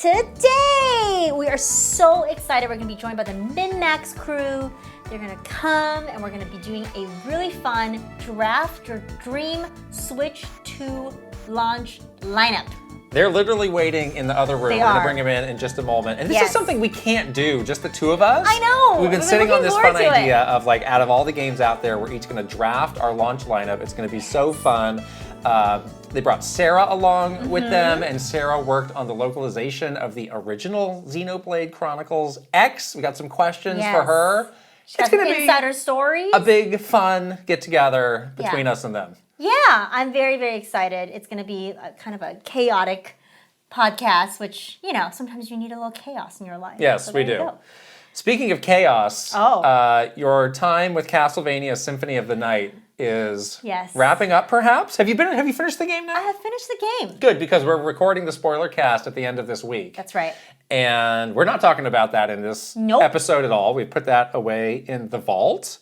Today, we are so excited. We're going to be joined by the MinnMax crew. They're going to come and we're going to be doing a really fun Draft Your Dream Switch 2 launch lineup. They're literally waiting in the other room. We're going to bring them in just a moment. And this is something we can't do, just the two of us. I know. We've been sitting on this fun idea of like, out of all the games out there, we're each going to draft our launch lineup. It's going to be so fun. They brought Sarah along with them, and Sarah worked on the localization of the original Xenoblade Chronicles X. We got some questions for her. It's going to be insider stories. A big, fun get-together between us and them. Yeah, I'm very, very excited. It's going to be kind of a chaotic podcast, which, you know, sometimes you need a little chaos in your life. Yes, so we do. Speaking of chaos, your time with Castlevania Symphony of the Night is wrapping up, perhaps? Have you finished the game now? I have finished the game. Good, because we're recording the spoiler cast at the end of this week. That's right. And we're not talking about that in this episode at all. We put that away in the vault.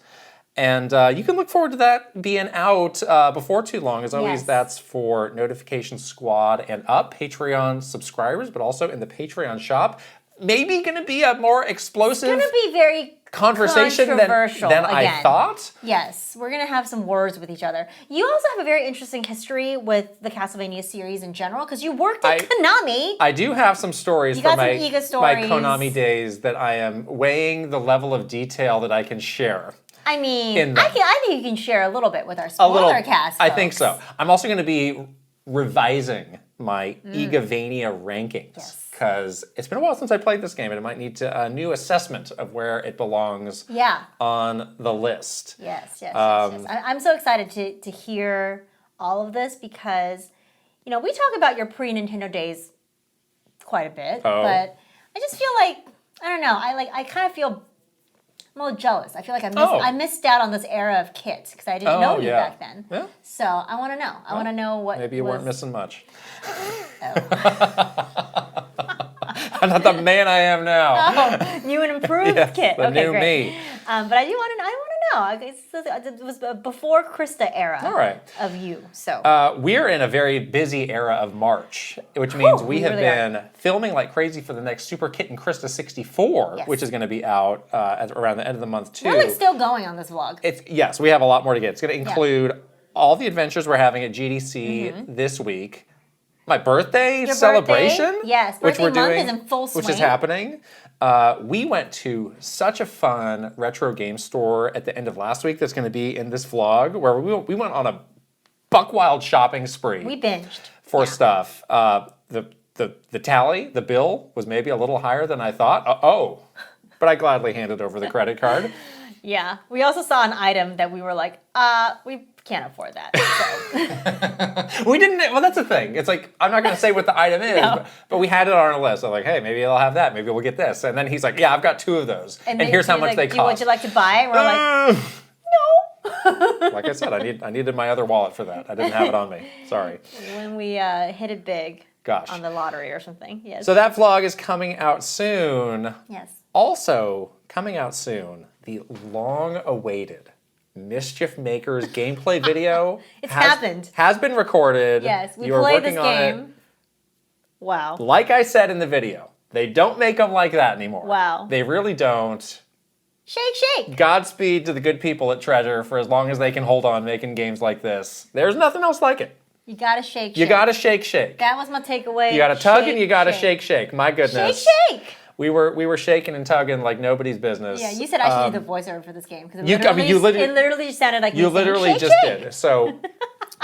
And you can look forward to that being out before too long. As always, that's for Notification Squad and up, Patreon subscribers, but also in the Patreon shop. Maybe going to be a more explosive it's going to be very conversation than I thought. Yes, we're going to have some words with each other. You also have a very interesting history with the Castlevania series in general, because you worked at Konami. I do have some stories from my Konami days that I am weighing the level of detail that I can share. I mean, I think you can share a little bit with our spoiler cast, folks. I think so. I'm also going to be revising my Igavania rankings. Because it's been a while since I played this game, and it might need a new assessment of where it belongs on the list. Yes. I'm so excited to hear all of this because, you know, we talk about your pre-Nintendo days quite a bit, but I just feel like, I don't know, I kind of feel I'm a little jealous. I feel like I missed out on this era of Kit because I didn't know you back then. Yeah. So I want to know. I want to know what. Maybe you weren't missing much. I'm not the man I am now. Oh, new and improved Kit. The new me. But I do want to know. It was before Krysta era of you. So we're in a very busy era of March, which means we have been filming like crazy for the next Super Kit Krysta 64, which is going to be out around the end of the month too. We're like still going on this vlog. Yes, we have a lot more to get. It's going to include all the adventures we're having at GDC this week. My birthday celebration, which we're doing, is in full swing. Which is happening. We went to such a fun retro game store at the end of last week that's going to be in this vlog, where we went on a buck-wild shopping spree. We binged. For stuff. The bill was maybe a little higher than I thought. But I gladly handed over the credit card. Yeah. We also saw an item that we were like, we can't afford that. So. We didn't. Well, that's the thing. It's like, I'm not going to say what the item is, but we had it on our list. I'm like, hey, maybe I'll have that. Maybe we'll get this. And then he's like, yeah, I've got 2 of those. And here's how much they cost. Would you like to buy? And we're like, no. Like I said, I needed my other wallet for that. I didn't have it on me. Sorry. When we hit it big on the lottery or something. Yes. So that vlog is coming out soon. Yes. Also, coming out soon, the long-awaited Mischief Makers gameplay video has been recorded. Yes, we played this game. Wow. Like I said in the video, they don't make them like that anymore. Wow. They really don't. Shake. Godspeed to the good people at Treasure for as long as they can hold on making games like this. There's nothing else like it. You gotta shake. You gotta shake. That was my takeaway. You gotta tug and you gotta shake. My goodness. Shake. We were shaking and tugging like nobody's business. Yeah, you said I should do the voiceover for this game because it literally just sounded like you literally just did. So,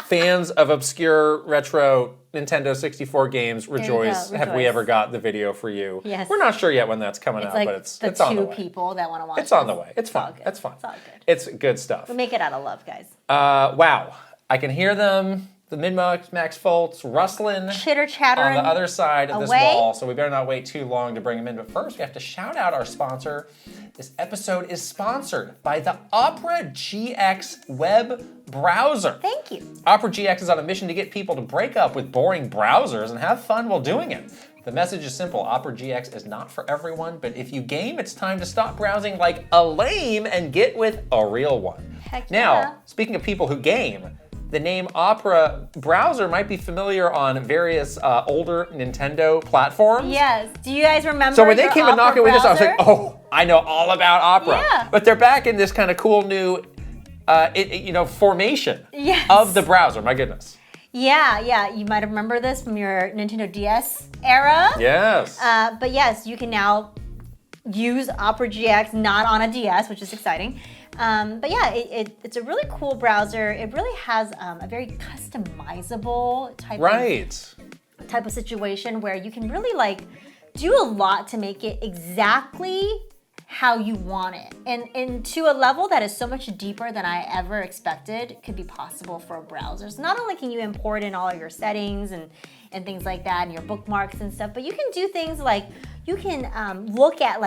fans of obscure retro Nintendo 64 games, rejoice! Have we ever got the video for you? Yes. We're not sure yet when that's coming out, like but it's on on the way. The 2 people that want to watch. It's on the way. It's fun. It's fun. It's all good. It's good stuff. We make it out of love, guys. Wow! I can hear them. The MinnMax folks rustling, chitter-chattering on the other side of this wall, so we better not wait too long to bring them in. But first, we have to shout out our sponsor. This episode is sponsored by the Opera GX web browser. Thank you. Opera GX is on a mission to get people to break up with boring browsers and have fun while doing it. The message is simple. Opera GX is not for everyone, but if you game, it's time to stop browsing like a lame and get with a real one. Heck now, yeah. speaking of people who game, the name Opera browser might be familiar on various older Nintendo platforms. Yes. Do you guys remember? So when they came and knocked it with this, I was like, browser? oh, I know all about Opera. Yeah. But they're back in this kind of cool new, formation of the browser. My goodness. Yeah. You might remember this from your Nintendo DS era. Yes. But yes, you can now use Opera GX not on a DS, which is exciting. But yeah, it's a really cool browser. It really has a very customizable type of situation where you can really do a lot to make it exactly how you want it, and to a level that is so much deeper than I ever expected could be possible for a browser. So not only can you import in all your settings and things like that and your bookmarks and stuff, but you can do things like you can look at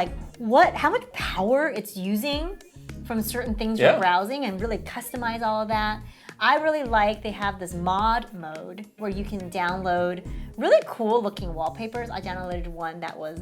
how much power it's using from certain things you're browsing and really customize all of that. I really they have this mod mode where you can download really cool looking wallpapers. I downloaded one that was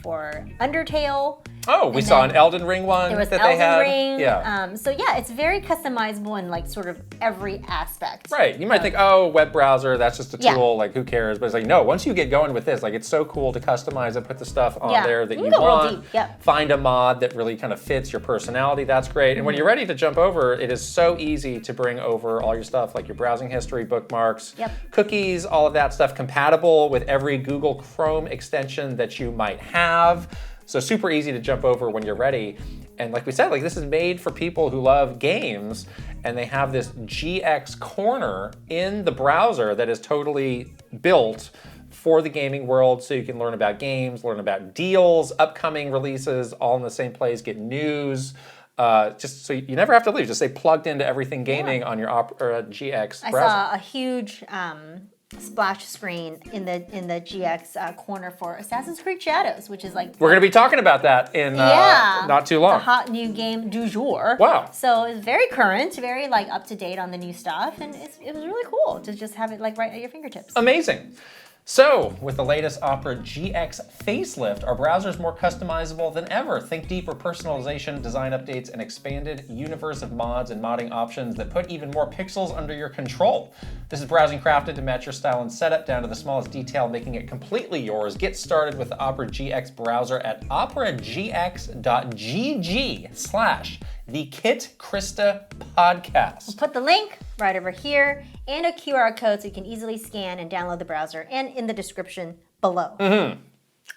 for Undertale. Oh, we saw an Elden Ring one there was that Elden they had. Ring. Yeah. So yeah, it's very customizable in sort of every aspect. Right. You might think, web browser, that's just a tool, who cares? But it's like, no, once you get going with this, it's so cool to customize it, put the stuff on there that you go want. real deep. Yep. Find a mod that really kind of fits your personality. That's great. And when you're ready to jump over, it is so easy to bring over all your stuff, like your browsing history, bookmarks, cookies, all of that stuff, compatible with every Google Chrome extension that you might have. So super easy to jump over when you're ready. And like we said, this is made for people who love games, and they have this GX corner in the browser that is totally built for the gaming world, so you can learn about games, learn about deals, upcoming releases, all in the same place, get news. Just so you never have to leave. Just stay plugged into everything gaming on your Opera GX browser. I saw a huge splash screen in the GX corner for Assassin's Creed Shadows, which is we're going to be talking about that in not too long. The hot new game du jour. Wow. So it's very current, very up to date on the new stuff, and it was really cool to just have it right at your fingertips. Amazing. So, with the latest Opera GX facelift, our browser is more customizable than ever. Think deeper personalization, design updates, and expanded universe of mods and modding options that put even more pixels under your control. This is browsing crafted to match your style and setup down to the smallest detail, making it completely yours. Get started with the Opera GX browser at operagx.gg/the Kit Krysta Podcast. We'll put the link right over here and a QR code so you can easily scan and download the browser, and in the description below. Mm-hmm.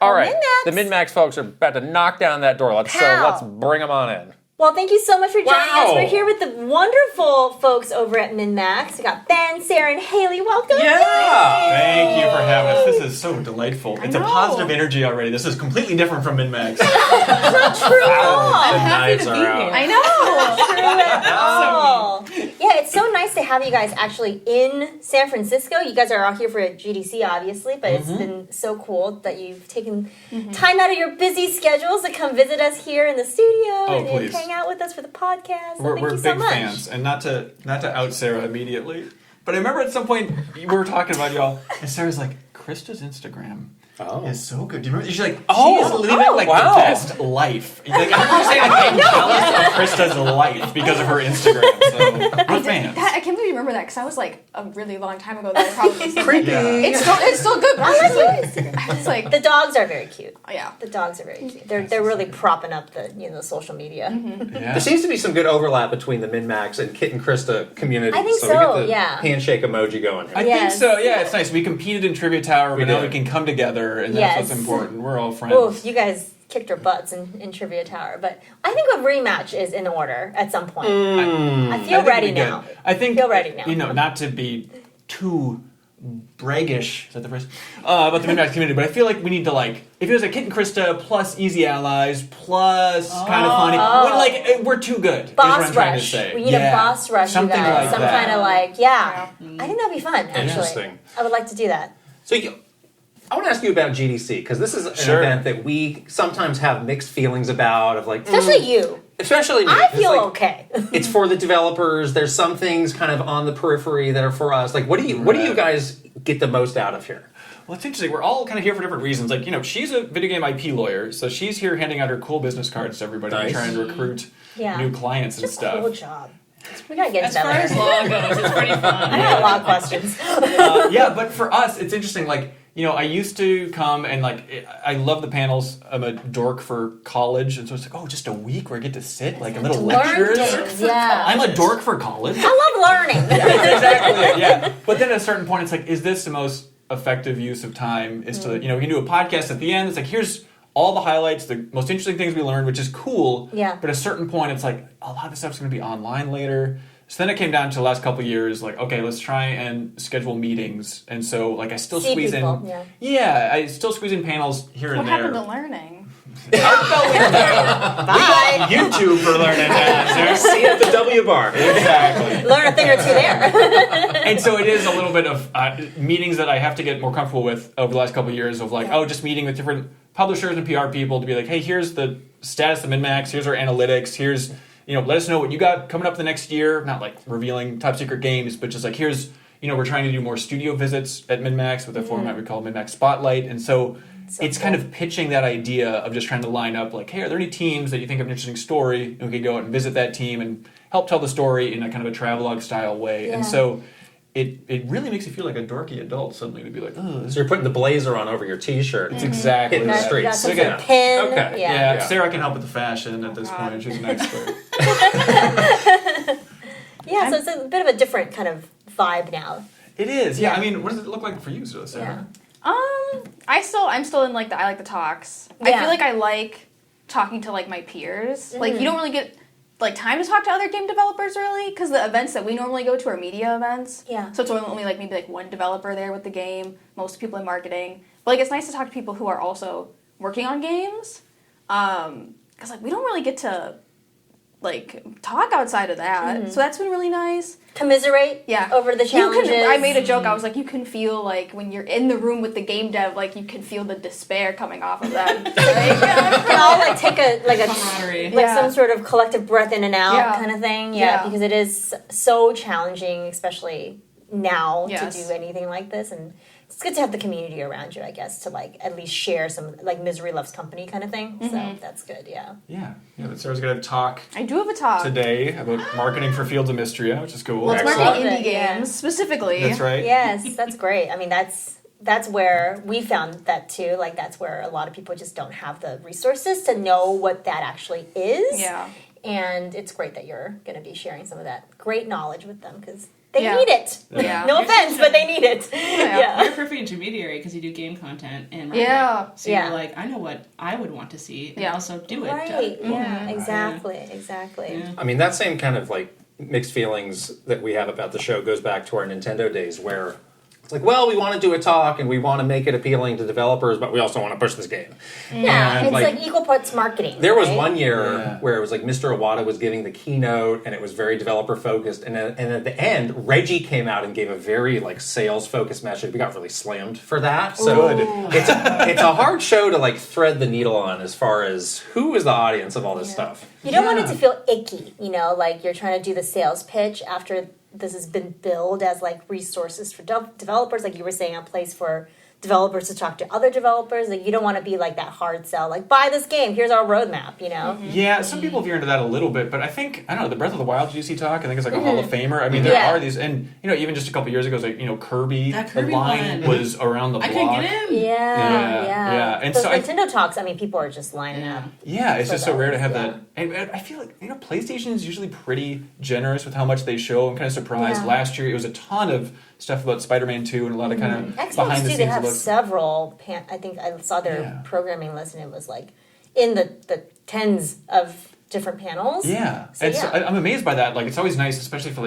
All right, MinnMax. the MinnMax folks are about to knock down that door. Let's bring them on in. Well, thank you so much for joining us. We're here with the wonderful folks over at MinnMax. We got Ben, Sarah, and Haley. Welcome. Yeah. Thank you for having us. This is so delightful. It's a positive energy already. This is completely different from MinnMax. That's not true at all. The knives are out. I know. True at all. Yeah, it's so nice to have you guys actually in San Francisco. You guys are out here for GDC, obviously, but it's been so cool that you've taken time out of your busy schedules to come visit us here in the studio and hang out with us for the podcast. We're thank you big so much. fans, and not to out Sarah immediately, but I remember at some point we were talking about y'all, and Sarah's like, Krysta's Instagram is so good. Do you remember? She's like, she's living the best life. Like, I remember saying I'm jealous of Krysta's life because of her Instagram. So we're fans. I can't believe you remember that because that was a really long time ago that I probably Creepy. It's still good. It's like The dogs are very cute. Yeah. The dogs are very cute. They're really propping up the social media. There seems to be some good overlap between the MinnMax and Kit and Krysta community. I think so. We get the yeah. handshake emoji going here. I think so. Yeah, it's nice. We competed in Trivia Tower, but now we can come together, and that's what's important. We're all friends. Oof, you guys kicked our butts in Trivia Tower, but I think a rematch is in order at some point. I feel ready now. I think feel ready now. Not to be too braggish, is that the phrase? About the MinnMax community, but I feel like we need to if it was Kit and Krysta plus Easy Allies plus kind of funny, we're too good. Boss is what I'm trying to rush. say. We need a boss rush, something you guys. like Some that. kind of I think that'd be fun. Actually, Interesting. I would like to do that. So I want to ask you about GDC, because this is an event that we sometimes have mixed feelings about, Especially you. Especially me. I feel okay. It's for the developers. There's some things kind of on the periphery that are for us. What do you guys get the most out of here? Well, it's interesting. We're all kind of here for different reasons. She's a video game IP lawyer, so she's here handing out her cool business cards to everybody and trying to recruit new clients and Just stuff. cool job. We gotta get into As that far later. as law goes, it's pretty fun. I got a lot of questions. Yeah, but for us, it's interesting. Like, you know, I used to come and like, I love the panels. I'm a dork for college, and so it's like, oh, just a week where I get to sit like in little lectures. Yeah. I'm a dork for college. I love learning. Exactly. Yeah. But then at a certain point, it's like, is this the most effective use of time? Is to, you know, we can do a podcast at the end. It's like, here's all the highlights, the most interesting things we learned, which is cool. Yeah. But at a certain point, it's like a lot of the stuff's going to be online later. So then it came down to the last couple of years, like, okay, let's try and schedule meetings. And so, like, I still See squeeze people, in. Yeah, I still squeeze in panels here What and there. happened to learning? Bye. YouTube for learning that. See you at the W bar. Exactly. Learn a thing or two there. And so it is a little bit of meetings that I have to get more comfortable with over the last couple of years of like, just meeting with different publishers and PR people to be like, hey, here's the status of MinnMax, here's our analytics, here's, you know, let us know what you got coming up the next year. Not like revealing top secret games, but just like, here's, you know, we're trying to do more studio visits at MinnMax with a format we call MinnMax Spotlight. And so it's kind of pitching that idea of just trying to line up like, hey, are there any teams that you think have an interesting story? And we could go out and visit that team and help tell the story in a kind of a travelogue style way. Yeah. And so it really makes you feel like a dorky adult suddenly to be like, oh, So you're putting the blazer on over your T-shirt. it's exactly Hitting the that. streets. Got some Yeah. sort of pin. Okay. Yeah. Yeah, Yeah. Sarah can help with the fashion at this point. She's an expert. Yeah, so it's a bit of a different kind of vibe now. It is. Yeah. Yeah. I mean, what does it look like for you, Sarah? I'm still in like I like the talks. I Yeah. feel like I like talking to like my peers. Like you don't really get like time to talk to other game developers really because the events that we normally go to are media events. Yeah. So it's only like maybe like one developer there with the game, most people in marketing. But like it's nice to talk to people who are also working on games. Because like we don't really get to like talk outside of that. So that's been really nice. Commiserate over the challenges. I made a joke. I was like, you can feel like when you're in the room with the game dev, like you can feel the despair coming off of them. We can all like take a Camaraderie. like some sort of collective breath in and out kind of thing. Yeah. Because it is so challenging, especially now Yes. to do anything like this. And it's good to have the community around you, I guess, to like at least share some like misery loves company kind of thing. So that's good. Yeah. Yeah. But Sarah's going to talk I do have a talk. today about marketing for Fields of Mystria, which is cool. Let's Excellent. market Love indie it, yeah. games specifically. That's right. Yes, that's great. I mean, that's where we found that too. Like that's where a lot of people just don't have the resources to know what that actually is. Yeah. And it's great that you're going to be sharing some of that great knowledge with them because they Yeah. need it. Yeah. No offense, but they need it. Yeah. You're a perfect intermediary because you do game content and marketing. Yeah. So Yeah. you're like, I know what I would want to see and Yeah. also do it. Right. Yeah. Mhm. Exactly. Yeah. I mean, that same kind of like mixed feelings that we have about the show goes back to our Nintendo days where it's like, well, we want to do a talk and we want to make it appealing to developers, but we also want to push this game. Yeah. And, It's like, like equal parts marketing. There was right? one year Yeah. where it was like Mr. Iwata was giving the keynote and it was very developer focused. And at the end, Reggie came out and gave a very like sales focused message. We got really slammed for that. So it's a hard show to like thread the needle on as far as who is the audience of all this stuff. You don't want it to feel icky, like you're trying to do the sales pitch after this has been billed as like resources for developers, like you were saying, a place for developers to talk to other developers. Like you don't want to be like that hard sell, like buy this game, here's our roadmap, Yeah, some people veer into that a little bit, but I think, I don't know, the Breath of the Wild GC talk, I think it's like a Hall of Famer. I mean, there are these, and, even just a couple years ago, it was like, Kirby, That Kirby the line one. was around the block. I couldn't get in. Yeah. And Those so Nintendo talks, I mean, people are just lining up. Yeah, it's just so rare to have Yeah. that. And I feel like, PlayStation is usually pretty generous with how much they show. I'm kind of surprised. Yeah. Last year, it was a ton of stuff about Spider-Man 2 and a lot of kind of Xbox behind the too, they scenes have look. several. I think I saw their Yeah. programming list, and it was like in the tens of different panels. Yeah, So, and so yeah. I'm amazed by that. Like, it's always nice, especially for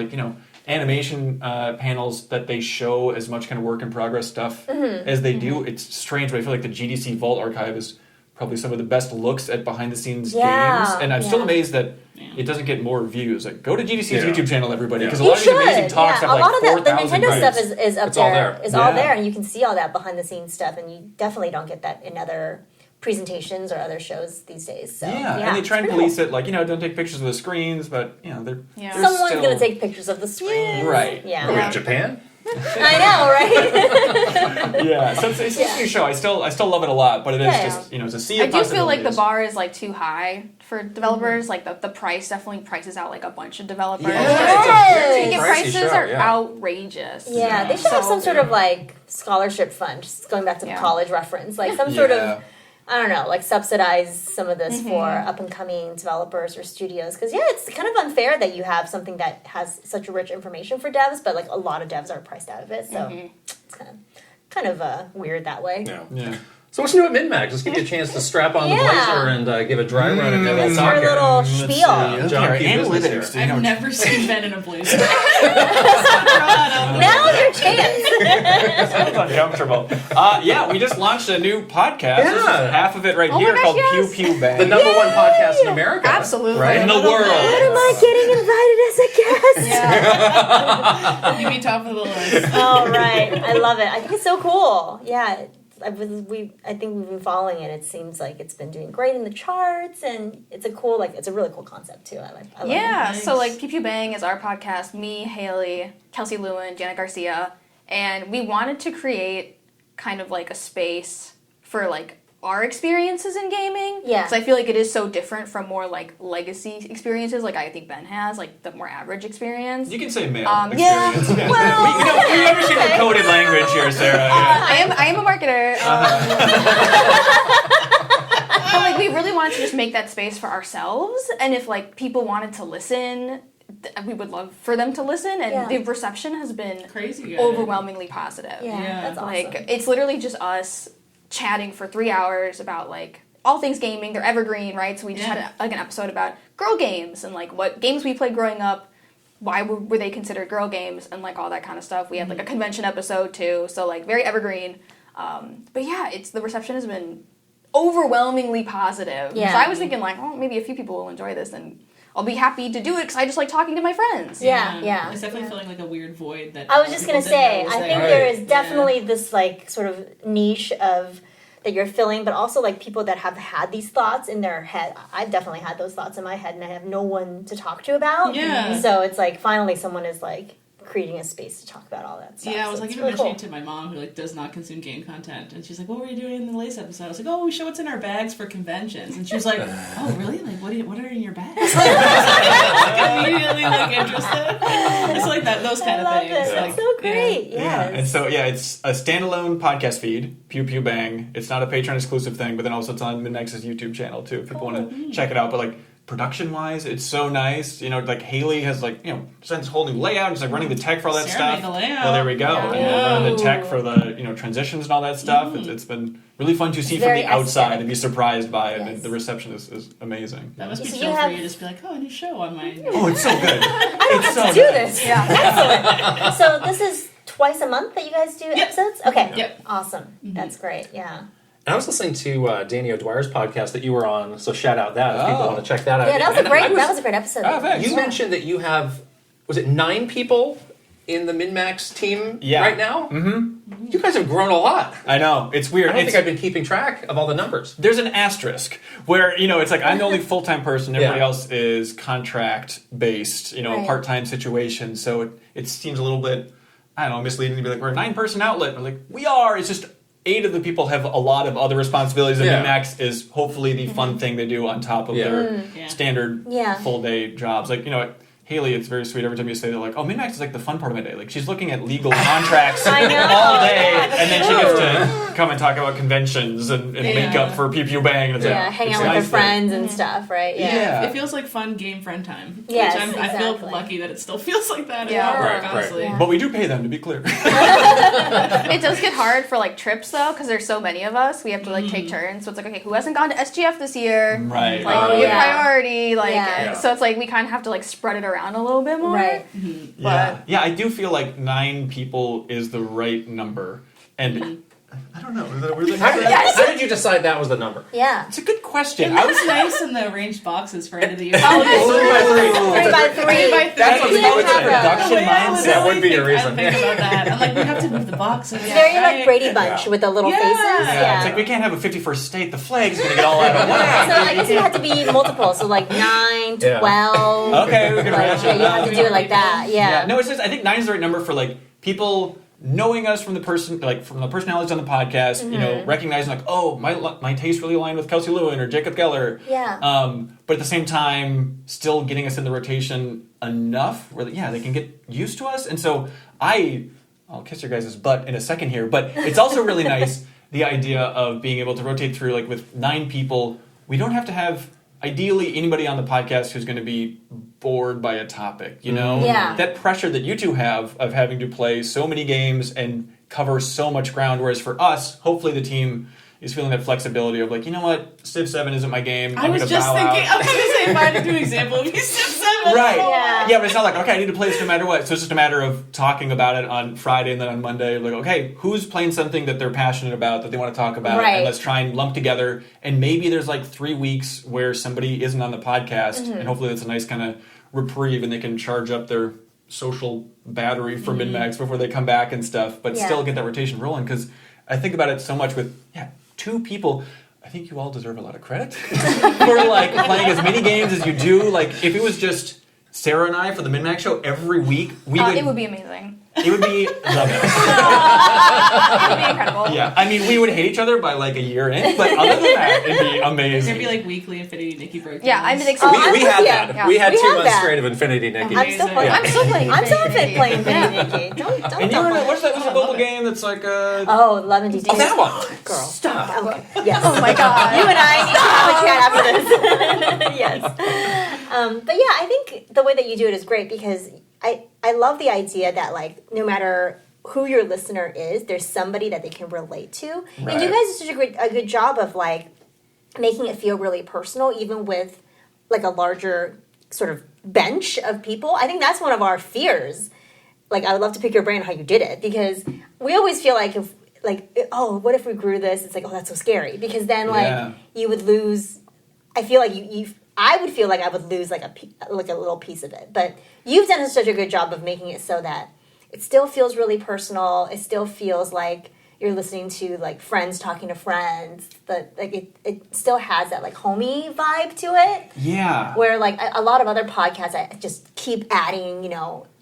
animation panels that they show as much kind of work in progress stuff as they do. It's strange, but I feel like the GDC Vault Archive is probably some of the best looks at behind the scenes Yeah, games, and I'm still yeah. amazed that it doesn't get more views. Like, go to GDC's Yeah. YouTube channel, everybody, because a You lot of these amazing should, talks yeah. have A lot like of the 4,000 Nintendo views. stuff is up It's all there. Is all Yeah. there, and you can see all that behind the scenes stuff, and you definitely don't get that in other presentations or other shows these days. So Yeah, and they try and it's police pretty it, like, don't take pictures of the screens, but, they're cool. they're Someone's still... gonna take pictures of the screen, Right. Yeah. Are we in Japan? I know, right? Yeah, so it's a new show. I still love it a lot, but it is just it's a sea of I do feel like the possibilities. bar is like too high for developers. Like the price definitely prices out like a bunch of developers. Yes. Ticket Pricey prices show, are yeah. outrageous. Yeah, they should have So some sort of like scholarship fund, just going back to the college reference, like some sort of, I don't know, like subsidize some of this for up and coming developers or studios. Because it's kind of unfair that you have something that has such rich information for devs, but like a lot of devs are priced out of it. So it's kind of weird that way. Yeah. So what's new at MinnMax? Let's give you a chance to strap on the blazer and give a dry run and then we'll Give talk us your here. little Let's spiel. see. John, Okay, keep business analytics. here. I've never seen Ben in a blazer. Now's your chance. Sounds uncomfortable. We just launched a new podcast. This is Yeah. half of it right Oh my here gosh, called yes. Pew Pew Bang. The number one podcast in America. Absolutely. Right? in the When world. am I getting invited as a guest? You be top of the list. All right, I love it. I think it's so cool. Yeah, I think we've been following it. It seems like it's been doing great in the charts, and it's a really cool concept too. I like Yeah, Nice. so like Pew Pew Bang is our podcast, me, Haley, Kelsey Lewin, Janet Garcia, and we wanted to create kind of like a space for like our experiences in gaming. Yeah. Because I feel like it is so different from more like legacy experiences like I think Ben has, like the more average experience. You can say male Yeah, experience. well, we understand your coded language here, Sarah. Yeah. I am a marketer. But like we really wanted to just make that space for ourselves, and if like people wanted to listen, we would love for them to listen, and the reception has been Crazy good. overwhelmingly positive. Yeah. That's awesome. Like it's literally just us chatting for 3 hours about like all things gaming. They're evergreen, right? So we just had like an episode about girl games and like what games we played growing up. Why were they considered girl games and like all that kind of stuff. We had like a convention episode too, so like very evergreen. But yeah, the reception has been overwhelmingly positive. Yeah. So I was thinking like, oh, maybe a few people will enjoy this, and I'll be happy to do it because I just like talking to my friends. Yeah. It's definitely feeling like a weird void that I was just gonna people didn't say, know was I there. think there is definitely this like sort of niche of that you're filling, but also like people that have had these thoughts in their head. I've definitely had those thoughts in my head, and I have no one to talk to about. Yeah. So it's like finally someone is like creating a space to talk about all that stuff. Yeah, I was So like it's even really mentioning to my mom who like does not consume game content, and she's like, "What were you doing in the latest episode?" I was like, "Oh, we show what's in our bags for conventions," and she was like, "Oh, really? Like, what are in your bags?" like, immediately like interested. It's like that those kind I of love things. it. Like, It's so great. Yeah, and Yes. so it's a standalone podcast feed, Pew Pew Bang. It's not a Patreon exclusive thing, but then also it's on MinnMax's YouTube channel too, if people want to check it out. But like production wise, it's so nice. You know, like Haley has like sent this whole new layout. It's like running the tech for all that Sarah stuff. made the layout. Well, there we go. Yeah. And running the tech for the transitions and all that stuff. It's been really fun to see from very the outside aesthetic. and be surprised by it. Yes. And the reception is amazing. that must be So you chill for have- you to just be like, "Oh, a new show on my." Oh, it's so good. It's so Do this. Yeah. Excellent. So this is twice a month that you guys do episodes? Okay. Yep. Awesome. That's great. Yeah. And I was listening to Danny O'Dwyer's podcast that you were on, so shout out that if people Oh. want to check that out. Yeah, that was And a great I that was a great episode. Oh, thanks. You mentioned that you have, was it 9 people in the MinnMax team right now? Mm-hmm. You guys have grown a lot. I know. It's weird. I don't It's- think I've been keeping track of all the numbers. There's an asterisk where it's like I'm the only full-time person, everybody Yeah. else is contract based, Right. part-time situation, so it seems a little bit, I don't know, misleading to be like we're a 9-person outlet. We're like, we are. It's just 8 of the people have a lot of other responsibilities, and Yeah. MinnMax is hopefully the fun thing they do on top of Yeah. their Yeah. standard Yeah. full-day jobs. Like, Haley, it's very sweet every time you say that, like, oh, MinnMax is like the fun part of my day. Like, she's looking at legal contracts I know. all day, and then she gets to come and talk about conventions and make up for Pew Pew Bang. And it's Yeah, like, hang it's out with nice their friends and stuff, right? Yeah. Yeah. It feels like fun game friend time. Yes, which I feel exactly. lucky that it still feels like that. Yeah. at work, Right, right. honestly. Yeah. But we do pay them, to be clear. It does get hard for like trips though, because there's so many of us. We have to like take turns. So it's like, okay, who hasn't gone to SGF this year? Right. Like Oh, we get yeah. priority. Like Yeah. so, it's like we kind of have to like spread it around a little bit more. Right. Yeah. Yeah, I do feel like 9 people is the right number. And I don't know. Is that a weird thing? How did you decide that was the number? Yeah. It's a good question. It I was looks nice in the arranged boxes for end of the year. Oh, It's 3 by 3. 3 by 3. That's what Yeah, I would have say. a- production mindset. That would be your I reason. think about that. I'm like, we have to move the boxes. It's very like Brady Bunch Yeah. with the little Yeah. faces. Yeah, Yeah. it's like we can't have a 51st state. The flag's going to get all out of whack. So I guess it had to be multiple. So like 9, Yeah. 12. Okay, we can Like, ratchet yeah, it you have up. to do it like that. Yeah. No, it's just I think 9 is the right number for like people knowing us from the personalities on the podcast, you know, recognizing like, oh, my taste really aligned with Kelsey Lewin or Jacob Geller. Yeah. But at the same time, still getting us in the rotation enough where, they can get used to us. And so I'll kiss your guys' butt in a second here, but it's also really nice, the idea of being able to rotate through, like with 9 people. We don't have to have, ideally, anybody on the podcast who's going to be bored by a topic, you know? Yeah. That pressure that you two have of having to play so many games and cover so much ground, whereas for us, hopefully the team is feeling that flexibility of like, you know what, Civ 7 isn't my game. I was just thinking, I was going to say, if I had to do an example, it would be Civ 7. Right. Yeah. But it's not like, okay, I need to play this no matter what. So it's just a matter of talking about it on Friday and then on Monday. Like, okay, who's playing something that they're passionate about, that they want to talk about? Right. And let's try and lump together. And maybe there's like 3 weeks where somebody isn't on the podcast. And hopefully that's a nice kind of reprieve and they can charge up their social battery for MinnMax before they come back and stuff. But still get that rotation rolling. Because I think about it so much with, 2 people. I think you all deserve a lot of credit for like playing as many games as you do. Like if it was just Sarah and I for the MinnMax show every week, it would be amazing. It would be the best. It would be incredible. Yeah, I mean, we would hate each other by like a year in, but other than that, it'd be amazing. There'd be like weekly Infinity Nikki breakdowns. Yeah, I'm an We had that. Yeah. We had We 2 had months that. straight of Infinity Nikki. I'm still playing. Yeah. I'm still playing. I'm still Infinity. playing Nikki. Don't And you know, what's that mobile game that's like Oh, Love and Deceit. Oh, that one. Girl. Stop. Okay. Yes. Oh my god. You and I need to have a chat after this. Yes. But yeah, I think the way that you do it is great because I love the idea that like no matter who your listener is, there's somebody that they can relate to. Right. And you guys do such a good job of like making it feel really personal, even with like a larger sort of bench of people. I think that's one of our fears. Like I would love to pick your brain on how you did it because we always feel like if what if we grew this? It's like, oh, that's so scary because then like you would lose. I feel like I would feel like I would lose like a little piece of it. But you've done such a good job of making it so that it still feels really personal. It still feels like you're listening to like friends talking to friends. But like it still has that like homey vibe to it. Yeah. Where like a lot of other podcasts, I just keep adding,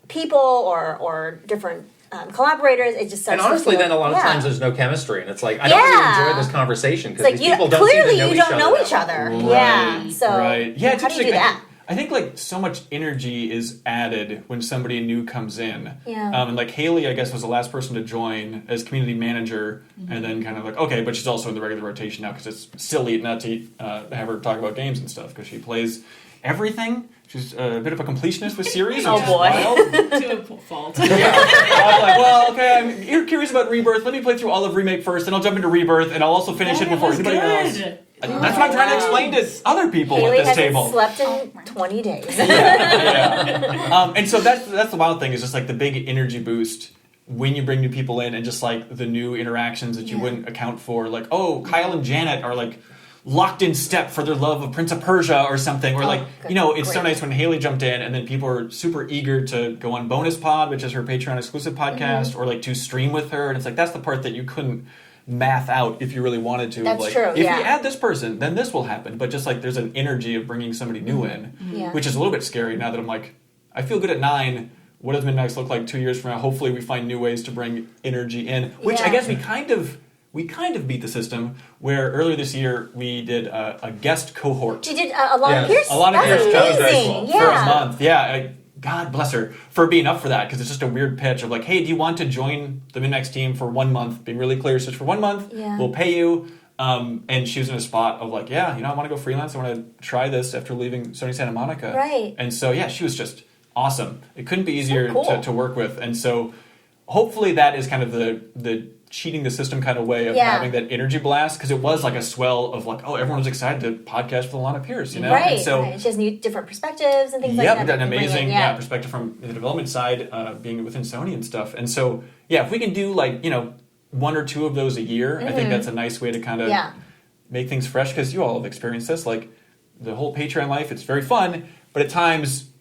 people or different collaborators. It just starts And honestly, to feel, then a lot of times there's no chemistry, and it's like I don't really enjoy this conversation because these people don't clearly seem to you don't know each other. Right. Yeah. So Right. Yeah, it's how do you do interesting. that? I think like so much energy is added when somebody new comes in. Yeah. And like Haley, I guess, was the last person to join as community manager, and then kind of like, okay, but she's also in the regular rotation now because it's silly not to have her talk about games and stuff because she plays everything. She's a bit of a completionist with series. Oh, which is boy. wild. To a fault. Yeah. I was like, well, okay, I'm curious about Rebirth. Let me play through all of Remake first, then I'll jump into Rebirth, and I'll also finish it before anybody else. That's what I'm trying to explain to other people Haley at this hasn't table. slept in 20 days. Yeah. And so that's the wild thing is just like the big energy boost when you bring new people in and just like the new interactions that you wouldn't account for. Like, oh, Kyle and Janet are like locked in step for their love of Prince of Persia or something. Or like, it's so nice when Haley jumped in and then people are super eager to go on Bonus Pod, which is her Patreon exclusive podcast, or like to stream with her. And it's like, that's the part that you couldn't math out if you really wanted to. That's like, true, if you add this person, then this will happen. But just like there's an energy of bringing somebody new in, which is a little bit scary now that I'm like, I feel good at 9. What does MinnMax look like 2 years from now? Hopefully we find new ways to bring energy in, which I guess we kind of beat the system where earlier this year we did a guest cohort. She did Alana Pierce. Alana Pierce. That was very amazing. cool. For a month. Yeah. God bless her for being up for that because it's just a weird pitch of like, hey, do you want to join the MinnMax team for 1 month? Being really clear, so it's for 1 month. Yeah. We'll pay you. And she was in a spot of like, I want to go freelance. I want to try this after leaving Sony Santa Monica. Right. And so, she was just awesome. It couldn't be easier So cool. to work with. And so hopefully that is kind of the cheating the system kind of way of having that energy blast because it was like a swell of like, oh, everyone was excited to podcast with Alana Pierce, Right, And so, She has new different perspectives and things like yep, that. got an that you bring amazing in, perspective from the development side, being within Sony and stuff. And so, if we can do like, 1 or 2 of those a year, I think that's a nice way to kind of make things fresh because you all have experienced this. Like the whole Patreon life, it's very fun, but at times,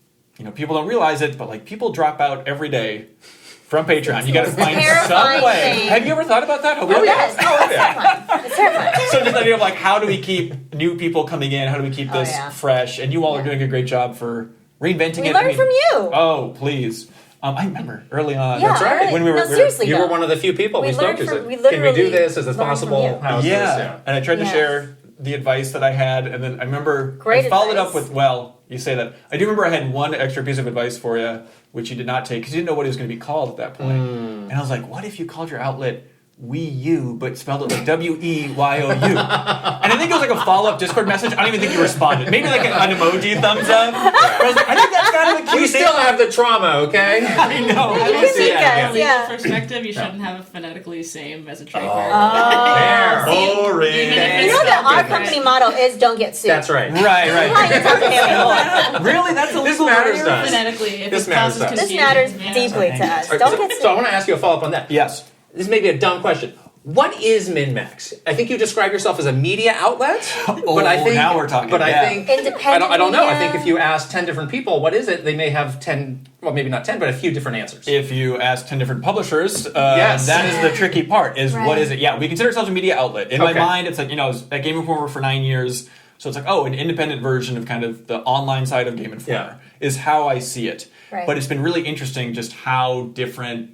people don't realize it, but like people drop out every day from Patreon. You got to find some way. Thing. Have you ever thought about that? Oh, yes. Oh, it's terrifying. It's terrifying. So just the idea of like, how do we keep new people coming in? How do we keep this fresh? And you all are doing a great job for reinventing it. We learned from you. Oh, please. I remember early on. Yeah, That's right. When we were, seriously, you though. were one of the few people we spoke to. Said, can we do this? Is this possible? How's this? Yeah. And I tried to Yes. share the advice that I had, and then I remember Great I followed advice. up with, well, you say that. I do remember I had one extra piece of advice for you, which you did not take, because you didn't know what it was going to be called at that point. And I was like, what if you called your outlet Wii U, but spelled it like W-E-Y-O-U? And I think it was like a follow-up Discord message. I don't even think you responded. Maybe like an emoji thumbs up. I was like, I think that's kind of a cute We still have the trauma, okay? I know. I You will can say make from a us, legal yeah. perspective, you shouldn't have a phonetically same as a trademark. There. Boring. Even if You it's know that our different. company motto is "Don't get sued." That's right. Right. Why you talk to him anymore? Really? That's a This legal matters barrier? to us. Phonetically, if This it matters causes to us. This confusion. matters yeah. deeply to us. All right, Don't get so I sued. want to ask you a follow-up on that. Yes. This may be a dumb question. What is MinnMax? I think you describe yourself as a media outlet, but I think now we're talking. But yeah. I think Independent I don't know. I media. think if you ask 10 different people, what is it? They may have 10. Well, maybe not 10, but a few different answers. If you ask 10 different publishers, Yes. that is the tricky part, is what Right. is it? Yeah, we consider ourselves a media outlet. In my Okay. mind, it's like, I was at Game Informer for 9 years, so it's like, an independent version of kind of the online side of Game Informer is how I see it. Right. But it's been really interesting just how different,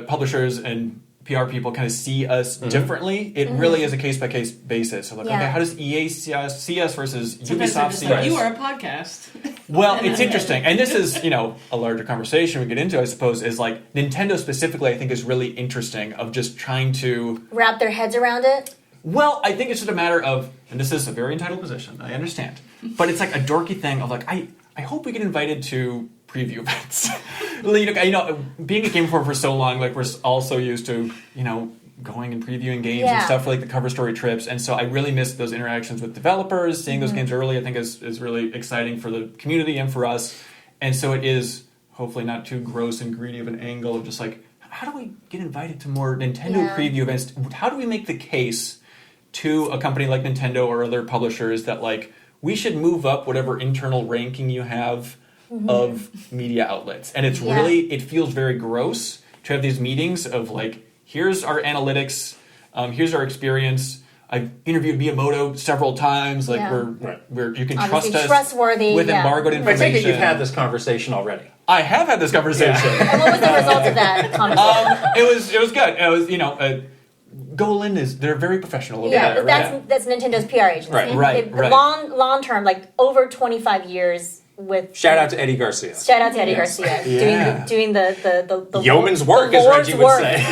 publishers and PR people kind of see us differently. It really is a case-by-case basis. So like, Yeah. okay, how does EA see us versus Sometimes they're Ubisoft just see like, us? you are a podcast. Well, it's interesting. And this is, a larger conversation we get into, I suppose, is like Nintendo specifically, I think, is really interesting of just trying to. Wrap their heads around it. Well, I think it's just a matter of, and this is a very entitled position, I understand, but it's like a dorky thing of like, I hope we get invited to preview events. Being a Game Informer for so long, like we're all so used to, going and previewing games and stuff for like the cover story trips, and so I really miss those interactions with developers. Seeing those games early, I think is really exciting for the community and for us. And so it is hopefully not too gross and greedy of an angle of just like, how do we get invited to more Nintendo preview events? How do we make the case to a company like Nintendo or other publishers that like we should move up whatever internal ranking you have of media outlets? And it's really, it feels very gross to have these meetings of like, here's our analytics, here's our experience. I've interviewed Miyamoto several times. Like we're you can Obviously trust us trustworthy, with embargoed I information. take it you've had this conversation already. I have had this conversation. And what was the result of that conversation? It was good. It was Golan they're very professional. Over Yeah, there, but that's Nintendo's PR agency. Right. Long term, like over 25 years with. Shout out to Eddie Garcia. Shout out to Eddie Garcia doing the Yeoman's work, the as Lord's Reggie would work. say.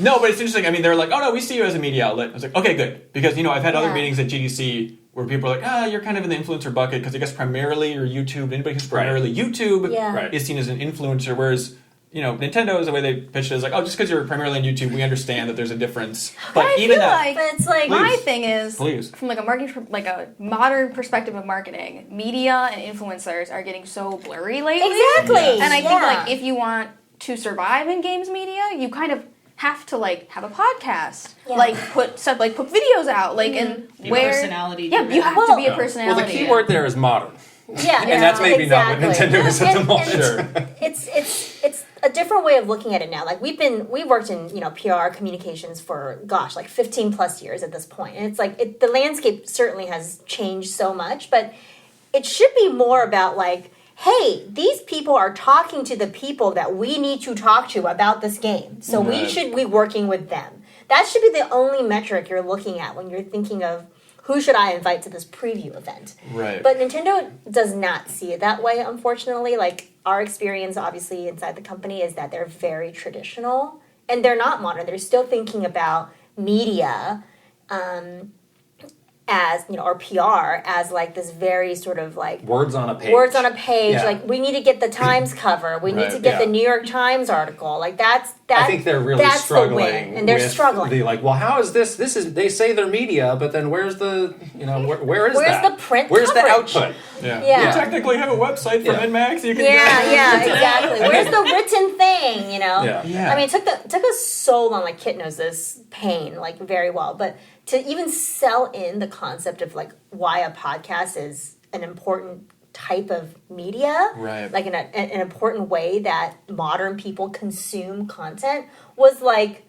No, but it's interesting. I mean, they're like, oh no, we see you as a media outlet. I was like, okay, good, because I've had other Yeah. meetings at GDC where people are like, you're kind of in the influencer bucket because I guess primarily you're YouTube. Anybody who's primarily YouTube is seen as an influencer, whereas. Nintendo is the way they pitch it is like, just because you're primarily on YouTube, we understand that there's a difference. But I even feel that, like But it's like my thing is Please. from like a marketing, like a modern perspective of marketing, media and influencers are getting so blurry lately. Exactly. And I think like if you want to survive in games media, you kind of have to like have a podcast, like put videos out, like and Be where personality Yeah, driven. you have to be a personality. Well, the key word there is modern. Yeah, And that's maybe not what Nintendo is at the moment. It's a different way of looking at it now. Like we worked in PR communications for like 15 plus years at this point, and it's like the landscape certainly has changed so much, but it should be more about like, hey, these people are talking to the people that we need to talk to about this game, so we should be working with them. That should be the only metric you're looking at when you're thinking of who should I invite to this preview event? Right. But Nintendo does not see it that way, unfortunately. Like, our experience, obviously, inside the company is that they're very traditional, and they're not modern. They're still thinking about media as, or PR as, like, this very sort of, like... Words on a page. Yeah. Like, we need to get the Times cover. We need to get the New York Times article. Like, that's I think they're really that's struggling. The win, and they're struggling. How is this? This is, they say they're media, but then where's the, where's Where's that? the print Where's coverage? the output? Yeah. We technically have a website for MinnMax. You can Yeah, exactly. Where's the written thing, Yeah. I mean, it took us so long, like Kit knows this pain, like, very well, but to even sell in the concept of, like, why a podcast is an important type of media, right? Like an important way that modern people consume content was like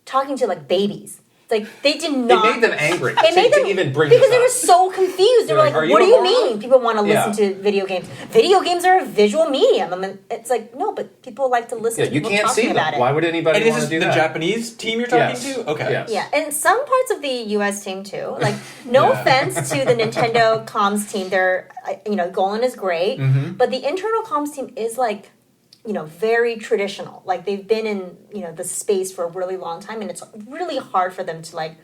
talking to like babies. It's like they did not. It made them angry. It made them to even bring because this they up. were so confused. They were like, "Are you "What a do you moron?" mean? People want to listen to video games. Video games are a visual medium." I mean, it's like no, but people like to listen. to you people can't talking see about them. it. Why would anybody And want is to this do the that? Japanese team you're talking Yes. to? Okay. Yes. Yeah, and some parts of the U.S. team too. Like, no offense to the Nintendo comms team, they're Golan is great, but the internal comms team is like, very traditional. Like they've been in the space for a really long time, and it's really hard for them to like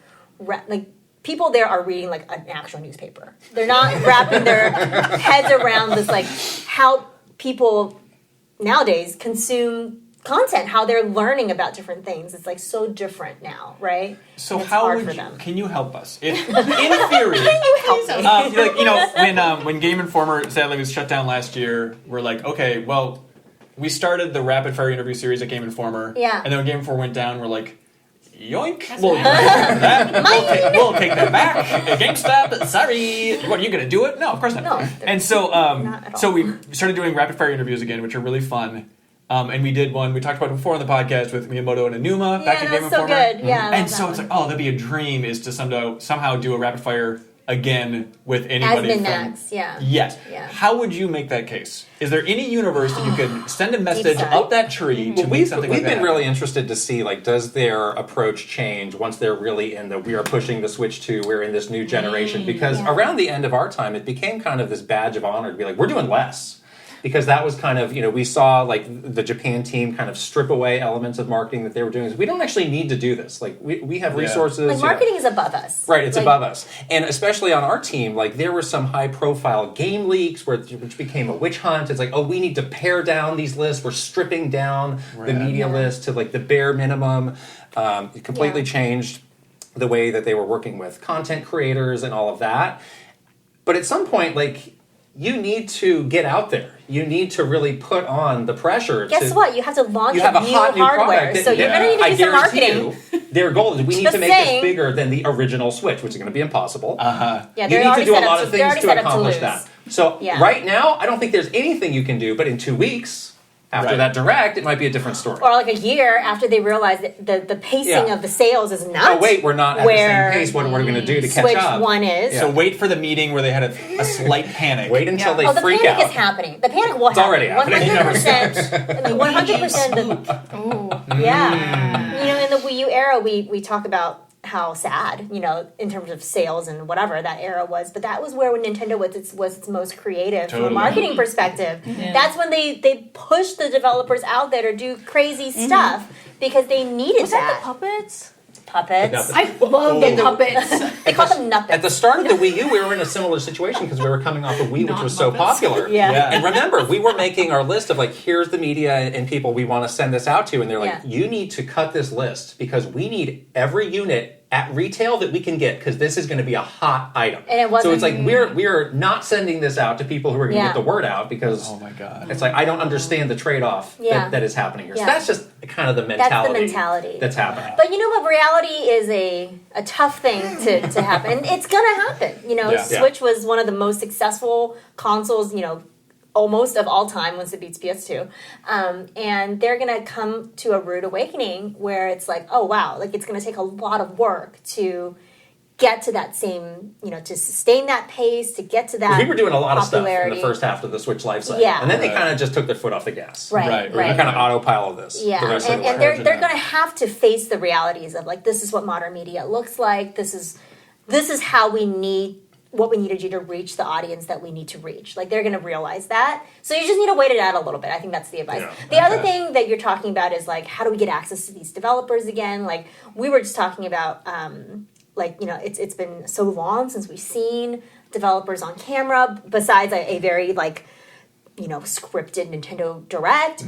people there are reading like an actual newspaper. They're not wrapping their heads around this like how people nowadays consume content, how they're learning about different things. It's like so different now, right? So and it's how hard would for you, them. can you help us? In theory, Can you help me? when Game Informer sadly was shut down last year, we're like, okay, well, we started the rapid fire interview series at Game Informer, Yeah. and then when Game Informer went down, we're like, yoink, we'll take that back. GameStop, sorry. What, are you going to do it? No, of course not. No, And so, not at all. so we started doing rapid fire interviews again, which are really fun. And we did one we talked about before on the podcast with Miyamoto and Anuma back at Game that's so Informer. good. Yeah, I love And that so it's one. like, oh, that'd be a dream is to somehow do a rapid fire again with anybody As from MinnMax, yeah. Yes. Yeah. How would you make that case? Is there any universe that you could send a message side. up that tree to make something like We've that? been really interested to see, like, does their approach change once they're really in the we are pushing the switch to we're in this new generation? Because around the end of our time, it became kind of this badge of honor to be like, we're doing less. Because that was kind of, we saw like the Japan team kind of strip away elements of marketing that they were doing. We don't actually need to do this. Like, we have resources. Like marketing is above us. Right, it's like, above us. And especially on our team, like there were some high profile game leaks which became a witch hunt. It's like, oh, we need to pare down these lists. We're stripping down the media list to like the bare minimum. It completely changed the way that they were working with content creators and all of that. But at some point, like, you need to get out there. You need to really put on the pressure. Guess what? You have to launch You have a new hot new hardware, product. so you're going to need to do some marketing. Their goal is we need Just to make saying. this bigger than the original Switch, which is going to be impossible. Yeah, You they're need to already do a set lot up of to- they're things already to set up to accomplish lose. that. So right now, I don't think there's anything you can do, but in 2 weeks, after that direct, it might be a different story. Or like a year after they realize that the pacing of the sales is not. Oh wait, we're not at the same pace. What are we going to do to catch Switch up? 1 is. So wait for the meeting where they had a slight panic. Wait until they Oh, the freak panic out. is happening. The panic will It's already happen. happening. 100%. 100%. Yeah. In the Wii U era, we talk about how sad, in terms of sales and whatever that era was. But that was where when Nintendo was its most creative from a marketing perspective. Yeah. That's when they pushed the developers out there to do crazy stuff because they needed Was that the puppets? Puppets. I love the puppets. They call them Nuppets. At the start of the Wii U, we were in a similar situation because we were coming off of Wii, which was so Not Muppets. popular. Yeah. And remember, we were making our list of like, here's the media and people we want to send this out to, and they're like, you need to cut this list because we need every unit at retail that we can get because this is going to be a hot item. And it wasn't. So it's like we're not sending this out to people who are going to get the word out because Oh my god. it's like I don't understand the trade-off that is happening here. So Yeah. that's just kind of the mentality. That's happening. But but reality is a tough thing to happen. And it's gonna happen. Switch was one of the most successful consoles, almost of all time once it beats PS2. And they're gonna come to a rude awakening where it's like, oh wow, like it's gonna take a lot of work to get to that same, to sustain that pace, to get to that We were doing a lot of stuff in popularity. the first half of the Switch life cycle. Yeah. And then they kind of just took their foot off the gas. Right. We kind of autopilot this. Yeah, The rest of and the way. they're going to have to face the realities of like this is what modern media looks like. This is how we need what we need to do to reach the audience that we need to reach. Like they're going to realize that. So you just need to wait it out a little bit. I think that's the advice. Yeah. The other thing that you're talking about is like how do we get access to these developers again? Like we were just talking about it's been so long since we've seen developers on camera besides a very like scripted Nintendo Direct.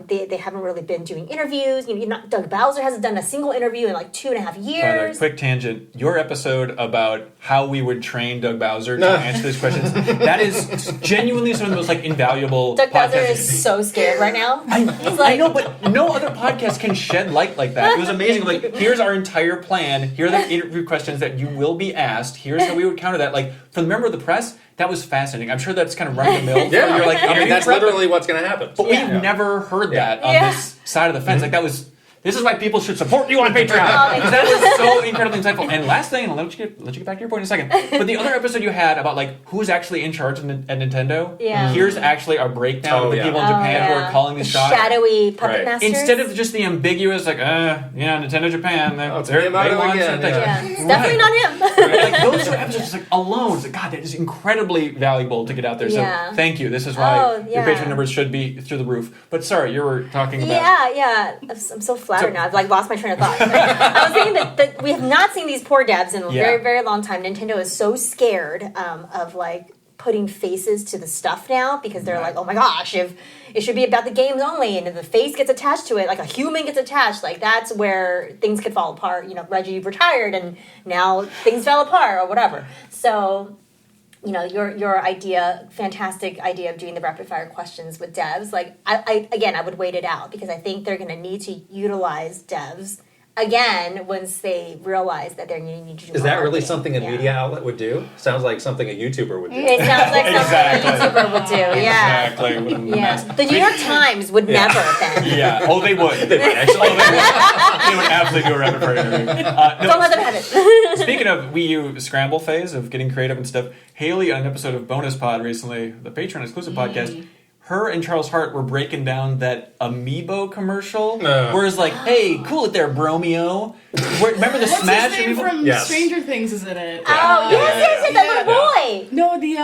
They haven't really been doing interviews. Doug Bowser hasn't done a single interview in like 2.5 years. Quick tangent. Your episode about how we would train Doug Bowser to answer these questions, that is genuinely some of the most like invaluable Doug Bowser podcasts. is so scared right now. I know, but no other podcast can shed light like that. It was amazing. Like, here's our entire plan. Here are the interview questions that you will be asked. Here's how we would counter that. Like, for the member of the press, that was fascinating. I'm sure that's kind of run of the mill. Yeah, You're like, I mean, that's literally what's going to happen. But we've never heard that on this side of the fence. Like, that was This is why people should support you on Patreon. Because that was so incredibly insightful. And last thing, I'll let you get back to your point in a second. But the other episode you had about like who's actually in charge at Nintendo. Yeah. Here's actually a breakdown of the people in Japan who are calling these shots. Shadowy puppet masters. Instead of just the ambiguous, like, Nintendo Japan. It's definitely not him. Like those two episodes, like alone, it's like, God, that is incredibly valuable to get out there. So thank you. This is why your Patreon numbers should be through the roof. But sorry, you were talking about. Yeah. I'm so flattered now. I've like lost my train of thought. I was saying that we have not seen these poor devs in a very, very long time. Nintendo is so scared of like putting faces to the stuff now because they're like, oh my gosh, if it should be about the games only, and if the face gets attached to it, like a human gets attached, like that's where things could fall apart. You know, Reggie retired and now things fell apart or whatever. So, you know, your idea, fantastic idea of doing the rapid fire questions with devs. Like, I would wait it out because I think they're going to need to utilize devs again once they realize that they're going to need to do Is that really something a media outlet would do? Sounds like something a YouTuber would do. It sounds like something a YouTuber would do, yeah. Exactly. Yeah. The New York Times would never then. Yeah. Oh, they would. They would actually. They would absolutely do a rapid fire interview. Don't let them have it. Speaking of Wii U scramble phase of getting creative and stuff, Haley on an episode of Bonus Pod recently, the Patreon exclusive podcast, her and Charles Hart were breaking down that Amiibo commercial, where it's like, "Hey, cool it there, Bromeo." Remember the What's Smash his name Amiibo? from Stranger Things? Is it it? Oh yes, that little boy. No, the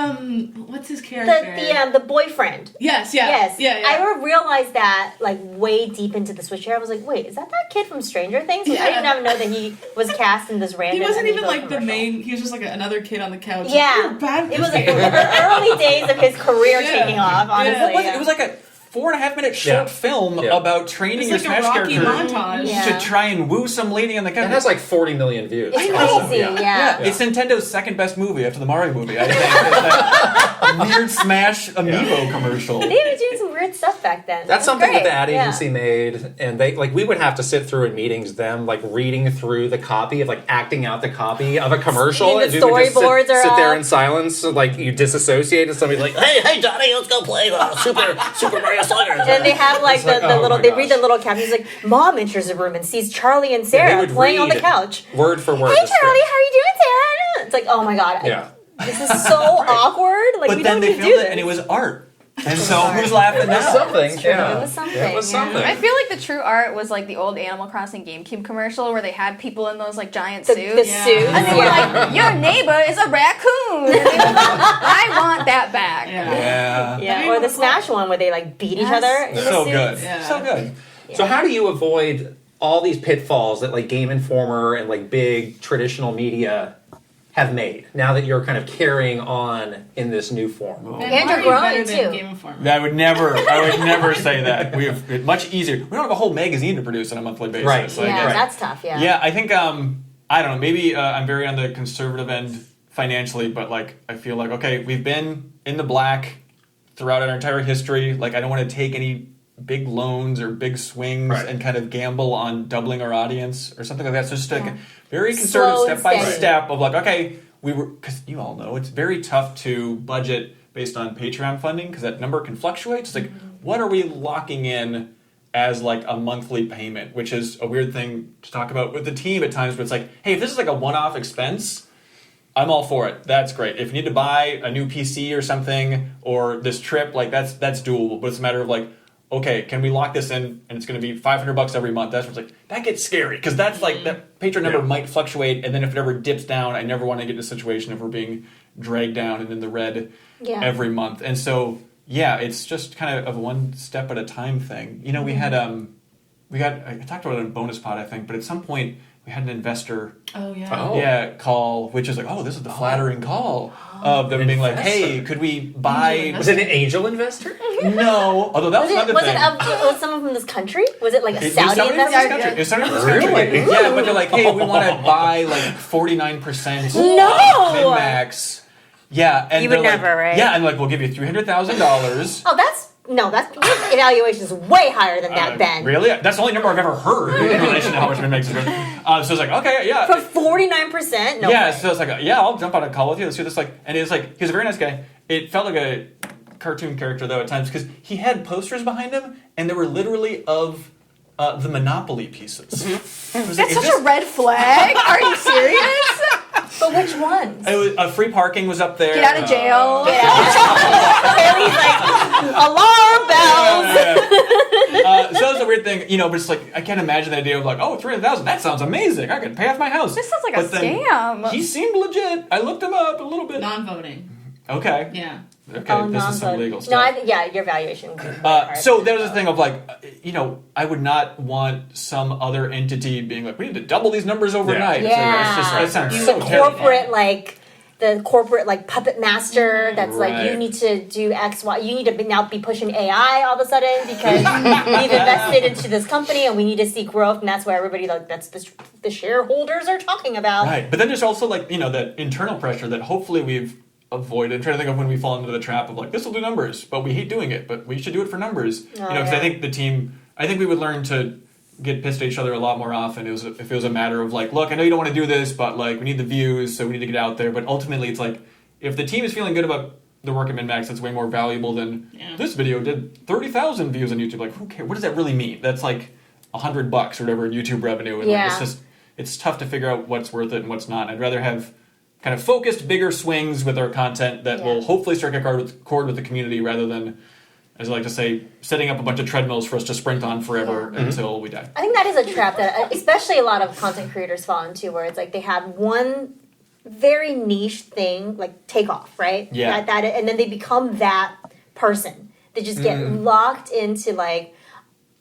what's his character? The boyfriend. Yes. Yes. Yeah. I realized that like way deep into the Switch era. I was like, wait, is that kid from Stranger Things? I didn't even know that he was cast in this random. He wasn't even like commercial. the main. He was just like another kid on the couch. Yeah, it was like the early days of his career taking off. Honestly, It was like a 4.5-minute short film about training your like Smash a Rocky character montage. to try and woo some lady on the couch. It has like 40 million views. It's crazy, yeah. It's Nintendo's second best movie after the Mario movie, I think. It's that weird Smash Amiibo commercial. They were doing some weird stuff back then. That's something great. that the ad agency made, and they like we would have to sit through in meetings them like reading through the copy of like acting out the copy of a commercial, And the you would just storyboards are sit there up. in silence, like you disassociate, and somebody's like, "Hey, Johnny, let's go play Super Mario Slugger." And they have like the oh little, my they gosh. read the little caption. He's like, Mom enters the room and sees Charlie and Sarah would playing on the read couch. word for word. Hey Charlie, how are you doing, Sarah? It's like, oh my god, Yeah. this is so awkward. Like, But we then don't they need to filmed do it this. and it was art. And so who's laughing now? Something. Yeah. It was something. It was something. I feel like the true art was like the old Animal Crossing GameCube commercial where they had people in those like giant The suits. suits. And they were like, your neighbor is a raccoon. And they were like, I want that back. Yeah. Yeah, or the Smash one where they like beat each other. In the So suits. good. Yeah. So good. So how do you avoid all these pitfalls that like Game Informer and like big traditional media have made now that you're kind of carrying on in this new form? And you're growing, better too. than Game Informer. I would never say that. We have it much easier. We don't have a whole magazine to produce on a monthly basis. Right. Like, Yeah, that's tough. Yeah. Yeah, I think I don't know. Maybe I'm very on the conservative end financially, but like I feel like okay, we've been in the black throughout our entire history. Like I don't want to take any big loans or big swings and kind of gamble on doubling our audience or something like that. So just like a very conservative Slow and step by steady. step of like okay, because you all know it's very tough to budget based on Patreon funding because that number can fluctuate. It's like what are we locking in as like a monthly payment, which is a weird thing to talk about with the team at times, but it's like, hey, if this is like a one-off expense, I'm all for it. That's great. If you need to buy a new PC or something or this trip, like that's doable, but it's a matter of like, okay, can we lock this in and it's going to be $500 every month? That's what's like, that gets scary because that's like, that Patreon number might fluctuate and then if it ever dips down, I never want to get in a situation if we're being dragged down and in the red every month. And so, yeah, it's just kind of a one step at a time thing. You know, we had I talked about it in Bonus Pod, I think, but at some point we had an investor call, which is like, oh, this is the flattering call of them being like, hey, could we buy... Was it an angel investor? No, although that was another thing. Was someone from this country? Was it like a It was Saudi somebody from this investor? country. It was somebody from this country. Yeah, but they're like, hey, we want to buy like 49% No! MinnMax. Yeah, and You would they're like, never, right? Yeah, and like, we'll give you $300,000. Oh, that's your evaluation is way higher than that, Ben. Really? That's the only number I've ever heard in relation to how much MinnMax is worth. So it's like, okay, yeah. For 49%? No yeah, way. so it's like, yeah, I'll jump on a call with you. Let's do this. Like, and it was like, he was a very nice guy. It felt like a cartoon character though at times because he had posters behind him, and they were literally of the Monopoly pieces. That's such a red flag. Are you serious? But which ones? It was, free parking was up there. Get out of jail. Haley's like, alarm bells. So that was a weird thing, but it's like, I can't imagine the idea of like, oh, 300,000, that sounds amazing. I could pay off my house. This sounds like But a then scam. He seemed legit. I looked him up a little bit. Non-voting. Okay. Yeah. Okay, this is some legal No, stuff. your valuation would be very hard. So there was a thing of like, I would not want some other entity being like, we need to double these numbers overnight. Yeah. So it's just, that sounds the so terrible. corporate puppet master that's like, you Right. need to do X, Y. You need to now be pushing AI all of a sudden because we've invested into this company and we need to see growth, and that's where everybody that's the shareholders are talking about. Right, but then there's also like, that internal pressure that hopefully we've avoided. I'm trying to think of when we fall into the trap of like, this will do numbers, but we hate doing it, but we should do it for numbers. Because I think I think we would learn to get pissed at each other a lot more often if it was a matter of like, look, I know you don't want to do this, but like, we need the views, so we need to get out there. But ultimately, it's like, if the team is feeling good about the work at MinnMax, that's way more valuable than this video did 30,000 views on YouTube. Like, who cares? What does that really mean? That's like $100 or whatever in YouTube revenue. And like, it's tough to figure out what's worth it and what's not. I'd rather have kind of focused, bigger swings with our content that will hopefully strike a chord with the community rather than, as I like to say, setting up a bunch of treadmills for us to sprint on forever until we die. I think that is a trap that especially a lot of content creators fall into, where it's like they have one very niche thing like take off, right? Yeah. And then they become that person. They just get locked into like,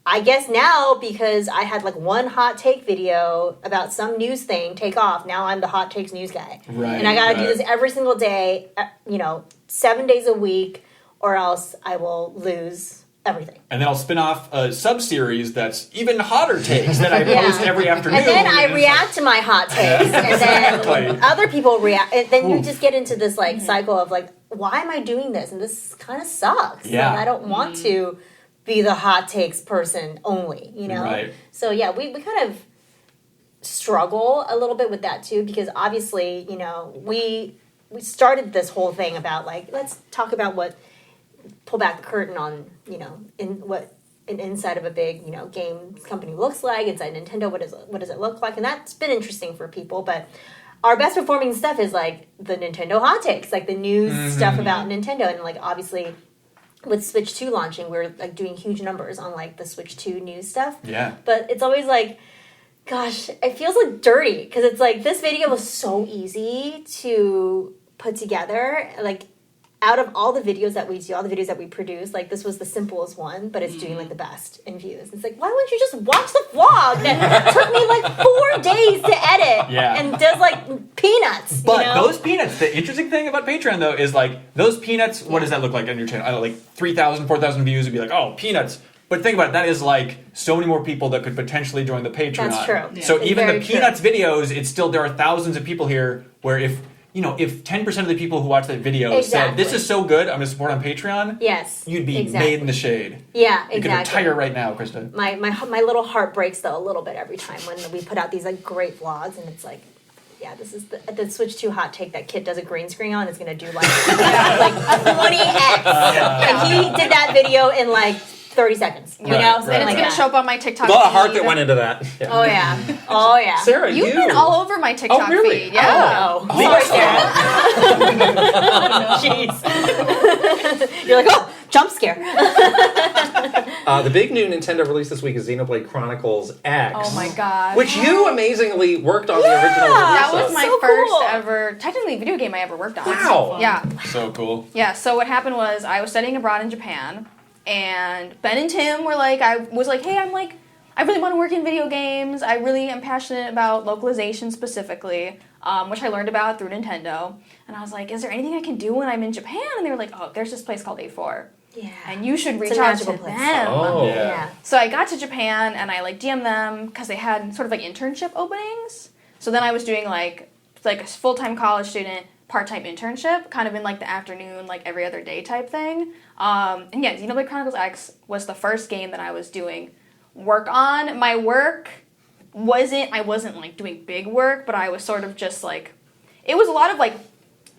I guess now because I had like one hot take video about some news thing take off, now I'm the hot takes news guy. Right. And I gotta do this every single day, 7 days a week, or else I will lose everything. And then I'll spin off a sub-series that's even hotter takes that I post every afternoon. And then I react to my hot takes, and then Exactly. other people react. And then you just get into this like cycle of like, why am I doing this? And this kind of sucks. Yeah. And I don't want to be the hot takes person only, Right. So yeah, we kind of struggle a little bit with that too, because obviously, we started this whole thing about like, let's talk about pull back the curtain on, in what an inside of a big, games company looks like, inside Nintendo, what does it look like? And that's been interesting for people, but our best performing stuff is like the Nintendo hot takes, like the news stuff about Nintendo, and like obviously with Switch 2 launching, we're like doing huge numbers on like the Switch 2 news stuff. Yeah. But it's always like, gosh, it feels like dirty because it's like this video was so easy to put together. Like out of all the videos that we do, all the videos that we produce, like this was the simplest one, but it's doing like the best in views. It's like, why wouldn't you just watch the vlog that took me like 4 days to edit and does like peanuts? But those peanuts, the interesting thing about Patreon though is like those peanuts, what does that look like on your channel? I don't know, like 3,000, 4,000 views would be like, oh, peanuts. But think about it, that is like so many more people that could potentially join the Patreon. That's true. Yeah. So It's even the very true. peanuts videos, it's still, there are thousands of people here where if 10% of the people who watch that video said, this is so good, I'm going to support on Patreon, Yes. you'd be made in the shade. Yeah, You could retire right now, Krista. My little heart breaks though a little bit every time when we put out these like great vlogs, and it's like, yeah, this is the Switch 2 hot take that Kit does a green screen on is gonna do like 20x, and he did that video in like 30 seconds, Right, something right. And it's like gonna that. show up on my TikTok A lot of heart feed. that went into that. Yeah. Oh yeah. Sarah, You've been all over my TikTok really? feed. Yeah. Oh, sorry, Sarah. Jeez. You're like, oh, jump scare. The big new Nintendo release this week is Xenoblade Chronicles X. Oh my god. Which you amazingly worked on the original release That of. was my So first cool. ever, technically, video game I ever worked on. Wow. Yeah. So cool. Yeah, so what happened was I was studying abroad in Japan, and Ben and Tim were like, I was like, hey, I really want to work in video games. I really am passionate about localization specifically, which I learned about through Nintendo. And I was like, is there anything I can do when I'm in Japan? And they were like, oh, there's this place called A4. Yeah. And you should reach a out to magical place. them. Oh. Yeah. So I got to Japan and I like DM'd them because they had sort of like internship openings. So then I was doing like a full-time college student, part-time internship, kind of in like the afternoon, like every other day type thing. And yeah, Xenoblade Chronicles X was the first game that I was doing work on. My work I wasn't like doing big work, but I was sort of just like, it was a lot of like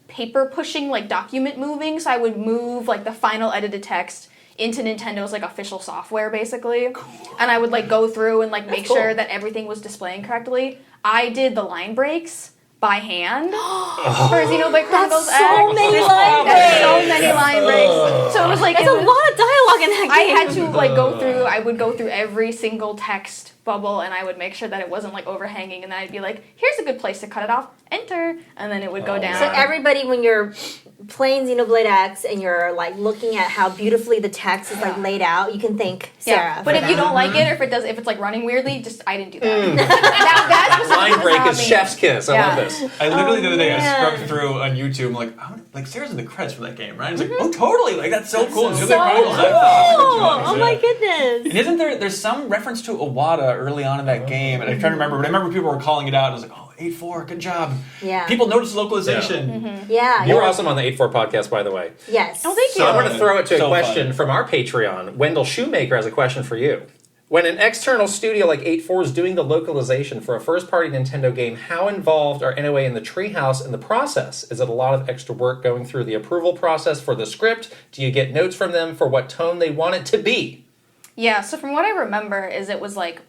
paper pushing, like document moving. So I would move like the final edited text into Nintendo's like official software basically, and I would like go through and like make sure that everything was displaying correctly. I did the line breaks by hand for Xenoblade Chronicles X. So many line breaks. So many line breaks. So it was like there's a lot of dialogue in that game. I had to like go through. I would go through every single text bubble, and I would make sure that it wasn't like overhanging. And then I'd be like, "Here's a good place to cut it off. Enter," and then it would go down. So everybody, when you're playing Xenoblade X and you're like looking at how beautifully the text is like laid out, you can thank Sarah. But if you don't like it, or if it's like running weirdly, just I didn't do that. That line break is chef's kiss. I love this. I literally the other day I scrubbed through on YouTube. I'm like, Sarah's in the credits for that game, right? I was like, oh, totally. Like that's so cool. So Chronicles X. Oh my goodness. And isn't there's some reference to Iwata early on in that game, and I'm trying to remember, but I remember people were calling it out, and I was like, oh, 8-4, good job. Yeah. People noticed localization. Yeah. You were awesome on the 8-4 podcast, by the way. Yes. Oh, thank you. So I'm going to throw it to a question fun. from our Patreon. Wendell Shoemaker has a question for you. When an external studio like 8-4 is doing the localization for a first-party Nintendo game, how involved are NOA in the treehouse in the process? Is it a lot of extra work going through the approval process for the script? Do you get notes from them for what tone they want it to be? Yeah, so from what I remember is it was like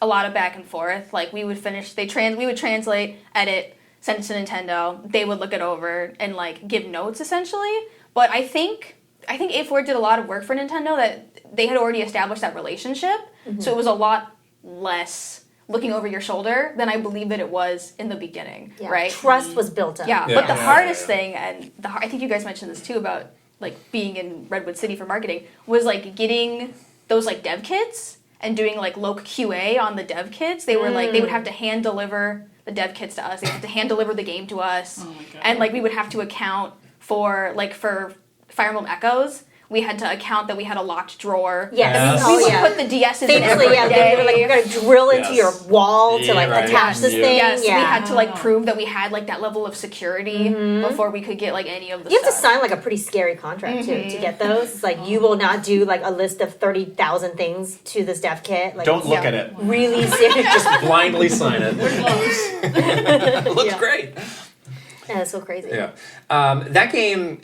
a lot of back and forth. Like we would we would translate, edit, send it to Nintendo. They would look it over and like give notes essentially. But I think 8-4 did a lot of work for Nintendo that they had already established that relationship. So it was a lot less looking over your shoulder than I believe that it was in the beginning, right? Trust was built up. Yeah, but the hardest thing, and I think you guys mentioned this too about like being in Redwood City for marketing, was like getting those like dev kits and doing like local QA on the dev kits. They were like they would have to hand deliver the dev kits to us. They would have to hand deliver the game to us, and like we would have to account for Fire Emblem Echoes. We had to account that we had a locked drawer. Yes. We would put the DSs in Famously, every day. they were like, you're going to drill into your wall to like attach this thing. Yes, we had to like prove that we had like that level of security before we could get like any of the You stuff. have to sign like a pretty scary contract too to get those. It's like you will not do like a list of 30,000 things to this dev kit. Like, Don't look at it. Really serious. Just blindly sign it. It looks great. Yeah, that's so crazy. Yeah. That game,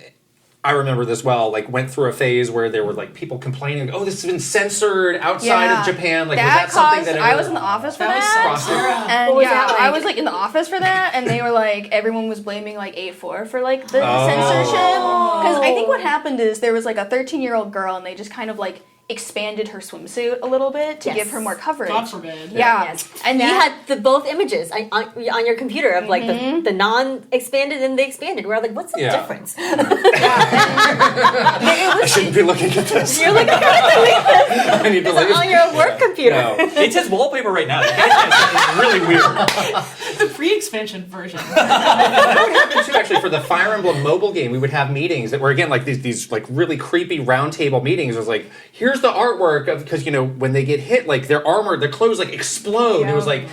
I remember this well, like went through a phase where there were like people complaining, oh, this has been censored outside of Japan. Like, was that something that I was in the office for that. And What was that like? I was like in the office for that, and they were like, everyone was blaming like 8-4 for like the censorship. Because I think what happened is there was like a 13-year-old girl, and they just kind of like expanded her swimsuit a little bit to give her more coverage. God forbid. Yeah. Yes. And you that, had both images on your computer of like the non-expanded and the expanded. We're like, what's the difference? I shouldn't be looking at this. You're like, I I need to it's on your work computer. No. It's his wallpaper right now. It's really weird. The pre-expansion version. That would happen too, actually, for the Fire Emblem mobile game. We would have meetings that were, again, like these like really creepy round table meetings. It was like, here's the artwork of, because, you know, when they get hit, like their armor, their clothes like explode. It was like,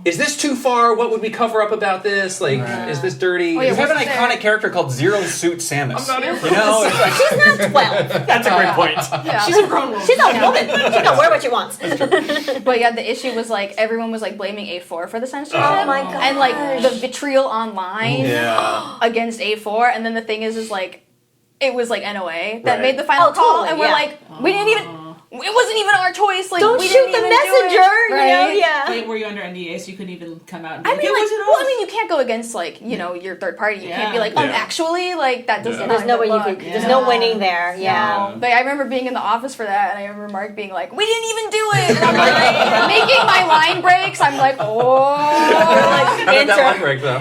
is this too far? What would we cover up about this? Like, is this dirty? You have an iconic character called Zero Suit Samus. I'm not here for you know, it's like, She's not 12. that's a great point. yeah. She's a grown woman. She's a woman. She can wear what she wants. But yeah, the issue was like everyone was like blaming 8-4 for the censorship. Oh my god. And like the vitriol online against 8-4, and then the thing is like it was like NOA that made the final call, and we're like, we didn't even. It wasn't even our choice. Like, don't we shoot didn't the even messenger. do it, right? You know, yeah. Wait, were you under NDA so you couldn't even come out and I mean, it like, wasn't well, us? I mean, you can't go against like you know your third party. You can't be like, Yeah. actually, like that doesn't. There's no way you could. There's no winning there. Yeah. But I remember being in the office for that, and I remember Mark being like, "We didn't even do it." And I'm like making my line breaks. I'm like, "Oh." How about that line break, though?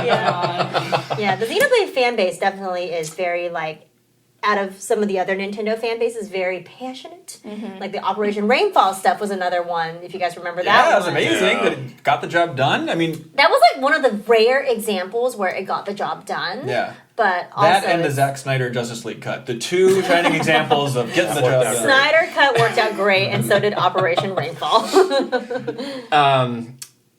Yeah. The Xenoblade fan base definitely is very like. Out of some of the other Nintendo fan bases, very passionate. Like the Operation Rainfall stuff was another one, if you guys remember that. Yeah, it was one. amazing that it got the job done. I mean, That was like one of the rare examples where it got the job done. yeah. But also That and the Zack Snyder Justice League cut. The two shining examples of getting the job done. Snyder cut worked out great, and so did Operation Rainfall.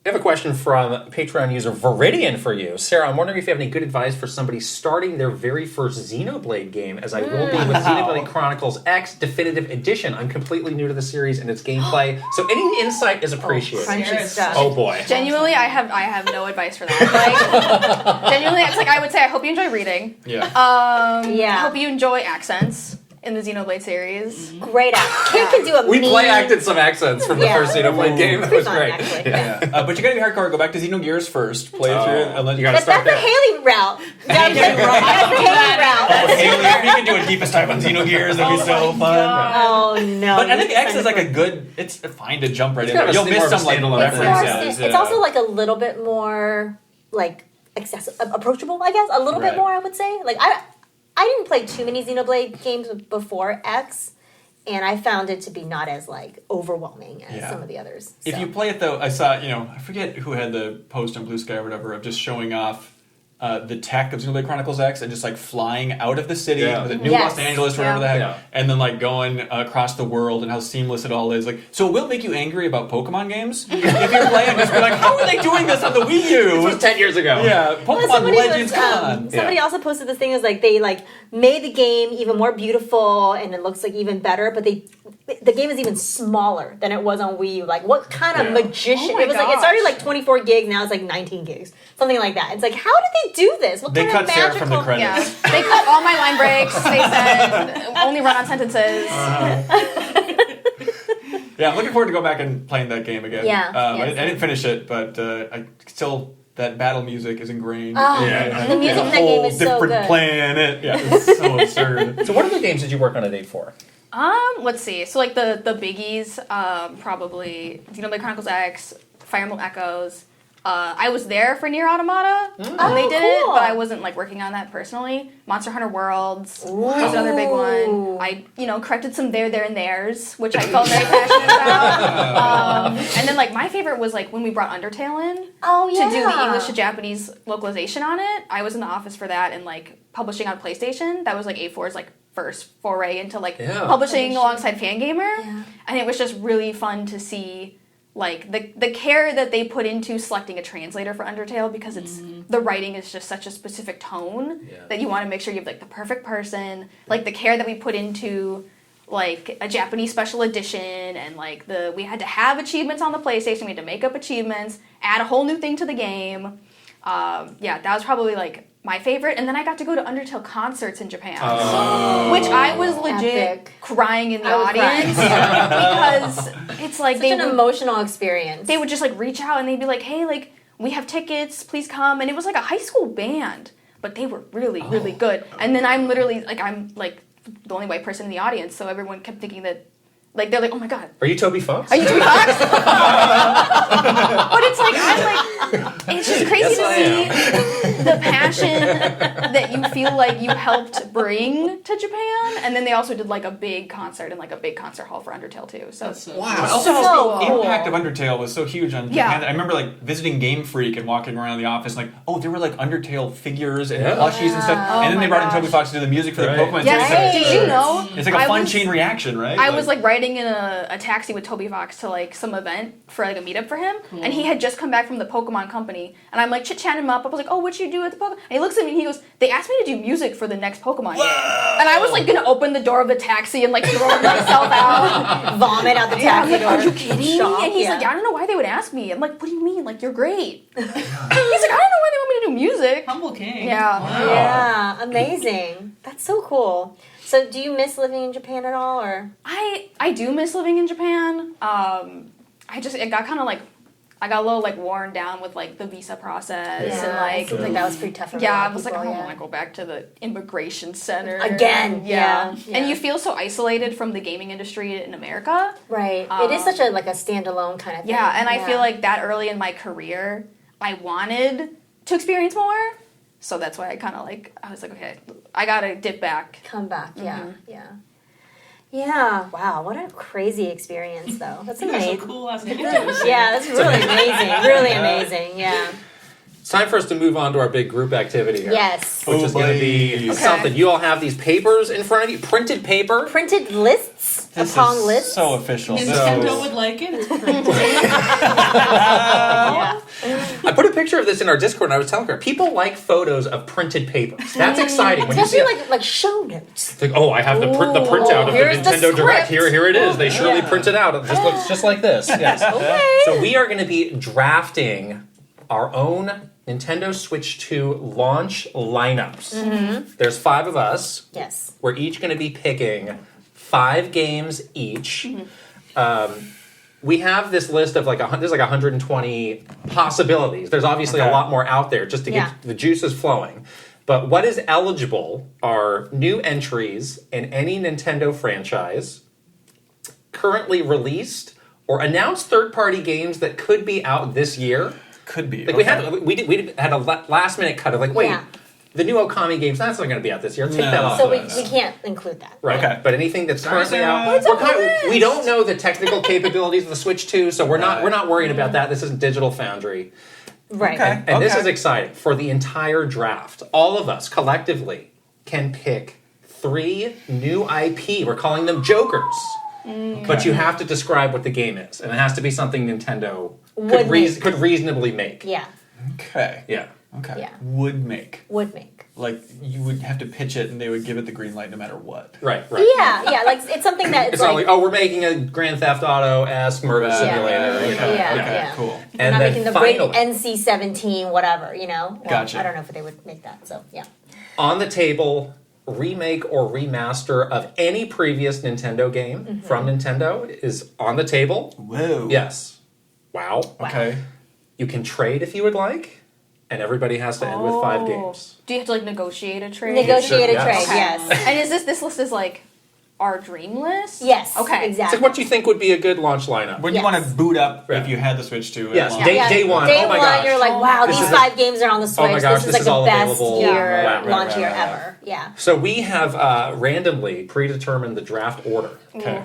I have a question from Patreon user Viridian for you. Sarah, I'm wondering if you have any good advice for somebody starting their very first Xenoblade game, as I will be with Xenoblade Chronicles X Definitive Edition. I'm completely new to the series and its gameplay, so any insight is appreciated. Crunchy stuff. Oh boy. Genuinely, I have no advice for that. Like, genuinely, it's like I would say, I hope you enjoy reading. Yeah. I hope you enjoy accents. in the Xenoblade series. Great act. Kit can do a We mean... play acted some accents from the first Xenoblade game. That was fun, great. actually. Yeah. But you gotta be hardcore. Go back to Xenogears first. Play it through, and then you gotta That's start the there. Haley route. That's the Haley route. Haley, if you can do a deepest dive on Xenogears, that'd be so fun. Oh no! But I think X is like a good. It's fine to jump right in kind there. of You'll miss more of a some like standalone references. It's also like a little bit more like approachable, I guess. A little bit more, I would say. Like I didn't play too many Xenoblade games before X, and I found it to be not as like overwhelming as some of the others. If you play it though, I saw I forget who had the post on Blue Sky or whatever of just showing off the tech of Xenoblade Chronicles X and just like flying out of the city, was it New Los Angeles or whatever the heck, and then like going across the world and how seamless it all is. Like, so it will make you angry about Pokemon games if you're playing. Just be like, how are they doing this on the Wii U? This was 10 years ago. Yeah, Pokemon Legends, come on. Somebody also posted this thing as like they like made the game even more beautiful and it looks like even better, but the game is even smaller than it was on Wii U. Like, what kind of magician? It was like it started like 24 gigs, now it's like 19 gigs, something like that. It's like, how did they do this? What They kind cut of Sarah magical? from the credits. Yeah, they cut all my line breaks. They said only run on sentences. Yeah, I'm looking forward to go back and playing that game again. Yeah, I didn't finish it, but I still that battle music is ingrained. Oh, the music in that game is so different good. planet. Yeah, it's so absurd. So what other games did you work on at 8-4? Let's see. So like the biggies, probably Xenoblade Chronicles X, Fire Emblem Echoes. I was there for Nier Automata when they did it, but I wasn't like working on that personally. Monster Hunter Worlds was another big one. I corrected some there and theirs, which I felt very passionate about. And then like my favorite was like when we brought Undertale in to do the English to Japanese localization on it. I was in the office for that and like publishing on PlayStation. That was like A4's like first foray into like publishing alongside Fangamer, and it was just really fun to see like the care that they put into selecting a translator for Undertale, because it's the writing is just such a specific tone that you want to make sure you have like the perfect person, like the care that we put into like a Japanese special edition, and like we had to have achievements on the PlayStation, we had to make up achievements, add a whole new thing to the game. That was probably like my favorite. And then I got to go to Undertale concerts in Japan, which I was legit crying in the audience because it's like such an emotional experience. They would just like reach out and they'd be like, hey, like we have tickets, please come. And it was like a high school band, but they were really, really good. And then I'm the only white person in the audience, so everyone kept thinking that like they're like, oh my god, are you Toby Fox? Are you Toby Fox? But it's like it's just crazy to see the passion that you feel like you helped bring to Japan. And then they also did like a big concert in like a big concert hall for Undertale too. So wow, so the cool. impact of Undertale was so huge on Japan. I remember like visiting Game Freak and walking around the office like, there were like Undertale figures and plushies and stuff. And then they brought in Toby Fox to do the music for the Pokemon series. Did you know? It's like a fun chain reaction, right? I was like riding in a taxi with Toby Fox to like some event for like a meetup for him, and he had just come back from the Pokemon company, and I'm like chit-chatting him up. I was like, oh, what'd you do at the Pokemon? And he looks at me and he goes, they asked me to do music for the next Pokemon game. And I was like gonna open the door of the taxi and like throw myself out. Vomit out the taxi door. Are you kidding me? And he's like, I don't know why they would ask me. I'm like, what do you mean? Like, you're great. He's like, I don't know why they want me to do music. Humble king. Yeah. Wow. Yeah, amazing. That's so cool. So do you miss living in Japan at all, or? I do miss living in Japan. It got kind of like, I got a little like worn down with like the visa process and like. It seems like that was pretty tough for I was like, I don't want to go back to the immigration center again. Yeah. And you feel so isolated from the gaming industry in America. Right. It is such a like a standalone kind of thing. Yeah, and I feel like that early in my career, I wanted to experience more. So that's why I was like, okay, I gotta dip back. Come back, Yeah, wow, what a crazy experience, though. That's amazing. Some cool ass videos. Yeah, that's really amazing. Really amazing, yeah. It's time for us to move on to our big group activity here. Yes. Which is going to be something. You all have these papers in front of you, printed paper. Printed lists upon lists. So official. Nintendo would like it. It's printed. I put a picture of this in our Discord and I was telling her, people like photos of printed papers. That's exciting. When Especially you see like show notes. it's like, I have the printout of the here's the Nintendo Direct. script. Here it is. They surely print it out. It just looks just like this. Yes. Okay. So we are going to be drafting our own Nintendo Switch 2 launch lineups. There's 5 of us. Yes. We're each going to be picking 5 games each. We have this list of there's 120 possibilities. There's obviously a lot more out there just to get the juices flowing. But what is eligible are new entries in any Nintendo franchise, currently released or announced third-party games that could be out this year. Could be. Like we had a last-minute cut of wait, the new Okami games, that's not going to be out this year. Take that off. So we can't include that. Right. Okay. But anything that's currently out, It's we don't know the technical capabilities of the Switch 2, so we're not worried about that. This isn't Digital Foundry. Right. Okay. And this is exciting. For the entire draft, all of us collectively can pick 3 new IP. We're calling them Jokers. But you have to describe what the game is. And it has to be something Nintendo could reasonably make. Yeah. Okay. Yeah. Okay. Yeah. Would make. Like, you would have to pitch it and they would give it the green light no matter what. Right. Yeah. Like it's something that It's not like, we're making a Grand Theft Auto-esque murder simulator. You know? Yeah. Cool. We're And not then making the finally, rated NC-17, whatever, Well, Gotcha. I don't know if they would make that, so yeah. on the table, remake or remaster of any previous Nintendo game from Nintendo is on the table. Whoa. Yes. Wow. Okay. You can trade if you would like, and everybody has to end with 5 games. Do you have to negotiate a trade? Negotiate a Sure, trade, yes. yes. And is this list is our dream list? Yes, Okay. It's exactly. like what you think would be a good launch lineup. When you Yes. want to boot up Yeah. if you had the Switch 2. Yes, at day launch. one. Day Oh my one, gosh. you're like, wow, This these is 5 games are on the Switch. my gosh, this is this like is the all best available. year, Right, launch year right. ever. Yeah. So we have randomly predetermined the draft order. Okay.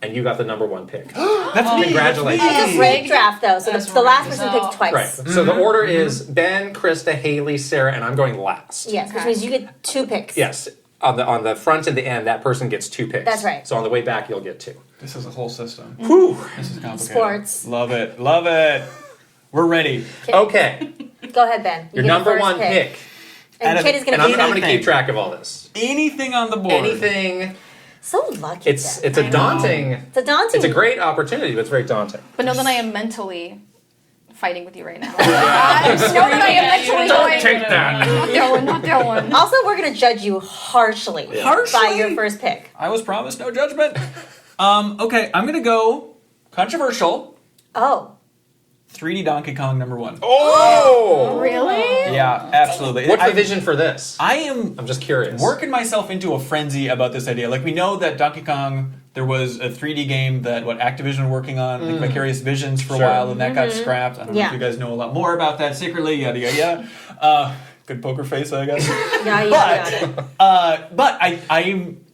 And you got the number 1 pick. That's me. Congratulations. It's a snake draft, though, so That's the last right. person picks twice. Right. So the order is Ben, Krista, Haley, Sarah, and I'm going last. Yes, which means you get 2 picks. Yes. On the front and the end, that person gets 2 picks. That's right. So on the way back, you'll get 2. This is a whole system. Whew. This is complicated. Sports. Love it. Love it. We're ready. Okay. Go ahead, Ben. You Your get number the first 1 pick. And Out of- Kit is going And to I'm be going to Anything. keep track of all this. Anything on the board. Anything. so lucky. It's Ben. a daunting. It's a daunting. It's a great opportunity, but it's very daunting. But know that I am mentally fighting with you right now. Know that I am mentally going. that. Not that one. Also, we're going to judge you harshly, by your first pick. I was promised no judgment. Okay, I'm going to go controversial. Oh. 3D Donkey Kong number 1. Oh! Really? Yeah, absolutely. What's the vision for this? I'm just curious. working myself into a frenzy about this idea. Like, we know that Donkey Kong, there was a 3D game that Activision were working on, like Vicarious Visions for a while, and that got scrapped. I don't know if you guys know a lot more about that secretly, yada yada yada. Good poker face, I guess. Yeah, you got it. But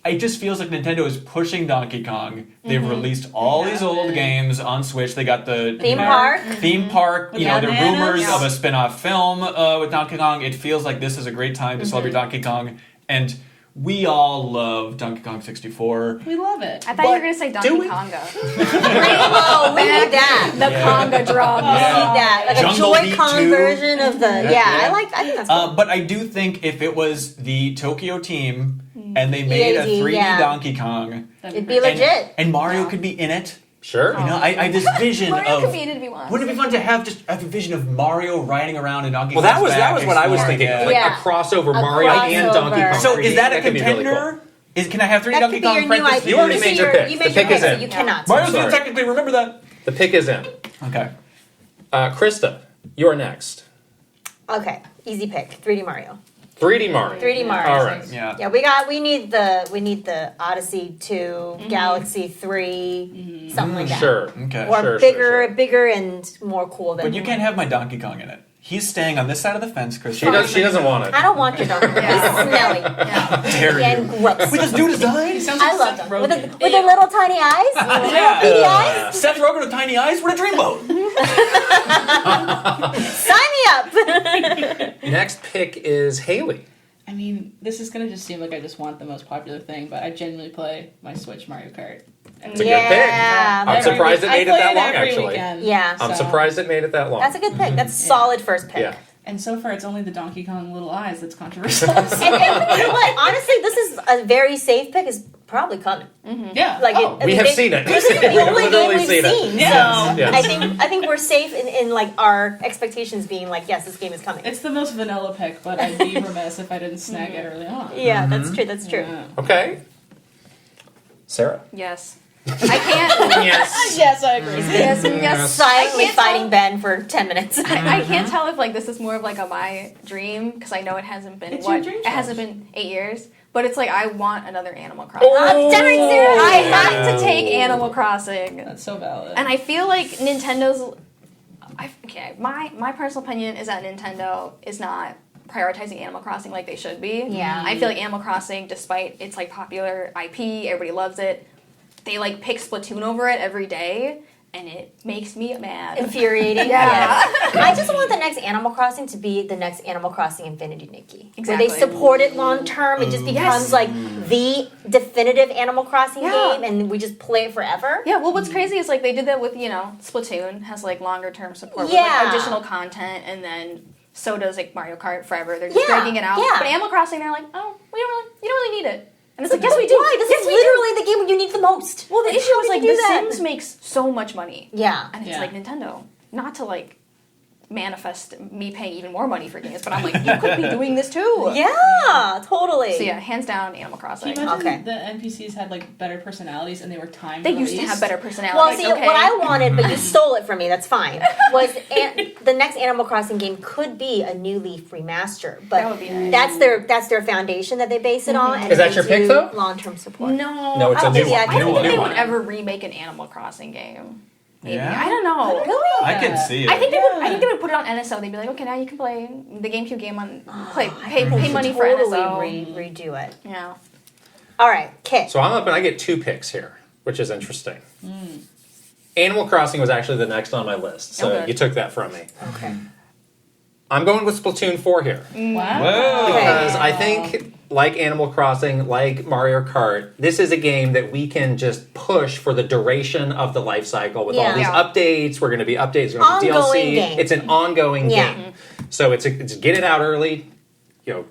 I just feels like Nintendo is pushing Donkey Kong. They've released all these old games on Switch. They got the Theme park. Theme park. You know, there are bananas. rumors Yeah. of a spin-off film with Donkey Kong. It feels like this is a great time to celebrate Donkey Kong. And we all love Donkey Kong 64. We love it. I thought you were going to say Donkey we? Konga. Oh, we need that. The conga drum. We need that. Like Jungle a Beat Joy-Con 2. version of the... I think that's cool. But I do think if it was the Tokyo team and they made a EAD, 3D Donkey Kong... It'd be legit. And Mario could be in it. Sure. You know, I have this vision Mario of... could be in it if he wants. Wouldn't it be fun to have a vision of Mario riding around in Donkey Well, Kong's that was back, what I was exploring thinking. it? Like Yeah. a crossover A Mario and Donkey crossover. Kong. So 3D. is that a That could be really contender? Can I have 3D That Donkey could be Kong your new parentheses? IP. You already made your pick. You The made your pick is pick, in. so you cannot. Mario's Sorry. gonna technically remember that. The pick is in. Okay. Krista, you're next. Okay, easy pick. 3D Mario. 3D Mario. 3D Mario. All right. Yeah. Yeah, we need the Odyssey 2, Galaxy 3, something like that. Sure. Okay. Or Sure, bigger and more cool than. But you can't have my Donkey Kong in it. He's staying on this side of the fence, Chris. She doesn't want it. I don't want your Donkey Kong. He's smelly Dare and you. gross. With his new design? Sounds I like love Seth them with Rogen. the little tiny eyes, little beady eyes. Seth Rogen with tiny eyes? What a dreamboat! Sign me up. Next pick is Haley. I mean, this is gonna just seem like I just want the most popular thing, but I genuinely play my Switch Mario Kart. It's a good pick. I'm surprised it made it that long, actually. Yeah. I'm surprised it made it that long. That's a good pick. That's a solid first pick. Yeah. And so far, it's only the Donkey Kong little eyes that's controversial. And you know what? Honestly, this is a very safe pick. Is probably coming. Yeah. Like we have seen it. This is the only game literally we've seen it. seen. Yes. So Yes. I think we're safe in like our expectations being like, yes, this game is coming. It's the most vanilla pick, but I'd be remiss if I didn't snag it early on. Yeah, that's true. That's true. Yeah. Okay. Sarah. Yes. I can't. Yes. Yes, I agree. Yes. Silently I can't fighting tell- Ben for 10 minutes. I can't tell if like this is more of like a my dream because I know it hasn't been It's your dream it hasn't choice. been 8 years, but it's like I want another Animal Crossing. Damn it, Sarah! I have to take Animal Crossing, That's so valid. and I feel like Nintendo's. My personal opinion is that Nintendo is not prioritizing Animal Crossing like they should be. Yeah. I feel like Animal Crossing, despite its like popular IP, everybody loves it. They like pick Splatoon over it every day, and it makes me mad. Infuriating. Yeah. Yes. I just want the next Animal Crossing to be the next Animal Crossing Infinity, Nikki. Exactly. Where they support it long term. It just becomes like the definitive Animal Crossing Yeah. game, and we just play it forever. Yeah, well, what's crazy is like they did that with Splatoon has like longer term support with Yeah. like additional content, and then so does like Mario Kart Forever. They're just Yeah, dragging it out. yeah. But Animal Crossing, they're like, oh, you don't really need it. And it's like, yes, we do. Why? This yes, is we do. literally the game you need the most. Well, the issue How is do like you The do that? Sims makes so much money, Yeah. and it's Yeah. like Nintendo, not to like manifest me paying even more money for games, but I'm like, you could be doing this too. Yeah, totally. So yeah, hands down, Animal Crossing. Can you imagine Okay. the NPCs had like better personalities and they were timed They used to released? have better Well, personalities. see, okay. what I wanted, but you stole it from me, that's fine, was the next Animal Crossing game could be a New Leaf remaster. But That would be nice. that's their foundation that they base it on. And Is that they your pick, do though? long-term support. No, it's I a don't new think- one. I don't think New they one. would ever remake an Animal Crossing game. Maybe. Yeah? I don't know. Really? I can see it. I think they would put it on NSO. They'd be like, okay, now you can play the GameCube game on pay money for Totally NSO. redo it. Yeah. All right, Kit. So I'm up and I get 2 picks here, which is interesting. Animal Crossing was actually the next on my list, so Okay. you took that from me. Okay. I'm going with Splatoon 4 here. Wow. Whoa. Because I think, like Animal Crossing, like Mario Kart, this is a game that we can just push for the duration of the life cycle with all Yeah. these Yeah. updates. We're going to be updates, we're going to be Ongoing DLC. game. It's an ongoing Yeah. game. So it's get it out early,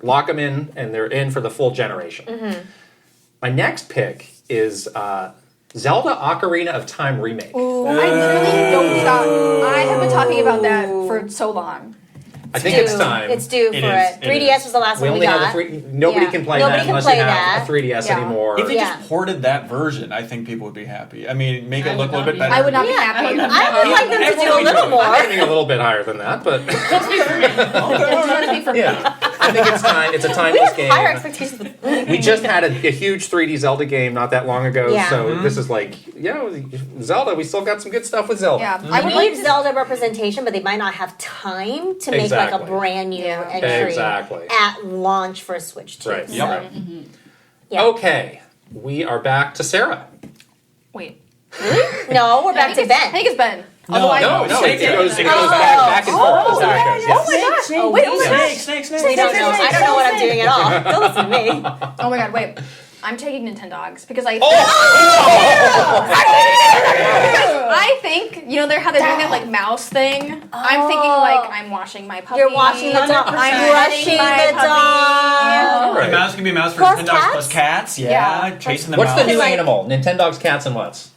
lock them in, and they're in for the full generation. My next pick is Zelda Ocarina of Time Remake. Ooh, I literally don't stop. I have been talking about that for so long. I think it's time. It's due for It it. is. 3DS was the last we one only we have got. a three. Nobody Yeah. can play Nobody that can unless play you have that. a 3DS Yeah. anymore. If they Yeah. just ported that version, I think people would be happy. I mean, make I it look would a little not bit be better. I would not be Yeah. happy. I would like them to do a little I'm more. aiming a little bit higher than that, but yeah, I think it's time. It's a We timeless have game. higher expectations. We just had a huge 3D Zelda game not that long ago, Yeah. so this is like, Zelda. We still got some good stuff with Zelda. Yeah, I I would need like to. Zelda representation, but they might not have time to make like a Exactly. brand new Yeah. entry Exactly. at launch for a Switch 2. Right. So, Yep. yeah. Okay, we are back to Sarah. Wait. No, we're I back think to it's- I Ben. think it's Ben. No, Although I No, no, it Snake goes Snake. back and forth. Oh, Is that what it goes? Oh my gosh! Snake, Wait, oh my snake, gosh! Snake. We don't know. I don't know what I'm doing at all. Don't listen to me. Oh my god! Wait, I'm taking Nintendogs because I. I think they're how they're doing that like mouse thing. I'm thinking like I'm washing my puppy. You're washing the dog. I'm Brushing my the dog. Right. A mouse can be a mouse for Plus Nintendogs cats? plus cats. Yeah, Yeah. chasing the What's mouse. the new Like- animal? Nintendogs, cats, and what's?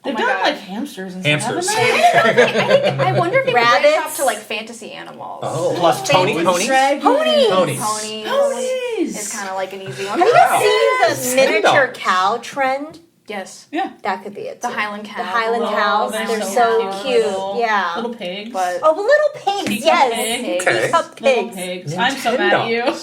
They've my done God. like hamsters and Hamsters. stuff. haven't they? I wonder if they would branch Rabbits? off to like fantasy animals. Oh, Plus ponies. Dragons. Ponies. Ponies. Ponies. Ponies. Is kind of like an easy one. Have you guys Yes. seen the miniature $10. cow trend? Yes. Yeah. That could be it. The too. Highland cow. The Highland Oh, cows. they're They're so so cute. cute. Yeah. Little pigs. But Oh, little pigs. Teacup Yes. pig. Okay. Teacup Little pigs. pigs. I'm so mad at you.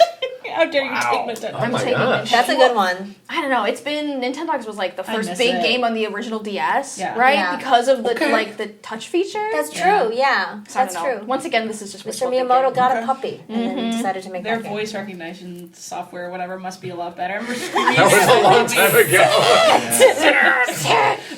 How dare you Wow. take Nintendo? Oh I'm my taking gosh. Nintendo. That's a good one. I don't know. It's been Nintendogs was like the I first miss big it. game on the original DS, Yeah. right? Yeah. Because of the Okay. like the touch feature. That's Yeah. true. Yeah. So I That's don't know. true. Once again, this is just Mr. wishful Miyamoto thinking. got a puppy and then decided to make Their that game. voice recognition software, whatever, must be a lot better. That was a long time ago.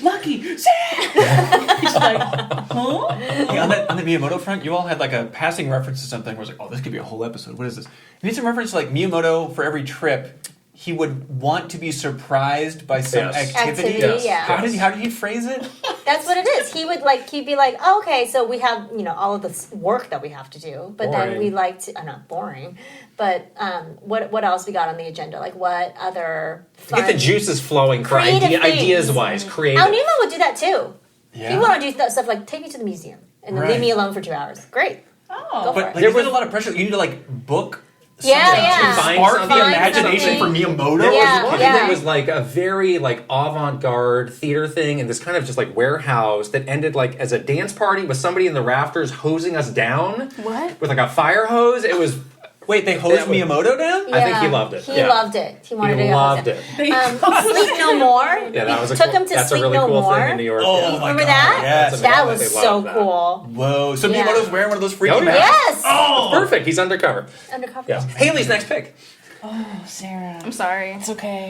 Lucky! It's like, huh? Hey, on the Miyamoto front, you all had like a passing reference to something where it's like, oh, this could be a whole episode. What is this? You need some reference to like Miyamoto for every trip. he would want to be surprised by some activity. Activity, yeah. How did he phrase it? That's what it is. He'd be like, oh, okay, so we have, all of this work that we have to do, but then we like to, not boring, but what else we got on the agenda? Like, what other fun, get the juices flowing for ideas-wise, creative. Aonuma would do that too. Yeah. You want to do that stuff like, take me to the museum, and then leave me alone for 2 hours. Great. Oh. Go for But it. there was a lot of pressure. You need to, book Yeah. to spark the Find imagination something. for Miyamoto. There Yeah. was one that was like a very avant-garde theater thing, and this kind of just warehouse that ended as a dance party with somebody in the rafters hosing us down. What? With a fire hose. It was. Wait, they hosed Miyamoto down? I think he loved it. He loved it. He wanted to go. loved it. Sleep No More. Yeah, that was took him to that's Sleep a really No cool More. thing in New York. Oh, yeah. my Remember God, that? yes. That They was loved so that. cool. Whoa. So Yeah. Miyamoto's wearing one of those freaky Oh, yeah. masks? Yes. Oh! Perfect. He's undercover. Undercover. Yeah. Haley's next pick. Oh, Sarah. I'm sorry. It's okay.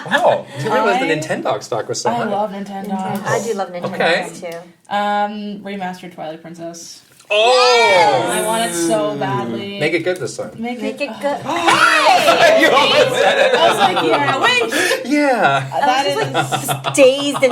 Wow. I didn't realize the Nintendo stock was so I high. love Nintendo. I do love Nintendo Okay. too. Remastered Twilight Princess. Oh! I want it so badly. Make it good this time. Make Make it good. You almost said it. I was like, yeah, wait. Yeah. That is. Dazed,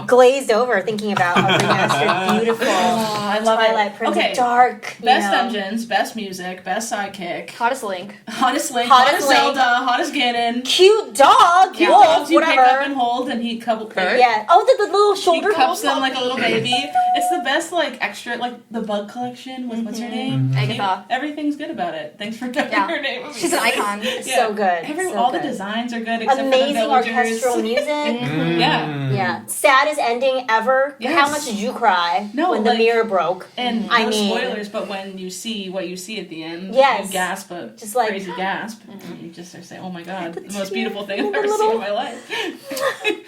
glazed over thinking about a remastered, beautiful I love Twilight it. Princess, Okay. dark. Best dungeons, best music, best sidekick, Hottest Link. hottest Link, Hottest hottest Link. Zelda, hottest Ganon. Cute dog, Cute wolf, dogs you pick up whatever. and hold, and he couple. Okay. Yeah. Oh, the little He shoulder cups them holds like a little baby. It's the best, extra, the bug collection with what's her name? Agatha. Everything's good about it. Thanks for getting Yeah. her name. She's an icon. So good. so all good. the designs are good except Amazing for the villagers. orchestral music. Yeah. Yeah. Saddest ending ever. Yes. How much did you cry No, when the like- mirror broke? And I no mean- spoilers, but when you see what you see at the end, Yes. you gasp a Just like- crazy gasp. And you just say, oh my god, the most tear beautiful thing in I've the ever little- seen in my life.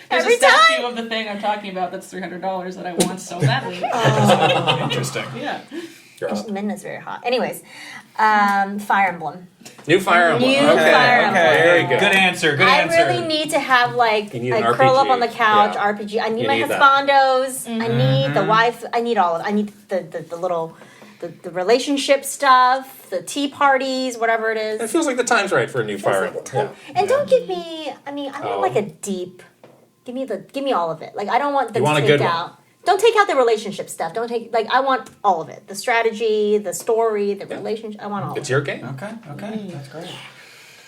There's Every a statue time. of the thing I'm talking about that's $300 that I want so badly. Interesting. Yeah. Midna's very hot. Anyways, Fire Emblem. New Fire Emblem. New Okay. Fire Emblem. Very good. Good answer. Good I answer. really need to have You need an curl up RPG. on the couch Yeah. RPG. I need You my need that. husbandos. I need the wife. I need all of it. I need the little the relationship stuff, the tea parties, whatever it is. It feels like the time's right for a new Fire Emblem. Yeah. And don't give me. I mean, I want a deep. Give me all of it. I don't want them You want to a take good one. out. Don't take out the relationship stuff. Don't take I want all of it. The strategy, the story, the relationship. I want all It's of your game. Okay. That's great.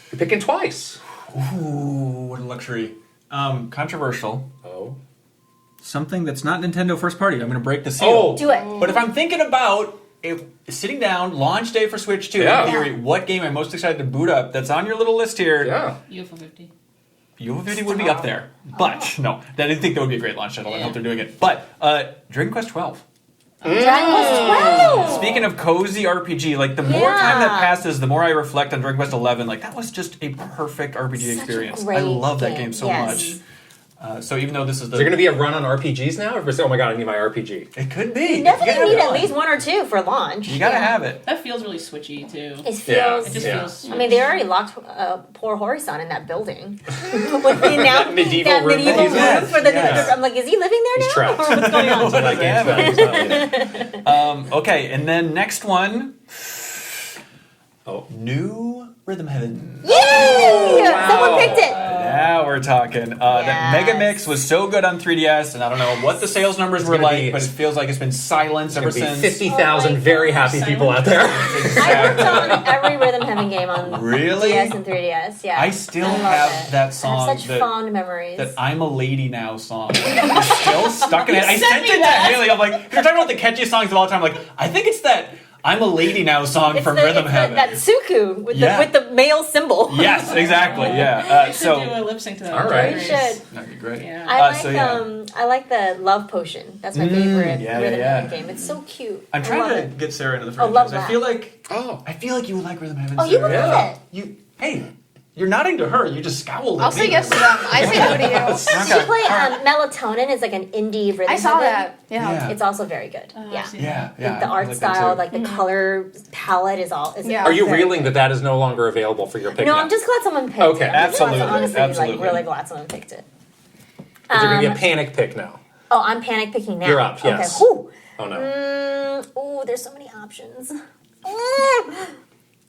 You're picking twice. Ooh, what a luxury. Controversial. Oh. Something that's not Nintendo first party. I'm going to break the seal. Oh. it. Do it. But if I'm thinking about sitting down, launch day for Switch 2, Yeah. in theory, what game I'm most excited to boot up that's on your little list here? Yeah. UFO 50. UFO 50 would be up there. But, no, I didn't think that would be a great launch title. I Yeah. hope they're doing it. But, Dragon Quest 12. Dragon Quest 12. Speaking of cozy RPG, the more time that passes, the more I reflect on Dragon Quest 11. That was just a perfect RPG Such a experience. I great love that game, game so yes. much. So even though this is Is there going to be a run on RPGs now? Or say, oh my god, I need my RPG. it could be. You definitely gotta need have at it. least one or two for launch. You gotta have it. That feels really switchy too. It feels. It just Yeah. feels. I mean, they already locked poor Horizon in that building. With the now, Medieval that room medieval that he's room in. for the. Yes. I'm like, is he living there He's now? trapped. Or what's going on? So that game's not- Okay, and then next one. Oh. New Rhythm Heaven. Yay! Wow. Someone picked it. Now we're talking. That Yes. Mega Mix was so good on 3DS, and I don't know what the sales numbers were gonna like, be- but it feels like it's been silenced ever There's going to be since. 50,000 Oh my very God. happy people out there. I worked on every Rhythm Heaven game on Really? DS and 3DS. Yeah, I still love have it. that song. I have such that, fond memories. that I'm a Lady Now song. It's still stuck in it. I sent me it to that. Haley. I'm like, you're talking about the catchiest songs of all time. I'm like, I think it's that I'm a Lady Now song It's from the- Rhythm it's Heaven. that Suku with Yeah. the male symbol. Yes, exactly. Yeah. We should So do a lip sync to that. All right. We should. that'd be great. Yeah. I like the Love Potion. That's my favorite yeah, Rhythm yeah. Heaven game. It's so cute. I'm I trying love to it. get Sarah into the Oh, love franchise. that. I feel like you would like Rhythm Heaven. Oh, you would Sarah. love it. You, hey, you're nodding to her. You just scowled at I'll me. say yes to them. I say no to you. She played Melatonin is like an indie rhythm. I saw heaven. that. Yeah. Yeah. It's also very good. Yeah. I've seen Yeah, The yeah. I art like that style, too. like the color palette is all. Is Yeah. Are you very reeling good. that is no longer available for your pick No, now? I'm just glad someone picked Okay, it. I'm just glad- absolutely, honestly, absolutely. like really glad someone picked it. Is there going to be a panic pick now? Oh, I'm panic picking now. You're up, yes. Okay. Whew. Oh no. There's so many options.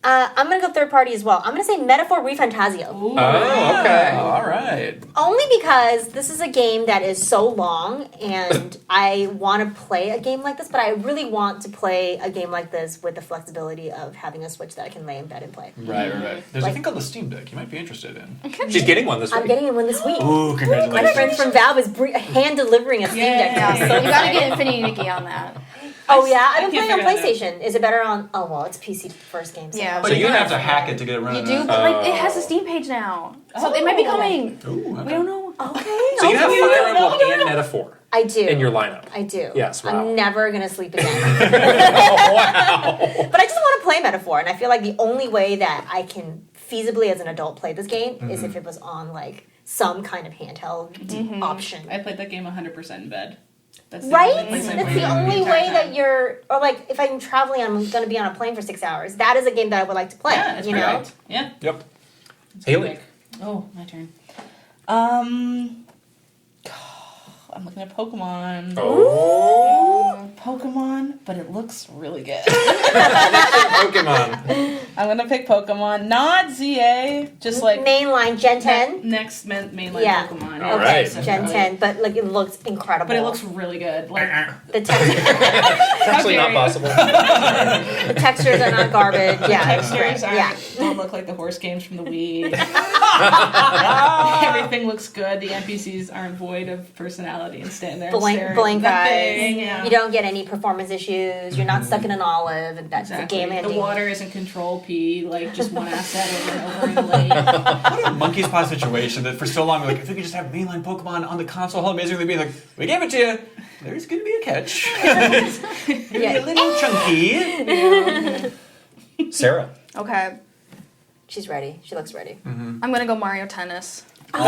I'm going to go third party as well. I'm going to say Metaphor ReFantazio. Oh, okay. All right. Only because this is a game that is so long, and I want to play a game like this, but I really want to play a game like this with the flexibility of having a Switch that I can lay in bed and play. Right. There's a thing called the Steam Deck you might be interested in. She's getting one this week. I'm getting one this week. Ooh, congratulations. My friend from Valve is hand delivering a Steam Deck. Yeah, So you gotta get Infinity Nikki on that. Oh yeah, I've been can't playing on figure that PlayStation. Is it better on? Oh well, it's PC first game. So Yeah. But you have to hack it to get it running. You do, but like it has a Steam page now, so it might be coming. Ooh, okay. We don't know. Okay. So you have okay. Fire Emblem and Metaphor I do. in your lineup. I do. Yes, wow. I'm never gonna sleep again. Wow. But I just want to play Metaphor, and I feel like the only way that I can feasibly as an adult play this game is if it was on like some kind of handheld option. I played that game 100% in bed. That's the Right? only place I That's played the it only entire way time. that you're, or like if I'm traveling, I'm going to be on a plane for 6 hours. That is a game that I would like to play. Yeah, it's you know? perfect. Yeah. Yep. Haley. Oh, my turn. I'm looking at Pokemon. Oh. Pokemon, but it looks really good. Pokemon. I'm gonna pick Pokemon, not ZA, just like Mainline Gen 10. next mainline Yeah. Pokemon. All Okay, right. Gen 10, but like it looks incredible. But it looks really good. Like the textures, It's actually not possible. the textures are not garbage. Yeah, it's great. textures Yeah. don't look like the horse games from the Wii. Everything looks good. The NPCs aren't void of personality and stand there and stare Blank at eyes. nothing. Yeah. You don't get any performance issues. You're not stuck in an olive, and that's Exactly. the game ending. The water isn't control P, like just one asset over and over in the lake. What a monkey's paw situation that for so long, like, if we could just have mainline Pokemon on the console, how amazing would it be? Like, we gave it to you. There's going to be a catch. It's gonna be a little chunky. Sarah. Okay, She's ready. She looks ready. I'm gonna go Mario Tennis. Wow.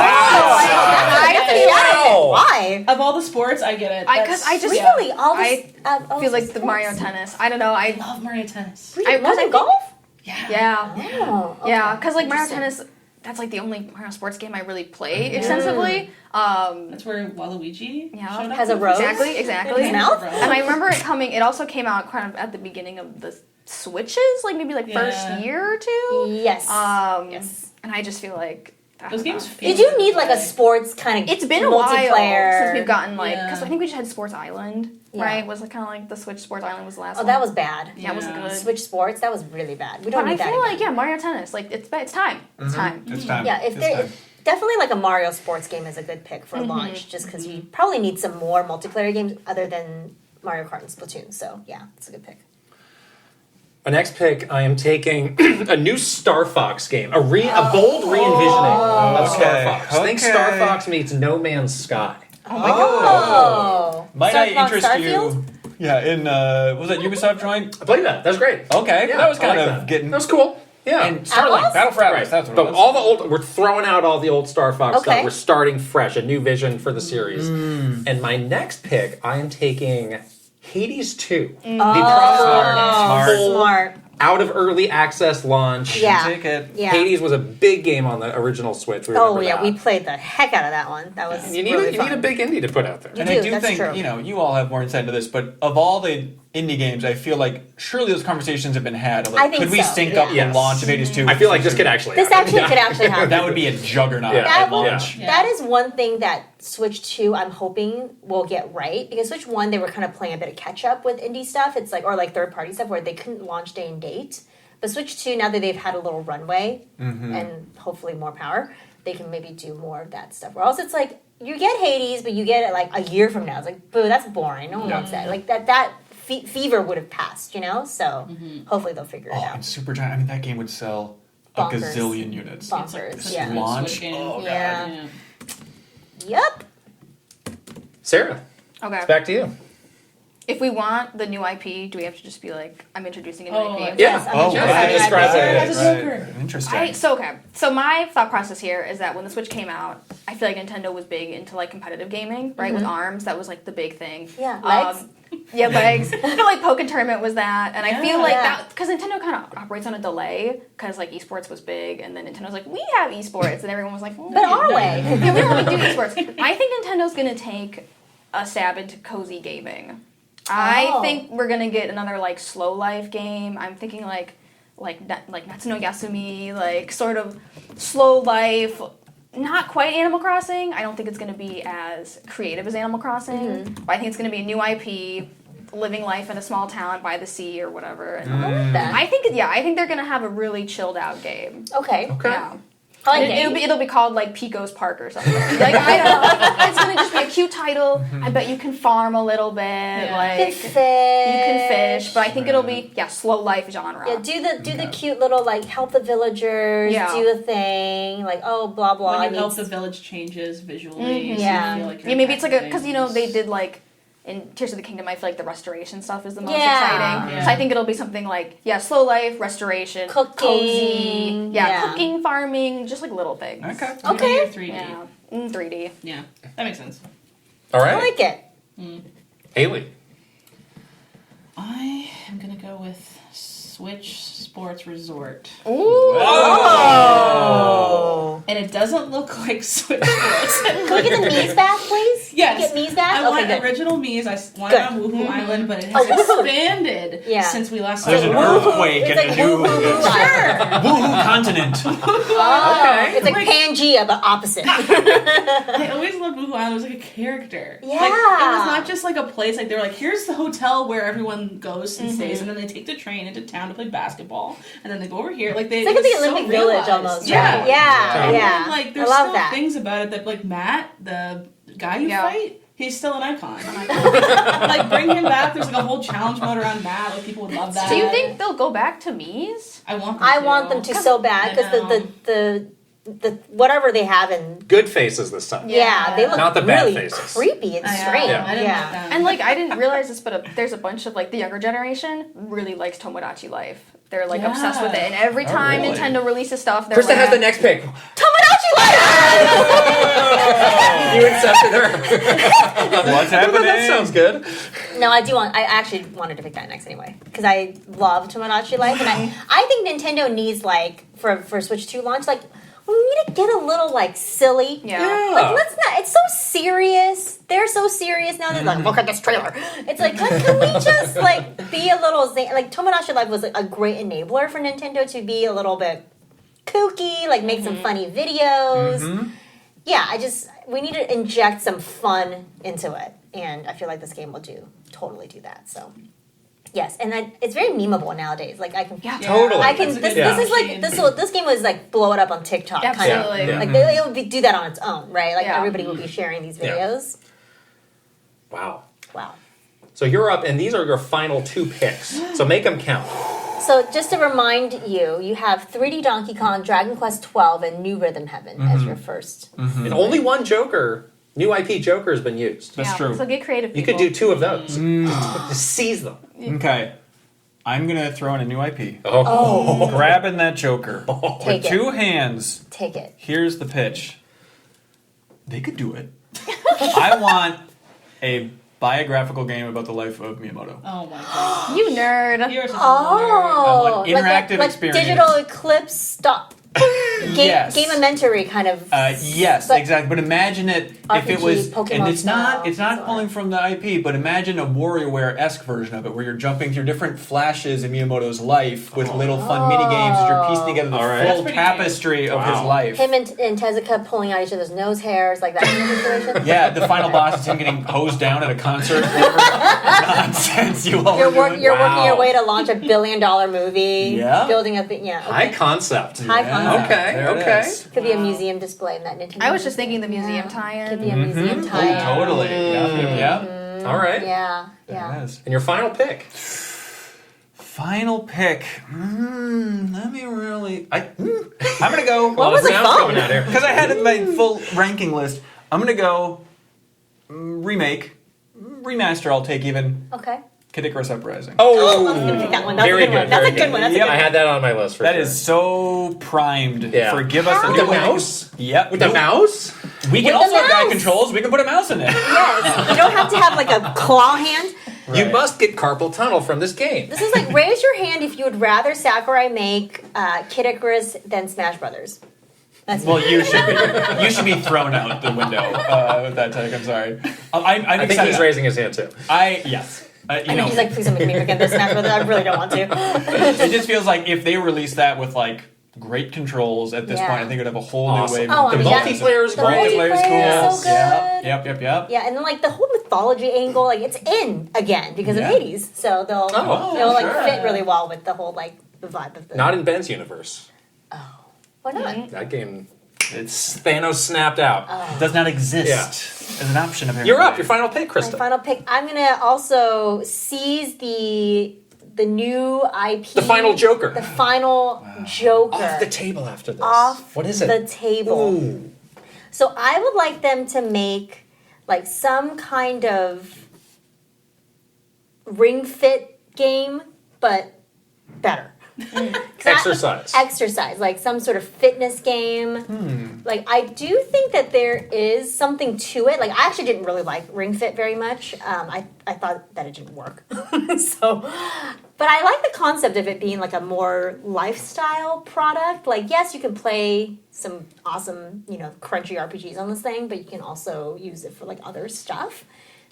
Why? Of all the sports, I get it. Because I just Really? All this, I feel like the Mario Tennis. I don't know. I love Mario Tennis. Really? More than golf? yeah. Oh, okay. Yeah, because like Mario Interesting. Tennis, that's like the only Mario sports game I really played extensively. That's where Waluigi Yeah. showed up. Has a rose? Exactly. His mouth? And I remember it coming. It also came out kind of at the beginning of the Switches, like maybe like first year or two. Yes. Yes. And I just feel like Those games feel Did you good need to like a play. sports kind of it's been a while multiplayer since we've gotten like because Yeah. I think we just had Sports Island, Yeah. right? Was like kind of like the Switch Sports Island was the last Oh, one. that was bad. yeah, it wasn't Yeah. good. Switch Sports, that was really bad. We don't But I need that. feel again. like Mario Tennis, like it's time. It's time. It's time. Yeah, if It's they time. definitely like a Mario sports game is a good pick for launch, just because you probably need some more multiplayer games other than Mario Kart and Splatoon. So yeah, it's a good pick. My next pick, I am taking a new Star Fox game, a bold re-envisioning of Star Okay, Fox. Think okay. Star Fox meets No Man's Sky. Oh, Might Star I Fox interest Starfield? you? Yeah, in what was that Ubisoft joint? I played that. That was great. Okay, Yeah, that was I kind like of that. getting. That was cool. Yeah. And Starlink, Atlas? Battle for Atlas. Right. That's what But it was. all the old, we're throwing out all the old Star Fox Okay. stuff. We're starting fresh, a new vision for the series. And my next pick, I am taking Hades 2. The proper Smart. out of early access launch. Yeah. Take it. Yeah. Hades was a big game on the original Switch. We Oh remember yeah, that. we played the heck out of that one. That was You need, really you fun. need a big indie to put out there. You And do, I do that's think, true. you all have more insight into this, but of all the indie games, I feel like surely those conversations have been had. Like, I think could we so, sync yeah. up the Yes. launch of Hades 2? I feel like this could actually This happen. actually could actually happen. That would be a juggernaut Yeah. at That will- launch. Yeah. That is one thing that Switch 2 I'm hoping will get right, because Switch 1 they were kind of playing a bit of catch up with indie stuff. It's like, or like third party stuff where they couldn't launch day and date. But Switch 2, now that they've had a little runway and hopefully more power, they can maybe do more of that stuff. Or else it's like you get Hades, but you get it like a year from now. It's like, boo, that's boring. No one wants that. Like that fever would have passed, you know. So hopefully they'll figure it Oh, out. and Supergiant. I mean, that game would sell a Bonkers. gazillion units. Bonkers. Yeah. Yeah. Launch. Switch game. Oh, God. Yeah. Yeah. Yep. Sarah, Okay. it's back to you. If we want the new IP, do we have to just be like, I'm introducing a new Oh, IP? Yeah. I'm Oh, sure. right. I- Describe I- it. As a Joker. Interesting. So my thought process here is that when the Switch came out, I feel like Nintendo was big into like competitive gaming, right? With ARMS, that was like the big thing. Yeah, legs. Yeah, legs. I feel like Pokken Tournament was that, and I feel like Yeah. that because Nintendo kind of operates on a delay because like esports was big, and then Nintendo's like, we have esports, and everyone was like, well, But our way. yeah, we don't really do esports. I think Nintendo's gonna take a stab into cozy gaming. I Oh. think we're gonna get another like slow life game. I'm thinking like like Natsu no Yasumi, like sort of slow life. Not quite Animal Crossing. I don't think it's going to be as creative as Animal Crossing, but I think it's going to be a new IP, living life in a small town by the sea or whatever. And I think they're going to have a really chilled out game. Okay. Yeah. I like It'll be called like Pico's Park or something. Like I don't know. It's gonna just be a cute title. I bet you can farm a little bit. Like you can fish. But I think it'll be slow life genre. Yeah, do the cute little like help the villagers, do the thing, like blah blah. When you help the village changes visually. So Yeah. you feel like Maybe it's like because they did like. In Tears of the Kingdom, I feel like the restoration stuff is the most exciting. Yeah. So I think it'll be something like, slow life, restoration, cooking, cozy. Cooking, farming, just like little things. Okay. 2D or 3D. Yeah. 3D. Yeah, that makes sense. All right. I like it. Haley. I am going to go with Switch Sports Resort. Ooh. Oh. And it doesn't look like Switch Sports. Can we get the Mii's back, please? Yes. Get Mii's back? I want good. original Mii's. I want it on Woohoo Island, but it has expanded since we last saw There's it. an earthquake in It's like the new Woohoo continent. Okay. It's like Pangea, but opposite. I always loved Woohoo Island. It was like a character. Yeah. Like, it was not just like a place. Like, they were like, here's the hotel where everyone goes and stays, and then they take the train into town to play basketball, and then they go over here. Like, it's like the Olympic Village almost. Yeah. Yeah. And, like, there's still things about it that, like, Matt, the guy you fight, he's still an icon. Like, bring him back. There's like a whole challenge mode around Matt. Like, people would love that. Do you think they'll go back to Mii's? I want them to so bad because the whatever they have in good faces this time. Yeah, they look not the bad really faces. creepy and strange. Yeah. And like I didn't realize this, but there's a bunch of like the younger generation really likes Tomodachi Life. They're like obsessed with it, and every time Nintendo releases stuff, they're Krista like, has the next pick. Tomodachi Life. You accepted her. What's happening? That sounds good. No, I actually wanted to pick that next anyway because I love Tomodachi Life, and I think Nintendo needs like for Switch 2 launch like. We need to get a little like silly. Yeah. Like let's not. It's so serious. They're so serious now. They're like, look at this trailer. It's like, can we just like be a little like Tomodachi Life was a great enabler for Nintendo to be a little bit kooky, like make some funny videos. Yeah, we need to inject some fun into it, and I feel like this game will totally do that. So. Yes, and it's very memeable nowadays. Like I can, totally. I can. This is like this game was like blow it up on TikTok. Absolutely. Kind of. Like it would do that on its own, right? Like everybody would be sharing these videos. Wow. Wow. So you're up, and these are your final 2 picks. So make them count. So just to remind you, you have 3D Donkey Kong, Dragon Quest 12, and New Rhythm Heaven as your first. And only one Joker, new IP Joker, has been used. That's true. So get creative. You could do 2 of those. Just seize them. Okay. I'm going to throw in a new IP. Oh. Grabbing that Joker. Take With it. 2 hands. Take it. Here's the pitch. They could do it. I want a biographical game about the life of Miyamoto. Oh my god. You nerd. You're such a nerd. I want interactive like experience. digital eclipse stop. Yes. Game-amentary kind of. Yes, but exactly. But imagine it if RPG, it was, Pokemon and it's style, not pulling from the IP. But imagine a WarioWare-esque version of it, where you're jumping through different flashes in Miyamoto's life with little fun mini games as you're piecing together the full tapestry of his life. Him and Tezuka pulling out each other's nose hairs, like that kind of situation. Yeah, the final boss is him getting hosed down at a concert. Nonsense you all You're are doing. working your way to launch $1 billion movie. Yeah. Building up. Okay. High concept. High concept. Okay. There it Okay. is. Could be a museum display in that Nintendo. I was just thinking the museum tie-in. Could be a museum tie-in. Totally. Yeah. All right. Yeah. It is. And your final pick. Final pick. Let me really. I'm gonna go. What was the sounds phone? coming out here. Because I had my full ranking list. I'm gonna go remake, remaster. I'll take even Okay. Kit Krysta Uprising. Oh, I was gonna pick that one. That's very a good one. That's a very good one. That's a Yep. good I one. had that on my list for That sure. is so primed. Yeah. Forgive us. With the mouse? Yep. With the mouse? We can With the also have back mouse. controls. We can put a mouse in it. Yes. You don't have to have like a claw hand. You Right. must get carpal tunnel from this game. This is like raise your hand if you would rather Sakurai make Kid Icarus than Smash Brothers. That's Well, you should be thrown out the window with that take. I'm sorry. I'm I think excited. he's raising his hand too. Yes. I know he's like, please don't make me forget this now. I really don't want to. It just feels like if they release that with like great controls at this point, I think it would have a whole new way. The multiplayer is great. The multiplayer is so good. Yep. Yeah, and then like the whole mythology angle, like it's in again because of Hades, so they'll fit really well with the whole like the vibe of the. Not in Ben's universe. Oh, why not? That game. It's Thanos snapped out. It does not exist as an option. Apparently. You're up. Your final pick, Krysta. My final pick. I'm gonna also seize the new IP. The final Joker. The final Joker. Off the table after this. What is it? The table. Ooh. So I would like them to make like some kind of Ring Fit game, but better. Exercise, like some sort of fitness game. Like I do think that there is something to it. Like I actually didn't really like Ring Fit very much. I thought that it didn't work. But I like the concept of it being like a more lifestyle product. Like yes, you can play some awesome, crunchy RPGs on this thing, but you can also use it for like other stuff.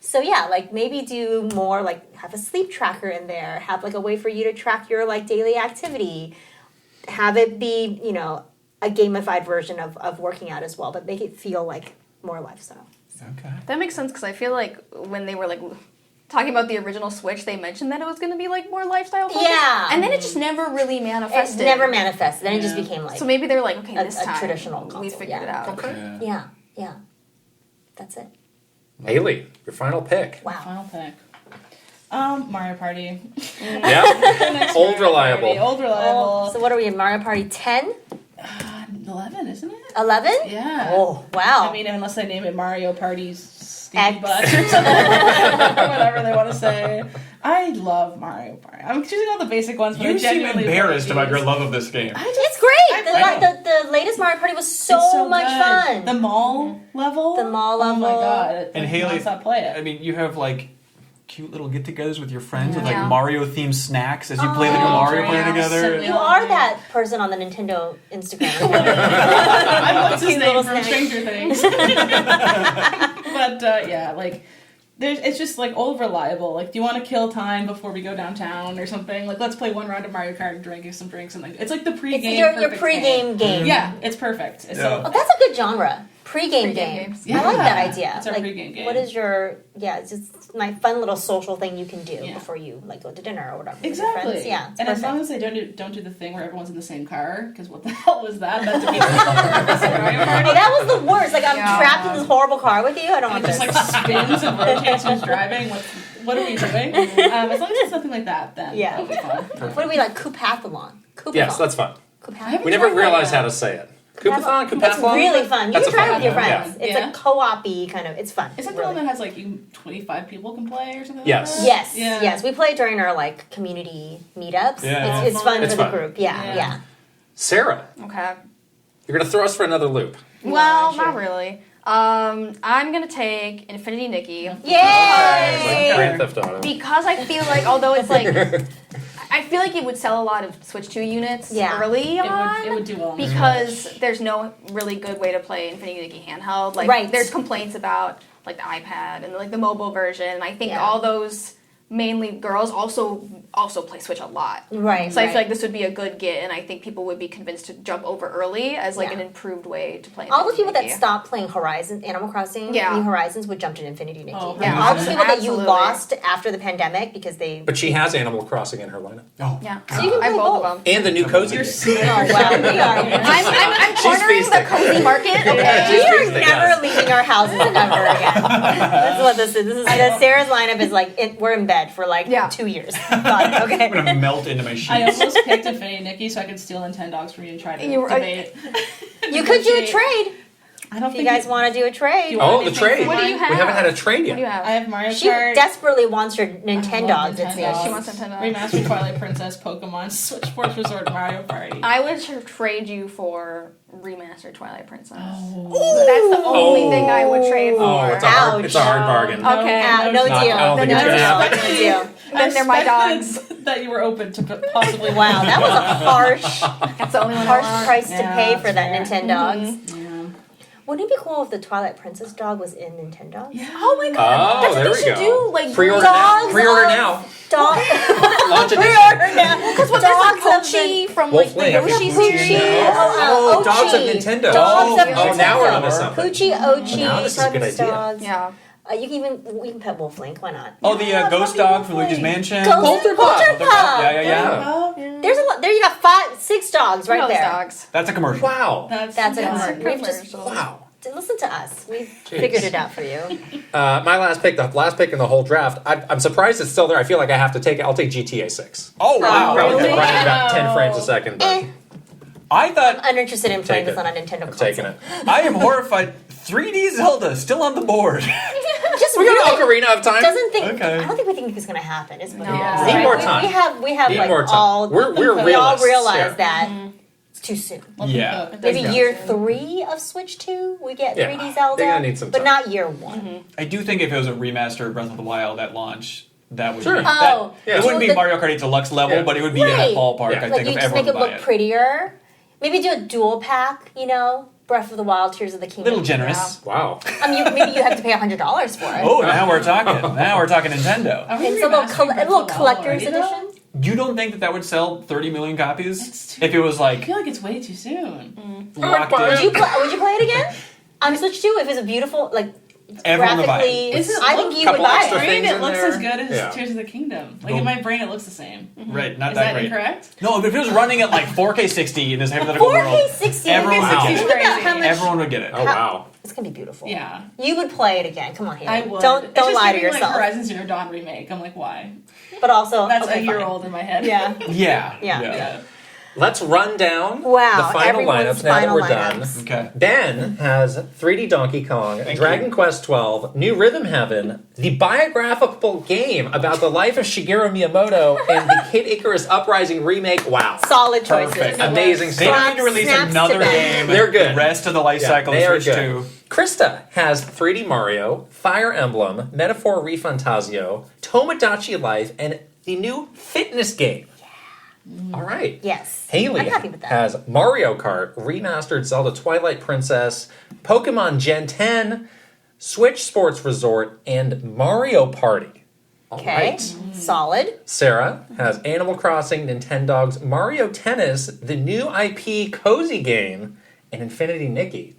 So yeah, like maybe do more like have a sleep tracker in there, have like a way for you to track your like daily activity, have it be, a gamified version of working out as well, but make it feel like more lifestyle. Okay. That makes sense because I feel like when they were like talking about the original Switch, they mentioned that it was going to be like more lifestyle focused. Yeah. And then it just never really manifested. It never manifested. Then it just became like so maybe they're like, okay, a this time traditional console. we figured it out. Okay. Yeah. That's it. Haley, your final pick. Wow. Final pick. Mario Party. Yeah. Old reliable. Old reliable. So what are we in Mario Party 10? 11, isn't it? 11? Yeah. Oh, wow. I mean, unless they name it Mario Party's Stinky Butt or something. Whatever they want to say. I love Mario Party. I'm choosing all the basic ones, but You I seem genuinely embarrassed about your love of this game. It's great. The latest Mario Party was so much fun. The mall level. The mall level. Oh my god! And Haley, play it. I mean, you have like cute little get-togethers with your friends with like Yeah. Mario-themed snacks as you play the new Mario Party together. You are that person on the Nintendo Instagram. I'm what's his name little from snacks. Stranger Things. But yeah, like. It's just like old reliable. Like, do you want to kill time before we go downtown or something? Like, let's play one round of Mario Kart and drink some drinks and like it's like the pregame. It's your pregame game. Yeah, it's perfect. Yeah. So, Oh, that's a good genre. Pre-game games. Yeah. I like that idea. It's our like, pre-game game. What is your it's just my fun little social thing you can do Yeah. before you like go to dinner or whatever. with your exactly. friends. Yeah. And as long as they don't do the thing where everyone's in the same car, because what the hell was that? That defeats the whole purpose of Mario Party. Oh, that was the worst. Like I'm trapped in this horrible car with you. I don't want And it just this. like spins and rotates who's driving. What are we doing? As long as it's something like that, then Yeah. that'll be fun. What do we like? Coupe-athlon. Yes, that's fun. Coupe-athlon. We never realized how to say it. Coupathon, It's Coupathon. really fun. You That's can try it a with your fun one, friends. It's like co-op-y kind of. It's fun. Is that the really. one that has like 25 people can play or something? Yes. Like that? Yes. We play it during our like community meetups. Yeah. It's fun It's for fun. the group. Yeah. Sarah, Okay. you're going to throw us for another loop. Well, sure. not really. I'm gonna take Infinity Nikki Like Yay! Grand Theft Auto. because I feel like although it's like I feel like it would sell a lot of Switch 2 units early on. It would do well. Because there's no really good way to play Infinity Nikki handheld. Like Right. there's complaints about like the iPad and like the mobile version. And I think Yeah. all those mainly girls also play Switch a lot. Right. So I feel like this would be a good get, and I think people would be convinced to jump over early as like Yeah. an improved way to play. all the people that Nikki. stopped playing Animal Crossing, New Horizons would jump to Infinity Nikki. Oh, And yeah. all the people that you Absolutely. lost after the pandemic because they. But she has Animal Crossing in her lineup. Oh. Yeah, So you can I play have both both. of them. And the new Cozy You're game. so Oh wow, we are. I'm cornering the feasting. cozy market. We Okay. are feasting, never yes. leaving our houses ever again. That's what this is. This is Sarah's lineup is like we're in bed for like 2 years. But, okay. I'm gonna melt into my sheets. I almost picked Infinity Nikki so I could steal Nintendogs from you and try to You were- debate. You could do a trade. I don't If think you guys want to do a trade. You Oh, want the anything trade. for What do mine? you have? We haven't had a trade What do you yet. have? I have Mario She Kart. desperately wants her Nintendogs, it Nintendogs. seems. She wants Nintendo. Remastered Twilight Princess, Pokemon, Switch Sports Resort, Mario Party. I would trade you for remastered Twilight Princess. Oh. That's the only thing I would trade for. Oh, it's a hard bargain. Okay. No Not- I deal. don't think it's No gonna deal. happen. No deal. Then they're my dogs. That you were open to possibly. Wow, that was a harsh That's the only one I harsh want. price to Yeah, pay for that that's fair. Nintendogs. Yeah. Wouldn't it be cool if the Twilight Princess dog was in Nintendo? Yeah. Oh my god. Oh, That's there what we they should go. do. Like Pre-order dogs now. Pre-order of- now. Dog. Launch edition. Pre-order now. Because what there's like Dogs of Pochi from Wolf like Link. the Yoshi Poochie. series. Oh, Dogs of Ochi. Nintendo. Dogs of Oh, now we're Nintendo. onto something. Poochie, Ochi, Now this is a good Dogs. idea. Dogs. Yeah. You can pet Wolf Link. Why not? Oh, the Yeah, ghost puppy dog Wolf from Luigi's Link. Mansion. Polterpup. Yeah. Yeah. There's a lot. There you got 6 dogs right Those there. dogs. That's a commercial. Wow. That's a commercial. We've just Wow. listen to us. We've figured it out for you. My last pick, the last pick in the whole draft. I'm surprised it's still there. I feel like I have to take it. I'll take GTA 6. Oh, wow. Probably really? running about 10 frames a second, but I thought I'm uninterested in playing Take this it. on a Nintendo I'm console. taking it. I am horrified. 3D Zelda still on the board. Just We got really Ocarina of Time. doesn't think. Okay. I don't think we think it's going to happen. Is what No. it is. Need Right? more time. We have Need like more time. all. We're we all realists realize here. that it's too soon. Yeah. Maybe Yeah. year 3 of Switch 2, we get Yeah. 3D Zelda. They're gonna need some but time. not year 1. I do think if it was a remaster of Breath of the Wild at launch, that would Sure. be. Oh, that, yeah. It wouldn't be the- Mario Kart 8 Deluxe level, Yeah. but it would be in that Right. ballpark, Yeah. I Like think, you if just make everyone it would buy look it. prettier. Maybe do a dual pack. Breath of the Wild, Tears of the Kingdom. Little generous. Wow. I mean, maybe you have to pay $100 for it. Oh, now we're talking. Now we're talking Nintendo. Are we It's a little, remastering Breath of little the Wild collector's already, though? edition. You don't think that would sell 30 million copies? It's too- If it was I like feel like it's way too soon. locked Would in? Would you play it again? On Switch 2, if it's a beautiful, like, Everyone would buy it. graphically, I think you would Couple buy extra it. things Brain, it in looks there. as good as Yeah. Tears of the Kingdom. Like Nope. in my brain, it looks the same. Right, not Is that that great. incorrect? No, if it was running at like 4K 60 in this hypothetical world, 4K 60. everyone would Wow. get Think it. about how much. Everyone would get it. Oh, wow. It's gonna be beautiful. Yeah. You would play it again. Come on, Haley. I would. Don't It's just lie to giving, yourself. Like Horizon Zero Dawn remake. I'm like, why? But also, That's okay, a year fine. old in my head. Yeah. Yeah. Yeah. Yeah. Let's run down Wow, the final everyone's lineups now that final we're done. lineups. Okay. Ben has 3D Donkey Kong, Thank Dragon you. Quest XII, New Rhythm Heaven, the biographical game about the life of Shigeru Miyamoto, and the Kid Icarus Uprising remake. Wow. Solid choices. Perfect. Amazing They stuff. don't need to release Snaps another to them. game. They're good. The rest of the life cycle they are is Switch good. 2. Krista has 3D Mario, Fire Emblem, Metaphor Refantasio, Tomodachi Life, and the new fitness game. All right. Yes. Haley I'm happy with that. has Mario Kart, Remastered Zelda Twilight Princess, Pokemon Gen 10, Switch Sports Resort, and Mario Party. All Okay. right. Solid. Sarah has Animal Crossing, Nintendogs, Mario Tennis, the new IP Cozy Game, and Infinity Nikki.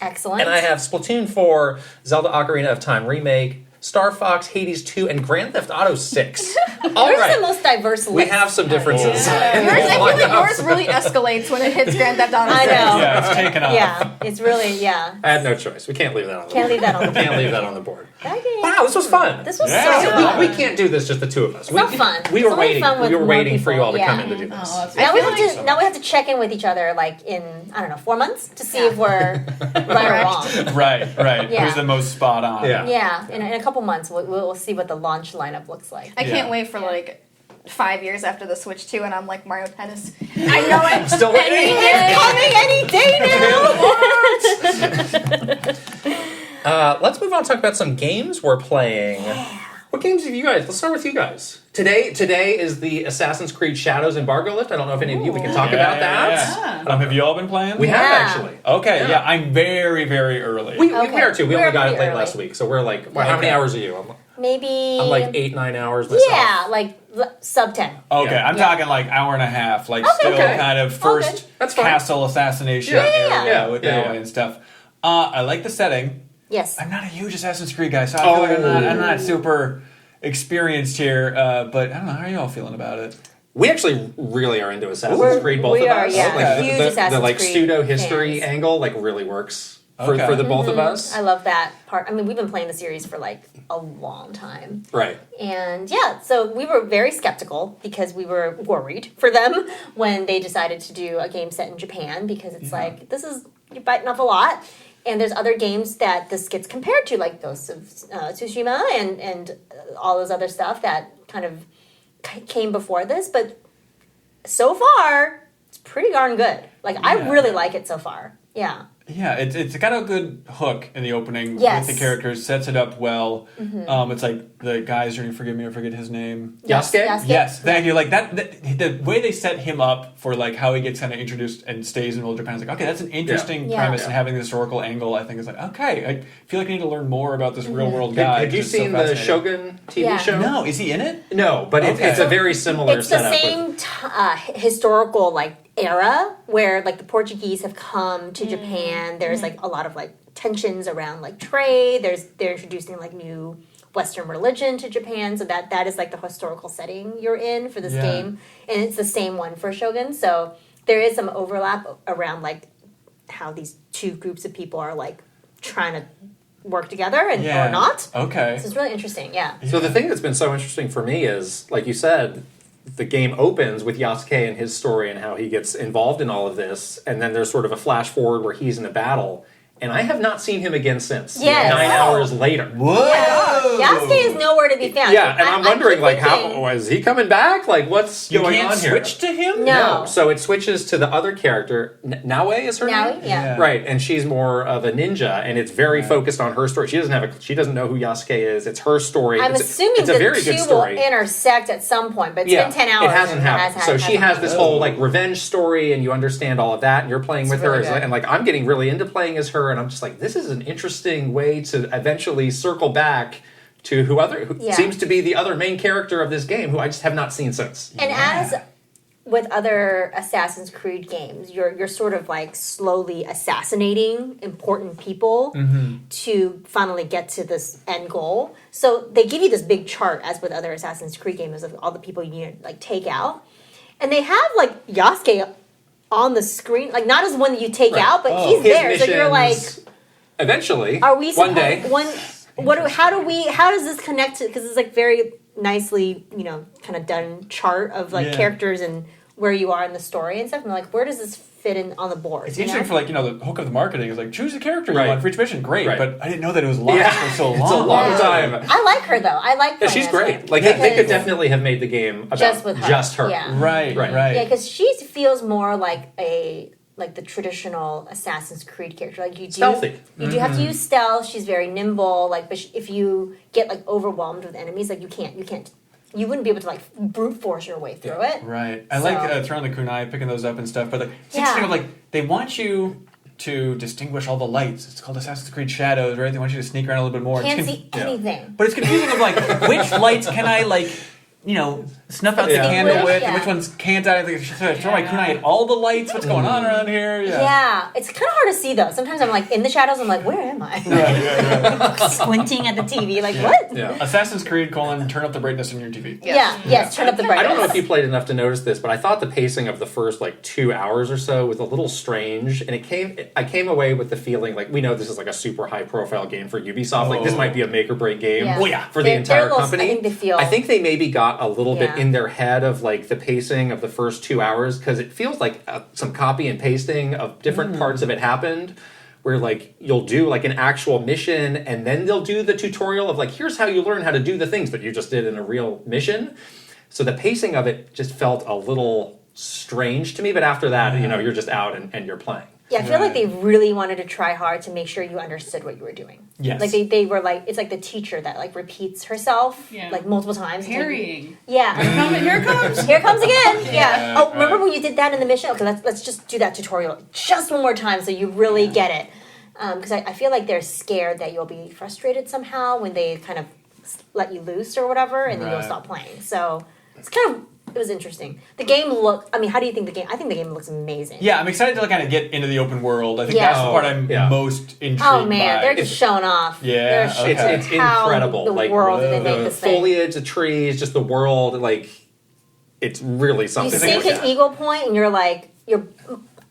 Excellent. And I have Splatoon 4, Zelda Ocarina of Time Remake, Star Fox, Hades 2, and Grand Theft Auto 6. All Yours is right. the most diverse list. We have some differences. Yeah. in Yours, these I feel like lineups. yours really escalates when it hits Grand Theft Auto. I 6. know. Yeah, it's taken off. Yeah, it's really, yeah. I had no choice. We can't leave that on the Can't board. leave that on the Can't leave that on the board. Okay. Wow, this was fun. This was Yeah. so We- fun. We can't do this just the two of us. It's not fun. We It's were only waiting. fun with We were more waiting for you all to people. come Yeah. in to do this. Oh, that's Now we feel have like to. Now we have to check in with each other, like in 4 months, to see if we're right or wrong. Right. Yeah. Who's the most spot on? Yeah. Yeah, in a couple months, we'll see what the launch lineup looks like. I can't Yeah. wait for like 5 years after the Switch 2, and I'm like Mario Tennis. I know it. Still waiting. It's coming any day now. Let's move on and talk about some games we're playing. What games have you guys? Let's start with you guys. Today is the Assassin's Creed Shadows embargo lift. I don't know if any of you we can talk about that. Have you all been playing? We have Yeah. actually. Okay, Yeah. yeah, I'm very, very early. We Okay. are too. We We're only got it pretty late early. last week, so we're like, well, how many Okay. hours are you? Maybe. I'm like 8-9 hours myself. Yeah, like sub 10. Okay, Yeah. I'm talking like hour and a half, like still okay. kind of first That's fine. castle assassination Yeah. area Yeah. with Yeah. Aloy and stuff. I like the setting. Yes. I'm not a huge Assassin's Creed guy, so I feel like I'm not super experienced here. But I don't know, how are you all feeling about it? We actually really are into Assassin's We're- Creed, both we of are, us. yeah, Like, huge the Assassin's like Creed pseudo history fans. angle like really works for, Okay. for the both of us. I love that part. I mean, we've been playing the series for like a long time. Right. And yeah, so we were very skeptical because we were worried for them when they decided to do a game set in Japan because it's like, you're biting off a lot. And there's other games that this gets compared to, like Ghosts of Tsushima and all those other stuff that kind of came before this. But so far, it's pretty darn good. Like, I really like it so far. Yeah. Yeah, it's got a good hook in the opening Yes. with the characters, sets it up well. It's like the guy's journey. Forgive me, I forget his name. Yasuke? Yes, thank you. Like that, the way they set him up for like how he gets kind of introduced and stays in old Japan is like, okay, that's an interesting premise, and having the historical angle, I think is like, okay, I feel like I need to learn more about this real world guy. Have you seen the Shogun TV show? No, is he in it? No, but it's a very similar It's the setup. same historical era where like the Portuguese have come to Japan. There's like a lot of like tensions around like trade. They're introducing like new Western religion to Japan, so that is like the historical setting you're in for this game, and it's the same one for Shogun. So there is some overlap around like how these two groups of people are like trying to work together or not. Okay, so it's really interesting. So the thing that's been so interesting for me is, like you said, the game opens with Yasuke and his story and how he gets involved in all of this, and then there's sort of a flash forward where he's in a battle, and I have not seen him again since. Yes. 9 hours later. Whoa! Yasuke is nowhere to be found. Yeah, and I'm wondering, like, thinking, how is he coming back? Like, what's You going can't on here? switch to him? No. So it switches to the other character. Naue is her name? Naue, yeah. Right, and she's more of a ninja, and it's very focused on her story. She doesn't know who Yasuke is. It's her story. I'm assuming it's a the very good two will story. intersect at some point, but it's been 10 hours. It hasn't happened. So she has this whole like revenge story, and you understand all of that, and you're playing with her, really good. and like I'm getting really into playing as her, and I'm just like, this is an interesting way to eventually circle back to who seems to be the other main character of this game, who I just have not seen since. And as with other Assassin's Creed games, you're sort of like slowly assassinating important people to finally get to this end goal. So they give you this big chart, as with other Assassin's Creed games, of all the people you need to like take out, and they have like Yasuke on the screen, like not as one that you take out, but he's there. So you're like, eventually, are we one day? How does this connect to? Because it's like very nicely, kind of done chart of like characters and where you are in the story and stuff. And like, where does this fit in on the board? It's interesting for like, the hook of the marketing is like, choose a character you want for each mission. Great. Right. But I didn't know that it was locked for so long. It's a long time. I like her though. I like. Yeah, she's great. Like they could definitely have made the game about just her. Yeah. Right. Yeah, because she feels more like the traditional Assassin's Creed character. Like you do, stealthy. You do have to use stealth. She's very nimble. Like, but if you get like overwhelmed with enemies, like you wouldn't be able to like brute force your way through it. Right. I like throwing the kunai, picking those up and stuff. But like, it's interesting of like they want you to distinguish all the lights. It's called Assassin's Creed Shadows, right? They want you to sneak around a little bit more. Can't see anything. But it's confusing of like which lights can I like. Snuff out the candle with, and which ones can't I? Should I throw my kunai at all the lights? What's going on around here? Yeah, it's kind of hard to see though. Sometimes I'm like in the shadows. I'm like, where am I? Squinting at the TV, like what? Yeah. Assassin's Creed: turn up the brightness on your TV. Yes, turn up the brightness. I don't know if you played enough to notice this, but I thought the pacing of the first 2 hours or so was a little strange, and I came away with the feeling like we know this is like a super high profile game for Ubisoft. Like this might be a make or break game for the entire company. I think they maybe got a little bit in their head of like the pacing of the first 2 hours, because it feels like some copy and pasting of different parts of it happened, where like you'll do like an actual mission and then they'll do the tutorial of like, here's how you learn how to do the things that you just did in a real mission. So the pacing of it just felt a little strange to me, but after that, you're just out and you're playing. Yeah, I feel like they really wanted to try hard to make sure you understood what you were doing. Yes. Like they were like, it's like the teacher that like repeats herself like multiple times. Parrying. Yeah. Here it comes. Here it comes again. Yeah. Oh, remember when you did that in the mission? Okay, let's just do that tutorial just one more time so you really get it. Because I feel like they're scared that you'll be frustrated somehow when they kind of let you loose or whatever, and then you'll stop playing. So it's it was interesting. The game looked. I mean, how do you think the game? I think the game looks amazing. Yeah, I'm excited to kind of get into the open world. I think that's the part I'm most intrigued by. Oh man, they're just showing off. Yeah, it's incredible. The world that they make this thing. Foliage, the trees, just the world. Like it's really something. You sink at Eagle Point, and you're like your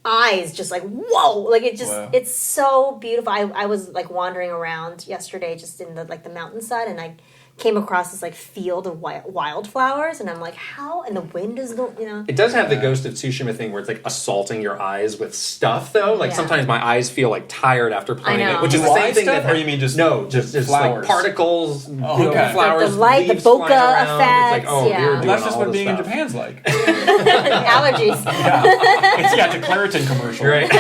eyes just like whoa, like it just it's so beautiful. I was like wandering around yesterday, just in the mountainside, and I came across this like field of wildflowers, and I'm like, how? And the wind is, It does have the Ghost of Tsushima thing where it's like assaulting your eyes with stuff, though. Like sometimes my eyes feel like tired after playing it, which is the same thing that. Or you mean just just flowers? Like particles, flowers, the light, the bokeh effects. It's like, Well, that's just what being in Japan's like. Allergies. It's the Claritin commercial, right?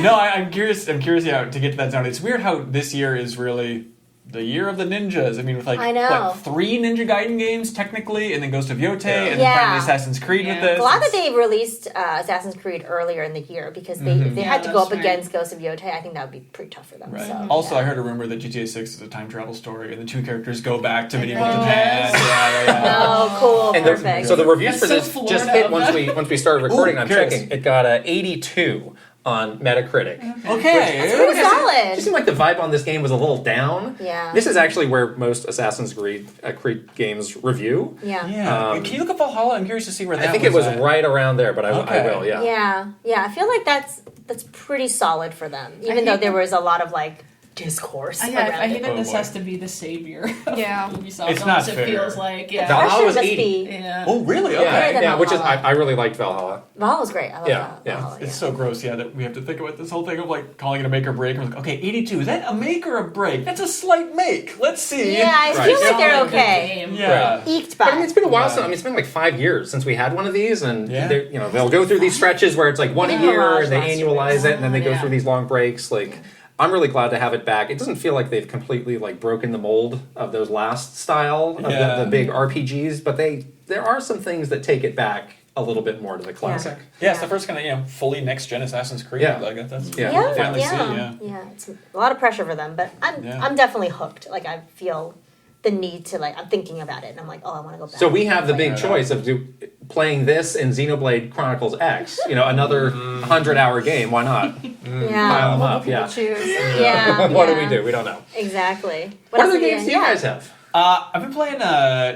No, I'm curious. I'm curious, to get to that zone. It's weird how this year is really the year of the ninjas. I mean, with like 3 Ninja Gaiden games technically, and then Ghost of Yotei, and then finally Assassin's Creed with this. Glad that they released Assassin's Creed earlier in the year because they had to go up against Ghost of Yotei. I think that would be pretty tough for them. Right. So, also, I heard a rumor that GTA 6 is a time travel story, and the 2 characters go back to medieval Japan. Oh, cool! And Perfect. So the reviews for That's this just hit once we started recording. I'm curious. checking. It got 82 on Metacritic. Okay. That's pretty solid. It just seemed like the vibe on this game was a little down. Yeah. This is actually where most Assassin's Creed games review. Yeah. Can you look up Valhalla? I'm curious to see where that I think it was at. right around there, but I will, Yeah. I feel like that's pretty solid for them, even though there was a lot of like discourse. I hate that this has to be the savior. Yeah. Ubisoft. It's not It fair. feels like Valhalla was must 80. be- Yeah. Oh, really? Okay. Yeah, which is Valhalla. I really liked Valhalla. Valhalla's great. I love Valhalla. It's so gross, that we have to think about this whole thing of like calling it a make or break. We're like, okay, 82, is that a make or a break? That's a slight make. Let's see. Yeah, I feel like they're Solid good okay. game. Yeah. Eked But I by. mean, it's been a while since. It's been like 5 years since we had one of these, and they'll go through these stretches where it's like one a year, and they annualize it, and then they go through these long breaks. Like, I'm really glad to have it back. It doesn't feel like they've completely like broken the mold of those last style of the big RPGs, but there are some things that take it back a little bit more to the classic. Yeah, it's the first kind of fully next gen Assassin's Creed. Yeah. Like that's Yeah. see. It's a lot of pressure for them, but I'm definitely hooked. Like I feel the need to I'm thinking about it, and I'm like, oh, I want to go back. So we have the big choice of playing this in Xenoblade Chronicles X. Another 100-hour game. Why not? Pile them up. Yeah. Choose. Yeah. What do we do? We don't know. Exactly. What other games do you guys have? I've been playing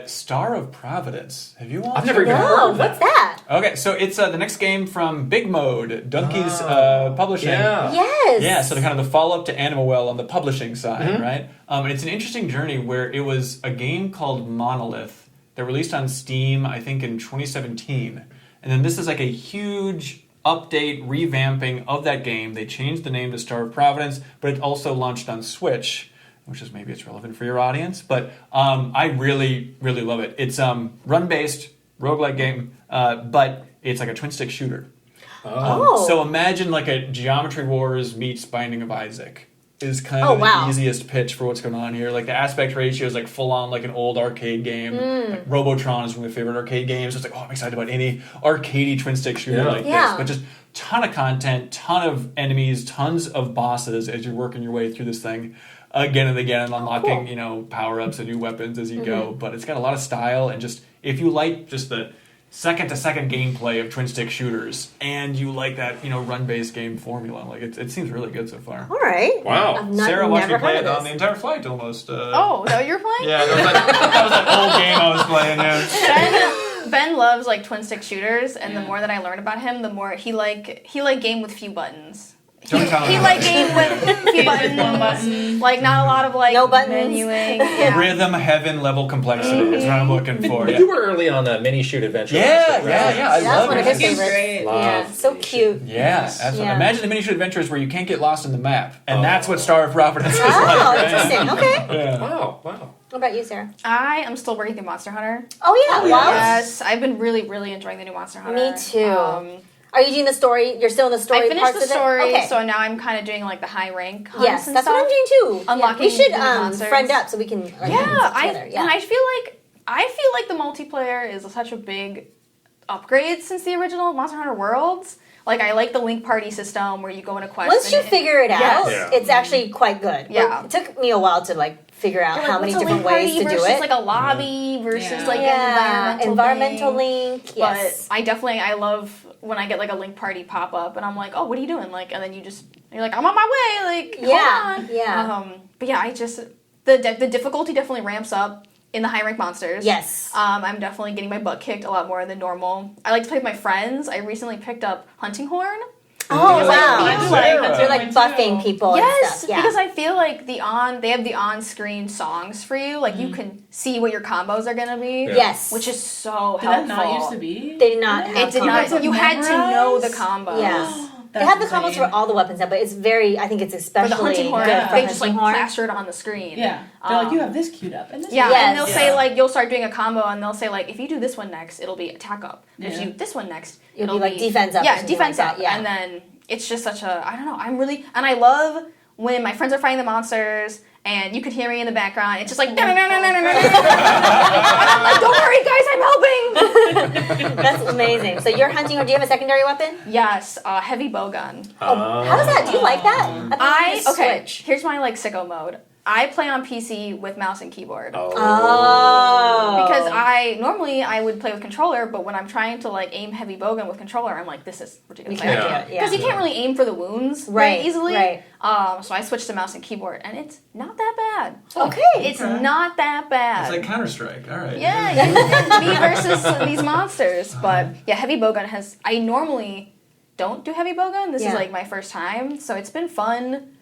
Star of Providence. Have you all? I've never even heard No, of that. what's that? Okay, so it's the next game from Big Mode, Donkey's publishing. Yeah. Yes. Yeah, so the kind of the follow-up to Animal Well on the publishing side, right? And it's an interesting journey where it was a game called Monolith that released on Steam, I think, in 2017. And then this is like a huge update, revamping of that game. They changed the name to Star of Providence, but it also launched on Switch, which is maybe it's relevant for your audience. But I really, really love it. It's run-based, roguelike game, but it's like a twin-stick shooter. So imagine like a Geometry Wars meets Binding of Isaac is kind of the easiest pitch for what's going on here. Like the aspect ratio is like full on like an old arcade game. Like Robotron is one of my favorite arcade games. So it's like, oh, I'm excited about any arcadey twin stick shooter like this. But just ton of content, ton of enemies, tons of bosses as you're working your way through this thing again and again, and unlocking power ups and new weapons as you go. But it's got a lot of style, and just if you like just the second to second gameplay of twin stick shooters, and you like that run-based game formula, like it seems really good so far. All right. Wow. Sarah watched me play it on the entire flight almost. Oh, is that what you're playing? Yeah, that was that old game I was playing. Yeah. Ben loves like twin stick shooters, and the more that I learn about him, the more he like game with few buttons. He like game with few buttons, like not a lot of like no buttons. menuing. Yeah. Rhythm, heaven, level complexity is what I'm looking for. But you were early on the mini shoot adventure. Yeah. I That's love one it. of his favorites. Great. Yeah, so cute. Yeah, absolutely. Yeah. Imagine the mini shoot adventures where you can't get lost in the map, and that's what Star of Providence is like. Oh, Right? interesting. Okay. Yeah. Wow. What about you, Sarah? I am still working through Monster Hunter. Oh yeah. Wow. Yes, I've been really, really enjoying the new Monster Hunter. Me too. Are you doing the story? You're still in the story I finished parts the of it? story, Okay. so now I'm kind of doing like the high rank hunts Yes, and that's stuff. what I'm doing too. Unlocking we should new monsters. friend up so we can like, together. Yeah. And I feel like the multiplayer is such a big upgrade since the original Monster Hunter Worlds. Like I like the link party system where you go in a quest. Once you figure it out, Yes. it's actually quite good. Yeah. It took me a while to like figure out how many different ways to do it. Like a lobby versus like yeah, an environmental thing. link. Yes. But I love when I get like a link party pop up and I'm like, oh, what are you doing? Like, and then you're like, I'm on my way. Like, hold on. Yeah. But yeah, the difficulty definitely ramps up in the high rank monsters. Yes. I'm definitely getting my butt kicked a lot more than normal. I like to play with my friends. I recently picked up Hunting Horn. Oh wow! You're like Sarah. buffing people. And Yes, stuff. Yeah. because I feel like they have the on-screen songs for you. Like you can see what your combos are gonna be. Yes, which is so Did helpful. that not used to be? they did not. Have It did not. combos. You had to know the combos. Yeah. They That's have the combos insane. for all the weapons now, but it's very. I think it's For especially the hunting horn, good for they just like hunting horn. plaster it on the screen. Yeah. They're like, you have this queued up. And this Yeah, Yes. and they'll say like you'll start doing a combo, and they'll say like if you do this one next, it'll be attack up. If Yeah. you do this one next, It'll be like defense up or Yeah, something defense like up. that, yeah. And then it's just such a I don't know. I love when my friends are fighting the monsters. And you could hear me in the background. It's just like, and I'm like, don't worry, guys, I'm helping. That's amazing. So you're hunting, or do you have a secondary weapon? Yes, heavy bow gun. How is that? Do you like that? I thought you Okay, switch. here's my like sicko mode. I play on PC with mouse and keyboard. Oh. Because I would play with controller, but when I'm trying to like aim heavy bowgun with controller, I'm like, this is ridiculous. We can't Yeah. do it. Because you can't really aim for the wounds Right, very easily. right. So I switched to mouse and keyboard, and it's not that bad. Okay. It's not that bad. It's like Counter-Strike. All right. Yeah, me versus these monsters. But yeah, heavy bowgun has. I normally don't do heavy bowgun. This is like my first time, so it's been fun.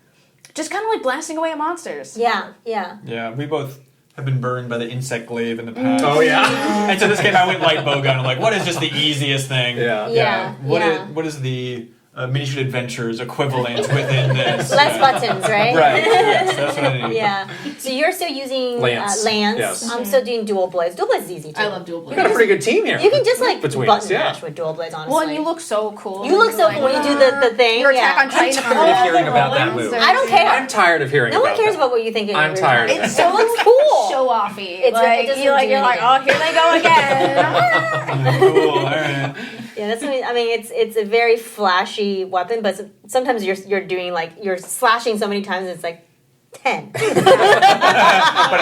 Just kind of like blasting away at monsters. Yeah, yeah. Yeah, we both have been burned by the insect glaive in the past. Oh yeah. And so this game, I went light bowgun. I'm like, what is just the easiest thing? Yeah. Yeah. What is the Miniature Adventures equivalent within this? Less buttons, right? Right. Yes, that's what I need. Yeah. So you're still using Lance. Lance. Yes. I'm still doing dual blades. Dual blades is easy too. I love dual We blades. got a pretty good team here. You can just like Between button us, yeah. mash with dual blades, honestly. Well, and you look so cool. You look so cool when you do the thing. Your attack yeah. on Titan. tired of hearing about that move. I don't care. I'm tired of hearing No about one cares that. about what you think. I'm tired of It's that. so looks cool. Show offy. It Like doesn't you're do like, anything. oh, here they go again. Cool. All right. Yeah, that's. I mean, it's a very flashy weapon, but sometimes you're doing like you're slashing so many times it's like 10. But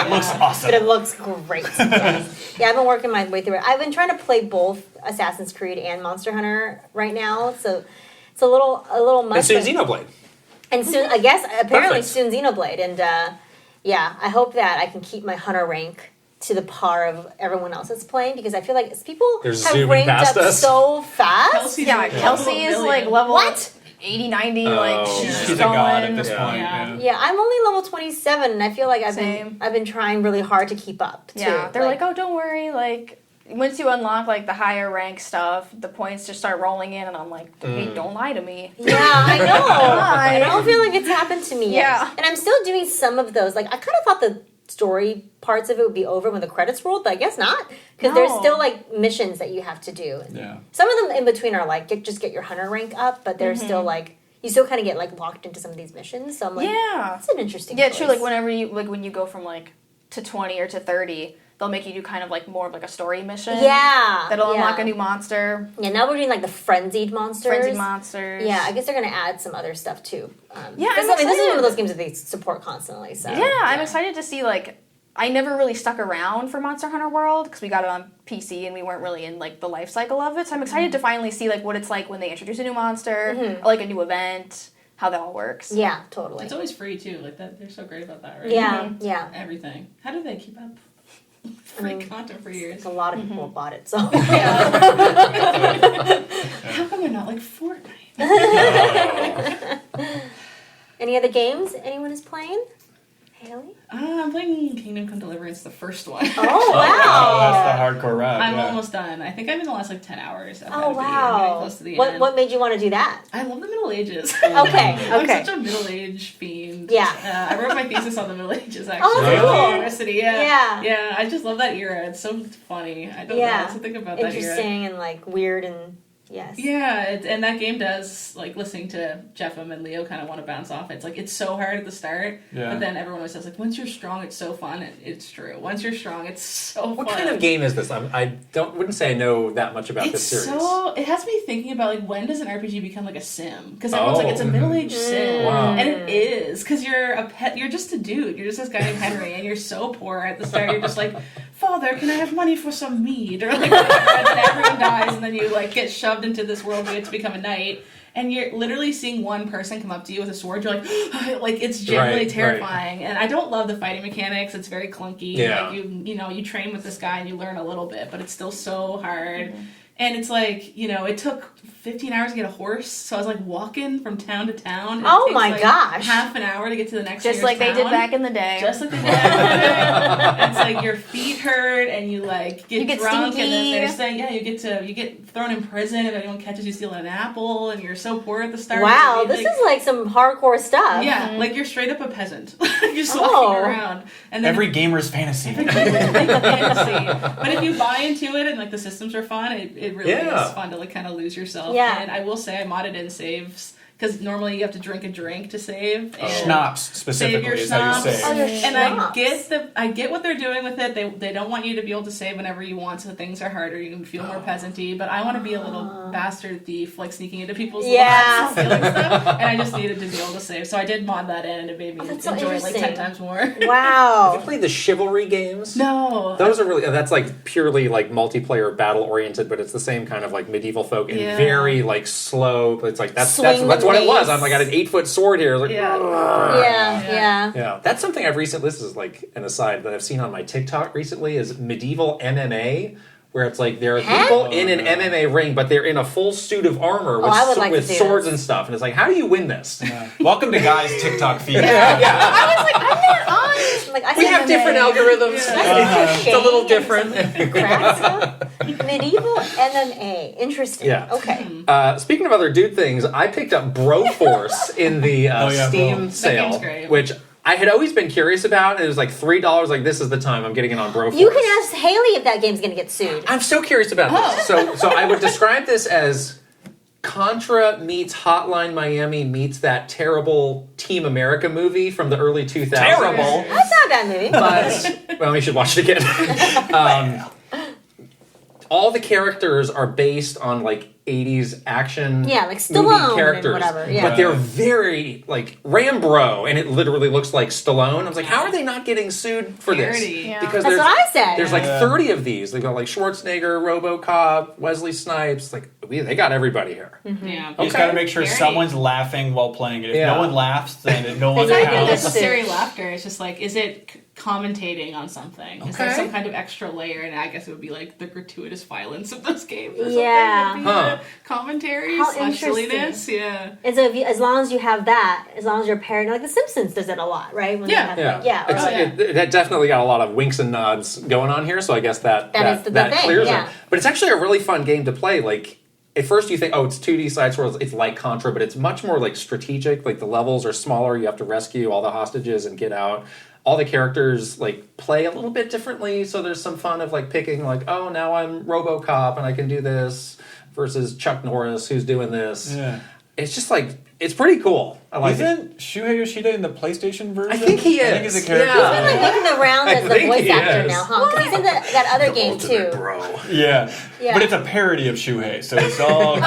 it looks awesome. But it looks great. Yes. Yeah, I've been working my way through it. I've been trying to play both Assassin's Creed and Monster Hunter right now, so it's a little much. And soon but- Xenoblade. And soon, I guess, apparently Perfect. soon Xenoblade. And yeah, I hope that I can keep my hunter rank to the par of everyone else that's playing, because I feel like people They're have zooming ranked past up us. so fast. Kelsey's Yeah, like Kelsey is like level What? 80, 90. Like She's she's a god at going. this Yeah. point. Yeah. Yeah, I'm only level 27, and I feel like Same. I've been trying really hard to keep up too. Yeah, they're like, oh, don't worry. Like once you unlock like the higher rank stuff, the points just start rolling in, and I'm like, hey, don't lie to me. yeah, I know. Why? I don't feel like it's happened to me yet. Yeah. And I'm still doing some of those. Like I kind of thought the story parts of it would be over when the credits rolled, but I guess not, because there's No. still like missions that you have to do. Yeah. Some of them in between are like just get your hunter rank up, but there's still like you still kind of get like locked into some of these missions. So I'm like, Yeah. that's an interesting. Yeah, choice. true. Like whenever you when you go from like to 20 or to 30, they'll make you do kind of like more of like a story mission. Yeah, That'll yeah. unlock a new monster, Yeah, now we're doing like the frenzied monsters. frenzied monsters. Yeah, I guess they're gonna add some other stuff too. Yeah, this, I'm this is one excited. of those games that they support constantly. So Yeah, I'm excited to see like. I never really stuck around for Monster Hunter World because we got it on PC and we weren't really in like the life cycle of it. So I'm excited to finally see like what it's like when they introduce a new monster, or, like a new event, how that all works. Yeah, totally. It's always free too. Like that, they're so great about that, right? Yeah, yeah. Everything. How do they keep up free content for years? A lot of people have bought it. So How come they're not like Fortnite? any other games anyone is playing? Haley? I'm playing Kingdom Come Deliverance, the first one. Oh Oh, wow! that's the hardcore route. I'm yeah. almost done. I think I'm in the last like 10 hours. Of Oh that video. I'm getting wow! close to the What end. made you want to do that? I love the Middle Ages. Okay, I'm okay. such a Middle Age fiend. Yeah. I wrote my thesis on the Middle Ages actually. Oh, that's at cool. university. Yeah. Yeah. Yeah. I just love that era. It's so funny. I don't Yeah. know. Something about that era. Interesting and like weird and yes. Yeah, and that game does, like, listening to Jeffem and Leo kind of want to bounce off. It's like, it's so hard at the start, Yeah. but then everyone always says, like, once you're strong, it's so fun. And it's true. Once you're strong, it's so What fun. kind of game is this? I wouldn't say I know that much about this series. It has me thinking about, like, when does an RPG become, like, a sim? Because everyone's like, it's a middle-aged sim. Wow. And it is, because you're a pet, you're just a dude. You're just this guy named Henry, and you're so poor at the start. You're just like, Father, can I have money for some mead? Or, like, whatever. And then everyone dies, and then you, like, get shoved into this world where you have to become a knight. And you're literally seeing one person come up to you with a sword. You're like, like, it's genuinely Right, terrifying. Right. And I don't love the fighting mechanics. It's very clunky. Yeah. Like, you train with this guy and you learn a little bit, but it's still so hard. And it's like, it took 15 hours to get a horse, so I was like walking from town to town. And Oh it takes, my gosh. Half an hour to get to the next Just like town. they did back in the day. Just like they did back in the day. It's like your feet hurt and you like get drunk stinky. and then they're saying, you get thrown in prison if anyone catches you stealing an apple and you're so poor at the start. Wow, this is like some hardcore stuff. Yeah, like you're straight up a peasant. You're just walking around. And then Every gamer's fantasy. fantasy. But if you buy into it and like the systems are fun, it really is fun to like kind of lose yourself. Yeah. And I will say I modded in saves because normally you have to drink a drink to save. And Schnapps specifically your is how you schnapps. say. Oh, your And schnapps. I get what they're doing with it. They don't want you to be able to save whenever you want, so things are harder. You can feel more peasanty. But I want to be a little bastard thief, like sneaking into people's lives and stealing stuff. And I just needed to be able to save, so I did mod that in, and it made me that's so enjoy it like 10 times more. Have you Wow. played the chivalry games? No, Those are really, that's like purely like multiplayer battle oriented, but it's the same kind of like medieval folk and very like slow. It's like that's what it was. I'm like, I got an 8-foot sword here. Like, Yeah. That's something I've recently, this is like an aside that I've seen on my TikTok recently, is medieval MMA, where it's like there are people in an MMA ring, but they're in a full suit of armor with swords and stuff. And it's like, how do you win this? Welcome to Guy's TikTok feed. I was like, I'm not on. Like, We have different algorithms. It's a little different. Medieval MMA. Interesting. Yeah. Okay. Speaking of other dude things, I picked up Broforce in the Steam sale, game's great. which I had always been curious about. It was like $3. Like, this is the time I'm getting it on Broforce. You can ask Haley if that game's going to get sued. I'm so curious about this. So I would describe this as Contra meets Hotline Miami meets that terrible Team America movie from the early 2000s. Terrible. That's not a bad movie. But, well, we should watch it again. All the characters are based on like 80s action like movie Stallone characters, and whatever. Yeah. but they're very like Rambo, and it literally looks like Stallone. I was like, how are they not getting sued for this? Yeah. Because That's what I said. There's like 30 of these. They got like Schwarzenegger, RoboCop, Wesley Snipes. Like they got everybody here. Yeah. You just got to make sure Parody. someone's laughing while playing it. If no one laughs, then no one It's not even counts. necessary laughter. It's just like, is it commentating on something? Is there Okay. some kind of extra layer? And I guess it would be like the gratuitous violence of those games. Or Yeah. something would be the commentary How / interesting. silliness. Yeah. And so as long as you have that, as long as you're paired, like The Simpsons does it a lot, right? When they Yeah. have, Yeah, like, yeah. Or like, That definitely got a lot of winks and nods going on here. So I guess that That is the thing, clears yeah. it. But it's actually a really fun game to play. Like at first you think, oh, it's 2D side scrolls. It's like Contra, but it's much more like strategic. Like the levels are smaller. You have to rescue all the hostages and get out. All the characters like play a little bit differently. So there's some fun of like picking like, oh, now I'm RoboCop and I can do this versus Chuck Norris who's doing this. Yeah. It's just like, it's pretty cool. I like it. Isn't Shuhei Yoshida in the PlayStation version? I think he is. I think he's a character. Yeah. he's been like making the rounds I as the think voice he actor is. now, huh? Because he's in that other game too. Bro. Yeah. Yeah. But it's a parody of Shuhei, so it's all good.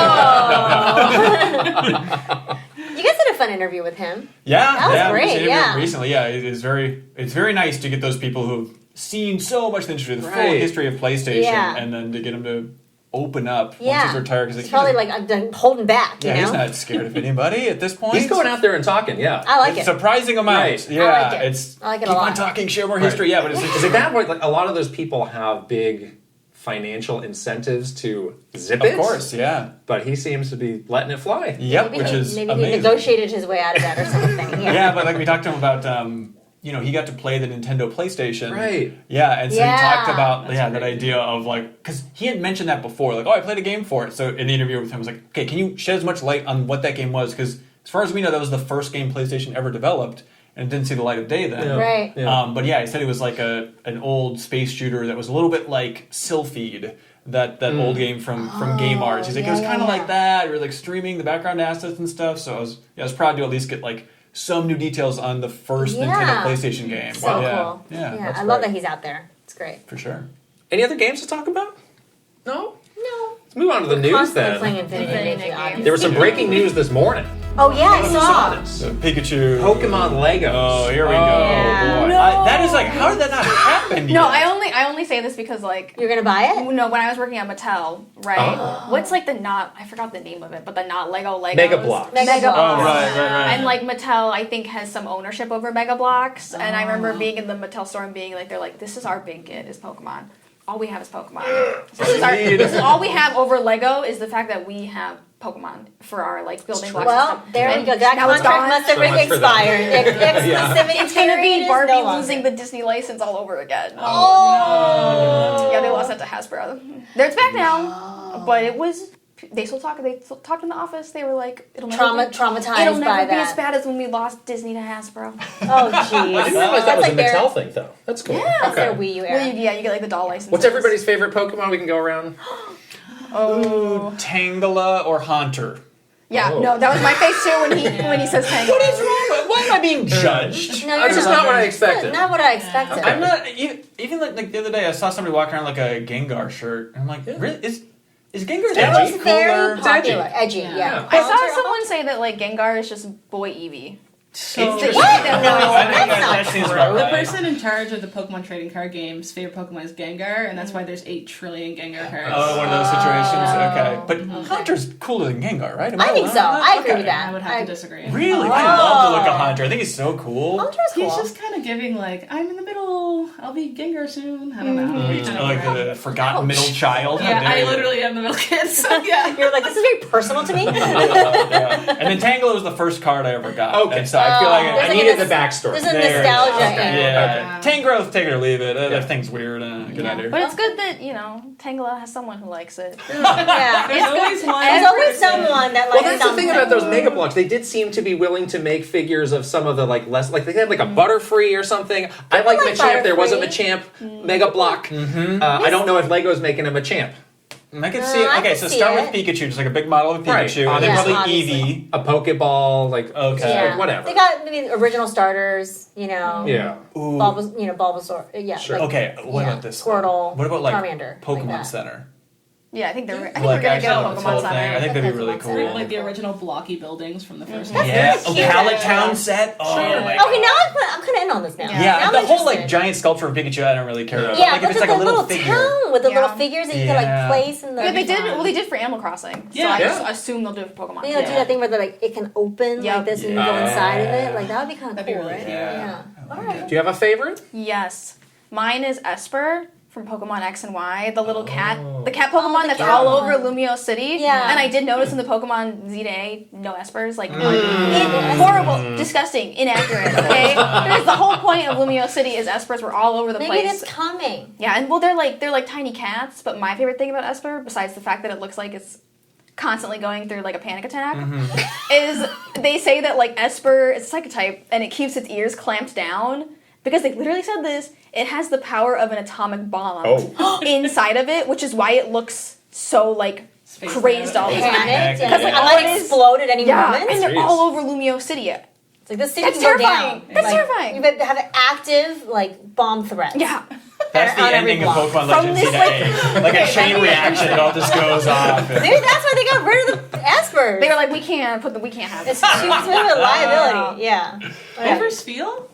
You guys did a fun interview with him. Yeah, That was we great, just interviewed yeah. him recently. Yeah, it's very nice to get those people who've seen so much of the industry, the full Right. history of PlayStation, Yeah. and then to get them to open up once Yeah. he's retired. Because He's probably like I'm holding back, you yeah, know? he's not scared of anybody at this point. He's going out there and talking, yeah. I like It's it. surprising amount. Right. Yeah, I like it. it's I like it a keep lot. on talking, share more history. Yeah, but it's Because at that point, like a lot of those people have big financial incentives to zip it. of course, yeah. But he seems to be letting it fly. Yep, Maybe which he, is maybe amazing. he negotiated his way out of that or something. Yeah. Yeah, but like we talked to him about, he got to play the Nintendo PlayStation. Right. Yeah, and so Yeah. he talked about That's that great. idea of like, because he had mentioned that before, like, oh, I played a game for it. So in the interview with him, I was like, okay, can you shed as much light on what that game was? Because as far as we know, that was the first game PlayStation ever developed, and it didn't see the light of day then. Yeah. Right. Yeah. But yeah, he said it was like an old space shooter that was a little bit like Sylphied, that old game from Game Arts. He's like, it was yeah, kind of yeah. like that. We were like streaming the background assets and stuff. So I was proud to at least get like some new details on the first Yeah. Nintendo PlayStation game. So But, cool. Yeah, that's I love great. that he's out there. It's great. For sure. Any other games to talk about? No? No. Let's move on to the news Constantly playing then. Infinity Infinity Infinity, games. obviously. There was some breaking news this morning. Oh yeah, I saw. this. So Pikachu. Pokemon Legos. Oh, here we go. Yeah. Boy. No. That is like, how did that not happen? No, yet? I only say this because like You're gonna buy it? no, when I was working at Mattel, right? Oh. What's like I forgot the name of it, but the not Lego Legos. Mega Bloks. Mega Mega Bloks. Oh, Bloks. right. And like Mattel, I think has some ownership over Mega Bloks. And I remember being in the Mattel store and being like, they're like, this is our big hit, is Pokemon. all we have is Pokemon. This is all we have over Lego is the fact that we have Pokemon for our like building blocks. Well, there you go. That now it's contract gone. must have expired. Exclusivity It's gonna be period Barbie is no longer. losing the Disney license all over again. Oh. Yeah, they lost that to Hasbro. It's back now, but it was. They still talked in the office. They were like, it'll never Traumatized be as bad as when we lost Disney to Hasbro. Oh, jeez. I didn't realize that was a Mattel thing, though. That's cool. Yeah. That's their Wii U era. Well, you get like the doll license. What's everybody's favorite Pokemon? We can go around. Tangela or Haunter? Yeah, Oh. no, that was my face too when he says Tangela. What is wrong with? Why am I being judged? No, That's just not what I expected. Not what I expected. I'm not even like the other day. I saw somebody walking around like a Gengar shirt. And I'm like, really? Is Gengar's It edgy? was very Cooler? popular. Edgy, yeah. I saw someone say that like Gengar is just boy Eevee. So It's the What? Eevee that No, I think that's that not seems true. about the right. person in charge of the Pokemon trading card game's favorite Pokemon is Gengar, and that's why there's 8 trillion Gengar cards. Oh, one of those situations. Okay, but Haunter's cooler than Gengar, right? Am I think wrong? so. I agree Okay. with that. I would have to disagree. Really? I love the look of Haunter. I think he's so cool. Hunter's cool. He's just kind of giving like, I'm in the middle. I'll be Gengar soon. I don't know. I like the forgotten middle child. How Yeah, dare I you. literally am the middle kid. So yeah. You're like, this is very personal to me. Yeah. And then Tangela was the first card I ever got. Okay. And so I feel like there's I like needed a the backstory. There's a There it is. nostalgia Okay. angle. Yeah. Tangrowth, take it or leave it. That thing's weird. Good idea. But it's good that Tangela has someone who likes it. Yeah. There's always one. There's always someone that likes Well, that's the thing something. about those Mega Blocks. They did seem to be willing to make figures of some of the less they had like a Butterfree or something. I like like Machamp. There was a Butterfree. Machamp Mega Block. I don't know if Lego's making a Machamp. I can see it. I Okay, can so see start it. with Pikachu, just like a big model of Pikachu. Right. And then Yeah, probably obviously. Eevee. A Pokeball, Okay. Yeah. whatever. They got maybe original starters, Yeah. Ooh. Bulbasaur. Yeah. Sure. like- Okay, what yeah, about this? Squirtle. What about like Charmander, like Pokemon that. Center? Yeah, I think we're Like gonna get a actually, this whole Pokemon thing. I Center. think that'd be really Pokemon cool. Center. Like the original blocky buildings from the first Yeah. cute. Pallet Town set. Oh my Okay, god. now I'm kind of in on this now. Yeah, Now the I'm whole like interested. giant sculpture of Pikachu, I don't really care about. Yeah, like but if it's the like a little little figure. town with the Yeah. little figures that you can Yeah. like place in the. Yeah, they did. Well, they did for Animal Crossing. So Yeah. I Yeah. just assume they'll do it for Pokemon. You know, do that thing where it can open Yeah. like this and you go Yeah. inside of it. Like that would be kind of That'd be cool, really right? cute. Yeah. All right. Do you have a favorite? Yes, mine is Esper from Pokemon X and Y, the little cat, the cat Pokemon that's cat all one. over Lumio City. Yeah. And I did notice in the Pokemon Z to A, no Espers, like horrible, disgusting, inaccurate. Okay, because the whole point of Lumio City is Espers were all over the Maybe place. it's coming. Yeah, and well, they're like tiny cats. But my favorite thing about Esper, besides the fact that it looks like it's constantly going through like a panic attack, is they say that like Esper, it's a psychic type, and it keeps its ears clamped down because they literally said this. It has the power of an atomic bomb inside of it, which is why it looks so like Spaced crazy out. all the time. Panicked. Because, And like, I all might it is- explode at any Yeah, moment. and they're Jeez. all over Lumio City. It's like this city That's can go terrifying. down. That's Like, terrifying. You better have an active like bomb threat. Yeah. That's the on every ending of block. Pokemon From Legends this, Z to A. Like a chain reaction, it all just goes off. Maybe that's why they got rid of the Espers. They were like, we can't have it's this. too much of a liability. Yeah. Over Spiel?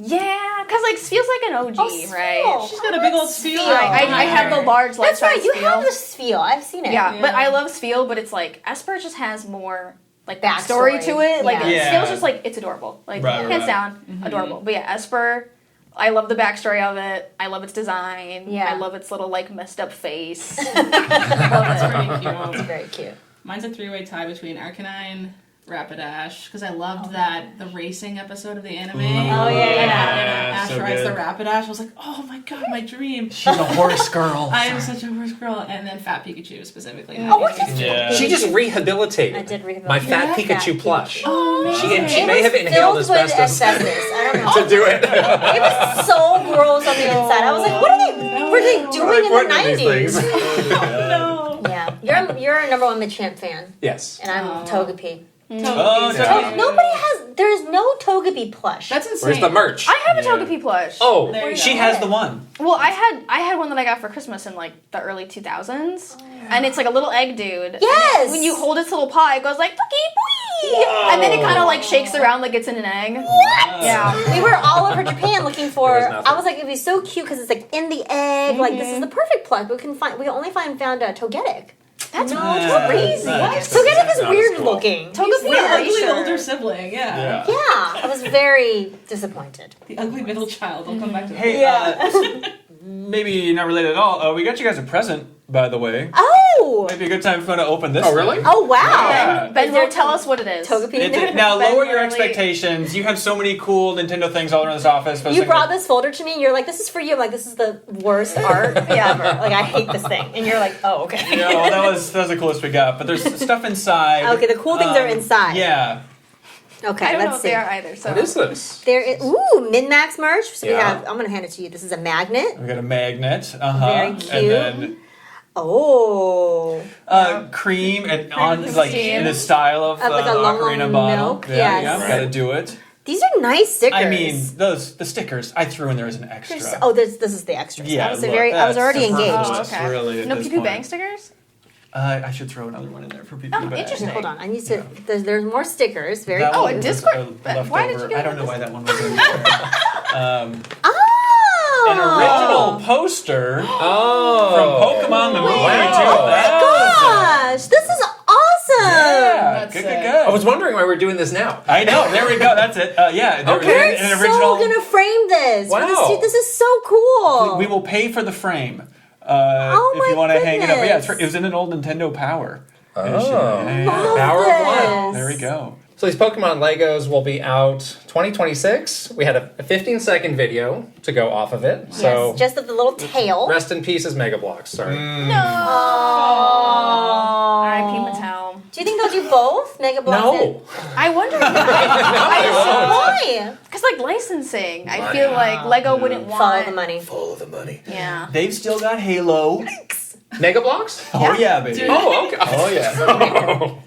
Yeah, because like Spheal's like an OG, Oh, right? Spheal. She's got a big old Spiel. I have the large life That's right. size You Spheal. have the Spheal. I've seen it. Yeah, but I love Spheal, but it's like Esper just has more like Backstory. backstory to it. Like Yeah. Yeah. Spheal's just like it's adorable, like Right, hands right. down adorable. But yeah, Esper, I love the backstory of it. I love its design. Yeah. I love its little like messed up face. That's pretty It's cute. very cute. Mine's a 3-way tie between Arcanine, Rapidash, because I loved the racing episode of the anime. Oh, yeah. And Ash So rides the good. Rapidash. I was like, oh my god, my dream. She's a horse girl. I am such a horse girl. And then Fat Pikachu specifically. Oh, what is Yeah. She just rehabilitated I did rehabilitate. my Fat Yeah, Pikachu Fat plush. Oh, She It may was have inhaled filled with asbestos I don't know. to do it. It was so gross on the inside. I was like, what were they doing in the Putting in these 90s? things. No. Yeah. You're a number one Machamp fan. Yes. And I'm Togepi. Oh, Yeah. There's no Togepi plush. That's insane. Where's the merch? I have a Yeah. Togepi plush. Oh, There you she go. has the one. Well, I had one that I got for Christmas in like the early 2000s, and it's like a little egg dude. Yes! And when you hold its little paw, it goes like "Toki boy," and then it kind of like shakes around like it's in an egg. What? Yeah. We were all over Japan looking for. There was nothing. I was like, it'd be so cute because it's like in the egg. Like this is the perfect plush. But we only found Togetic. That's Yeah. crazy. That's- Togetic That's is not weird as cool. looking. Togepi The ugly erasure. older sibling, yeah. Yeah, I was very disappointed. The ugly middle child. I'll come back to that. Hey, maybe not related at all. We got you guys a present, by the way. Oh! Maybe a good time for to open this. Oh, really? thing. Oh, wow. Yeah. Ben won't tell us what it is. Now, Ben lower your really- expectations. You have so many cool Nintendo things all around this office. You brought this folder to me, and you're like, this is for you. I'm like, this is the worst art ever. Like, I hate this thing. And you're like, oh, okay. Yeah, well, that was the coolest we got. But there's stuff inside. Okay, the cool things are inside. Yeah. Okay, I don't know let's what see. they are either. So What is this? There is, MinnMax merch. So we Yeah. have, I'm going to hand it to you. This is a magnet. We got a magnet. Very cute. And then Oh. cream of on the like steam. in the style of Like a the long Ocarina bottle. milk, Yeah, yes. yeah, Right. gotta do it. These are nice stickers. I mean, the stickers I threw in there as an extra. This is the extras. Yeah, I was look, I was that's already engaged. superfluous, okay. really, at No this pew pew point. bang stickers? I should throw another one in there for people. Oh, interesting. Hold on, I need to. There's more stickers. Very That cute. one a was Discord- leftover. why did you get I don't know this? why that one was in there. Oh, An original poster Oh. from Pokemon the movie Wow. 2000. Gosh, this is awesome. Yeah, That's good, sick. good, good. I was wondering why we're doing this now. I know. There we go. That's it. Yeah. There, Okay. An So original. gonna frame this. for Wow. This is so cool. We will pay for the frame. Oh if my you want to hang it up. But yeah, goodness. it was in an old Nintendo Power. Oh. Love Power of this. one. There we go. So these Pokemon Legos will be out 2026. We had a 15-second video to go off of it. So Yes, just of the little tail. rest in pieces, Mega Bloks. Sorry. Oh. R.I.P. Mattel. Do you think they'll do both? Mega Bloks No. I wonder Why? because like licensing, I feel like Lego wouldn't want Follow the money. Follow the money. Yeah. They've still got Halo. Mega Bloks? Oh yeah, baby. Oh, okay. Oh yeah.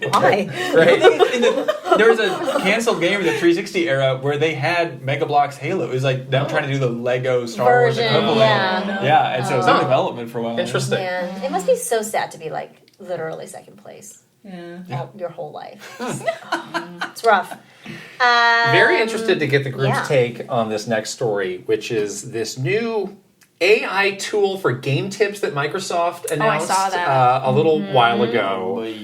Why? Right. There was a canceled game in the 360 era where they had Mega Bloks Halo. It was like them trying to do the Lego Star Wars Version, equivalent. yeah. Yeah, and so it was in Oh. development for a while. Interesting. Man, it must be so sad to be like literally second place Yeah. your whole life. It's rough. Very interested to get the group's yeah. take on this next story, which is this new AI tool for game tips that Microsoft announced saw that. a little while ago. Boy.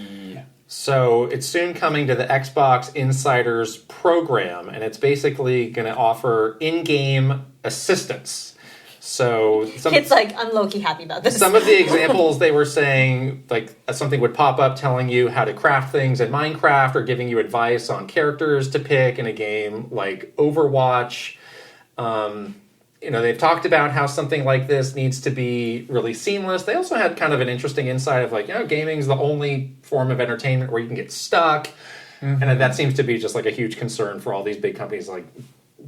So it's soon coming to the Xbox Insiders program, and it's basically going to offer in-game assistance. So It's like, I'm low-key happy about this. some of the examples they were saying, like something would pop up telling you how to craft things in Minecraft or giving you advice on characters to pick in a game like Overwatch. They've talked about how something like this needs to be really seamless. They also had kind of an interesting insight of gaming's the only form of entertainment where you can get stuck. Mm-hmm. And that seems to be just like a huge concern for all these big companies. Like,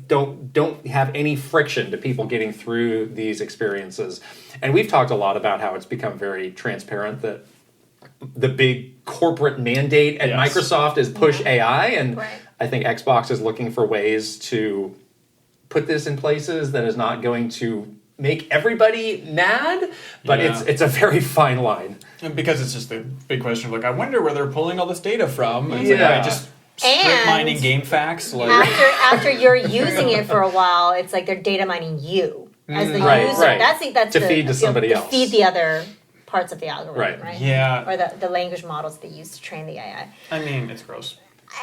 don't have any friction to people getting through these experiences. And we've talked a lot about how it's become very transparent that the big corporate mandate at Yes. Microsoft is push AI, and Right. I think Xbox is looking for ways to put this in places that is not going to make everybody mad, but Yeah. it's a very fine line. And because it's just the big question of I wonder where they're pulling all this data from. It's Yeah. just strip And- mining game facts. after you're using it for a while, it's like they're data mining you as the Right, user. right. That's To the, feed to somebody to else. feed the other parts of the algorithm, right? Yeah. Or the language models they use to train the AI. I mean, it's gross.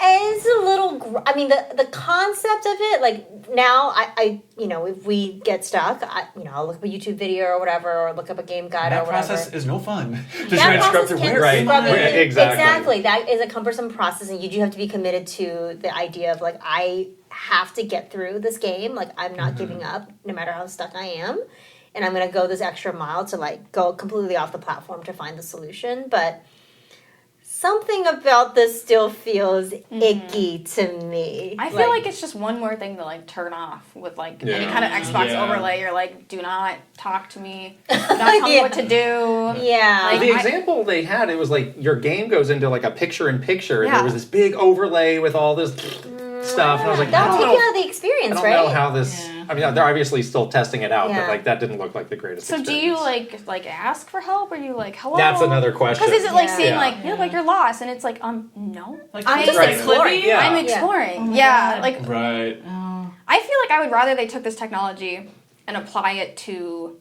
It's a little. The concept of it, like now, I if we get stuck, I'll look up a YouTube video or whatever, or look up a game guide That or whatever. process is no fun. Just That trying to scrub process through can where Right. scrub am I? it. Exactly. That is a cumbersome process, and you do have to be committed to the idea of I have to get through this game. Like I'm not giving up, no matter how stuck I am, and I'm gonna go this extra mile to go completely off the platform to find the solution. But something about this still feels icky to me. I feel like it's just one more thing to turn off with any Yeah. kind of Xbox Yeah. overlay. You're do not talk to me, do not tell me Yeah. what to do. yeah. Like, The I- example they had, it was your game goes into a picture-in-picture, and Yeah. there was this big overlay with all this stuff, and I was like, That'll I take don't you know. out of the I experience, don't right? know how this. Yeah. I mean, they're obviously still testing it out, Yeah. but that didn't look like the greatest. So do you experience. ask for help? Or are you hello? That's another question. Because is it Yeah. seeing Yeah. you're lost and it's no, I'm just Right. exploring. Yeah. I'm exploring. Oh my yeah, God. Right. Oh. I feel I would rather they took this technology and apply it to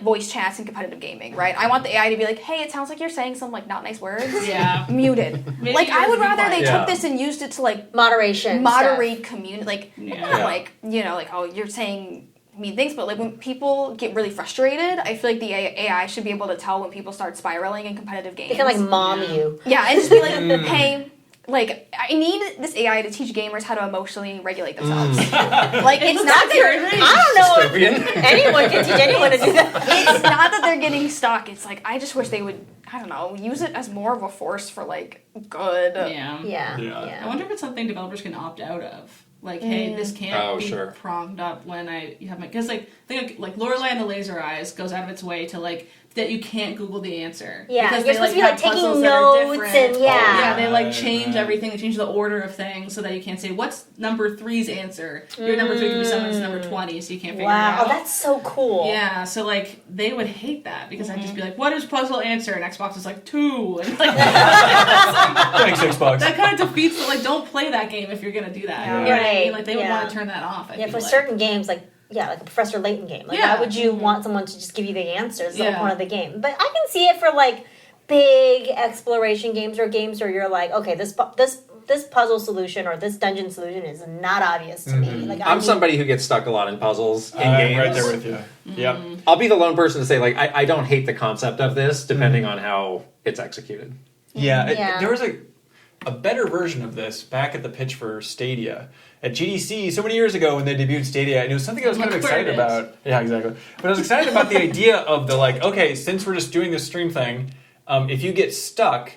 voice chats and competitive gaming, right? I want the AI to be hey, it sounds like you're saying some not nice words. Yeah. Muted. Maybe I would yours rather be they quiet. took Yeah. this and used it to Moderation. moderate community, Yeah. oh, you're saying mean things, but like when people get really frustrated, I feel like the AI should be able to tell when people start spiraling in competitive games. They can like mom you. Yeah, and just be like, hey, like I need this AI to teach gamers how to emotionally regulate themselves. Like it's not that I don't know if anyone can teach anyone to do that. It's not that they're getting stuck. It's like I just wish they would, I don't know, use it as more of a force for like good. Yeah. I wonder if it's something developers can opt out of. Like, hey, this can't be pronged up when you have my... Because, like, think like Lorelei and the Laser Eyes goes out of its way to, like, that you can't Google the answer. Yeah, because you're they, supposed to be, like, taking notes and, Yeah, they, like, change everything. They change the order of things so that you can't say, what's number 3's answer? Your number 3 could be someone's number 20, so you can't figure it out. Oh, that's so cool. Yeah, so, like, they would hate that because I'd just be like, what is puzzle answer? And Xbox is like, 2. And, like, Thanks, Xbox. that kind of defeats the, like, don't play that game if you're going to do that. Yeah. You know what I mean? Right. Like, they would want to turn that off, I feel for like. certain games, like a Professor Layton game. Like, why would you want someone to just give you the answers? It's the whole point of the game. But I can see it for, like, big exploration games or games where you're like, okay, this puzzle solution or this dungeon solution is not obvious to me. Like, I'm somebody who gets stuck a lot in puzzles in games. Right there with you. Yep. I'll be the lone person to say, like, I don't hate the concept of this, depending on how it's executed. Yeah, there was a better version of this back at the pitch for Stadia at GDC so many years ago when they debuted Stadia, and it was something I was kind of excited about. Yeah, exactly. But I was excited about the idea of the, like, okay, since we're just doing this stream thing, if you get stuck,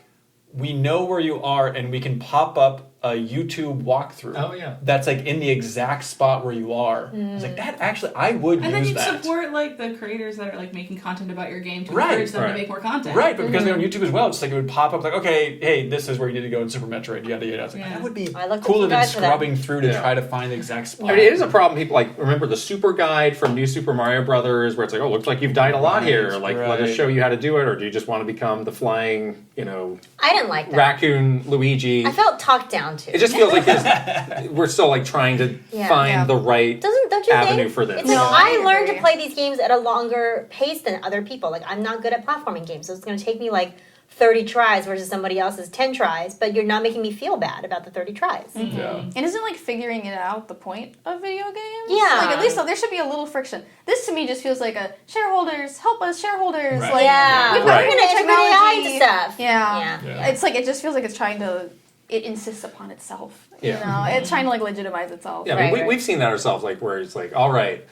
we know where you are, and we can pop up a YouTube walkthrough. Oh, yeah. That's like in the exact spot where you are. It's like that. Actually, I would And use then you'd that. support like the creators that are like making content about your game to encourage them to make more content. Right, but because they're on YouTube as well, it's like it would pop up like, okay, hey, this is where you need to go in Super Metroid, yada yada. It's like, that would be cooler than scrubbing through to try to find the exact spot. I mean, it is a problem. People like remember the super guide from New Super Mario Brothers, where it's like, oh, looks like you've died a lot here. Like, let us show you how to do it, or do you just want to become the flying, I didn't like that. Raccoon Luigi? I felt talked down to. It just feels like we're still like trying to find the right don't you avenue think? for this. It's like I learned to play these games at a longer pace than other people. Like I'm not good at platforming games, so it's going to take me like 30 tries versus somebody else's 10 tries. But you're not making me feel bad about the 30 tries. Yeah. And isn't like figuring it out the point of video games? Yeah. Like at least there should be a little friction. This to me just feels like a shareholders, help us shareholders. Right. Like we've got we're gonna integrate AI into stuff. Yeah. It's like it just feels like it's trying to it insists upon itself. You know? It's trying to like legitimize itself. Yeah, I mean, we've seen that ourselves, like where it's like, all right,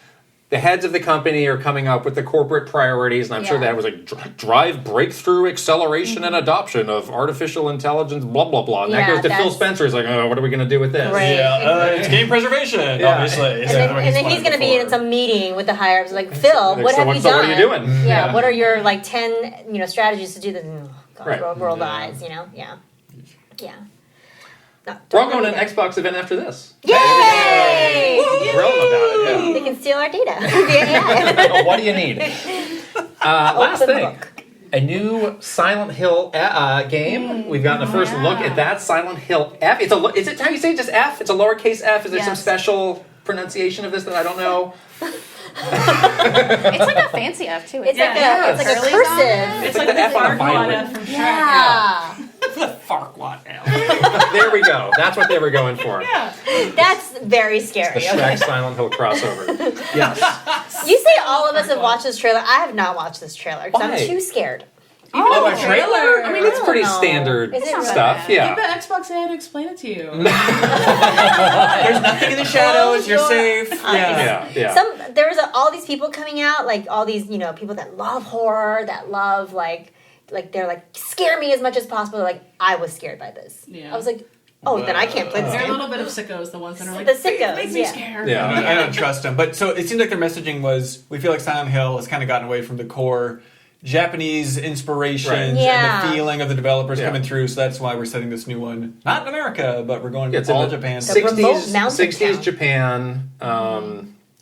the heads of the company are coming up with the corporate priorities, and I'm sure that was like drive breakthrough acceleration and adoption of artificial intelligence, blah blah blah. And that goes to Phil Spencer. He's like, oh, what are we going to do with this? Right. It's game preservation, obviously. And then he's going to be in some meeting with the higher ups, like, Phil, what have you done? What are you doing? Yeah, what are your like 10 strategies to do this? World eyes, Yeah. We're all going to an Xbox event after this. Yay! Thrilled about it. They can steal our data. What do you need? Last thing. A new Silent Hill game. We've gotten a first look at that. Silent Hill F. Is it how you say it? Just F? It's a lowercase f. Is there some special pronunciation of this that I don't know? It's like a fancy F too. It's like a cursive. It's like the F on a violin from Shrek. Yeah. The Farquaad L. There we go. That's what they were going for. Yeah. That's very scary. The Shrek Silent Hill crossover. Yes. You say all of us have watched this trailer. I have not watched this trailer because Why? I'm too scared. Oh, a trailer? I mean, it's pretty know. standard Is it stuff. Get Yeah. the Xbox AI to explain it to you. There's nothing in the shadows. You're safe. Yeah. There was all these people coming out, like all these people that love horror, that love like they're like scare me as much as possible. Like I was scared by this. Yeah. I was like, oh, then I can't play this They're a game. little bit of sickos, the ones that are like, The sickos, make me scared. Yeah. I don't trust them. But so it seems like their messaging was, we feel like Silent Hill has kind of gotten away from the core Japanese inspirations and the feeling of the developers coming through. So that's why we're setting this new one. Not in America, but we're going to all Japan. 60s Japan.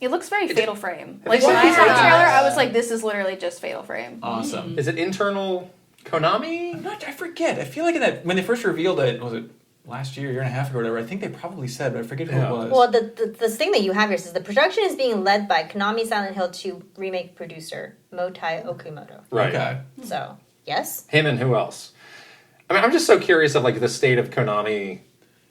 It looks very Fatal Frame. Like when I saw the trailer, I was like, this is literally just Fatal Frame. Awesome. Is it internal Konami? I forget. I feel like when they first revealed it, was it last year and a half ago or whatever, I think they probably said, but I forget who it was. Well, the thing that you have here says the production is being led by Konami Silent Hill 2 remake producer Motai Okumoto. Right. Okay. So, yes? Him and who else? I mean, I'm just so curious of like the state of Konami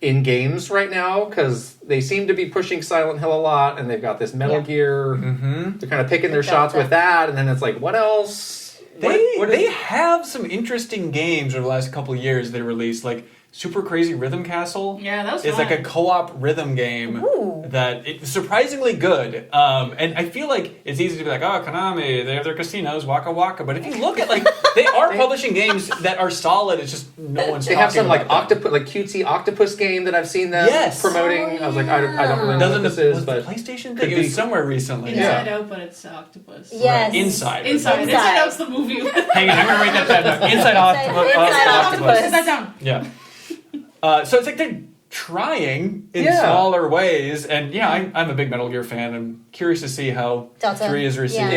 in games right now because they seem to be pushing Silent Hill a lot, and they've got this Metal Gear. They're kind of picking their shots with that, and then it's like, what else? They have some interesting games over the last couple of years they released, like Super Crazy Rhythm Castle. Yeah, that was It's fun. like a co-op rhythm game that it's surprisingly good. And I feel like it's easy to be like, oh, Konami, they have their casinos, waka waka. But if you look at, like, they are publishing games that are solid. It's just no one's They talking have some like about them. cutesy octopus game that I've seen them promoting. I was like, I don't really know what this is, was but the PlayStation could thing? It be was somewhere recently. Inside Out, but it's octopus. Yes. Right. Inside. Inside Out's the movie. Hang on, I'm gonna write that down. Inside Octopus. Inside Octopus. Put that down. Yeah. So it's like they're trying in smaller ways, and I'm a big Metal Gear fan. I'm curious to see how Delta. 3 is received.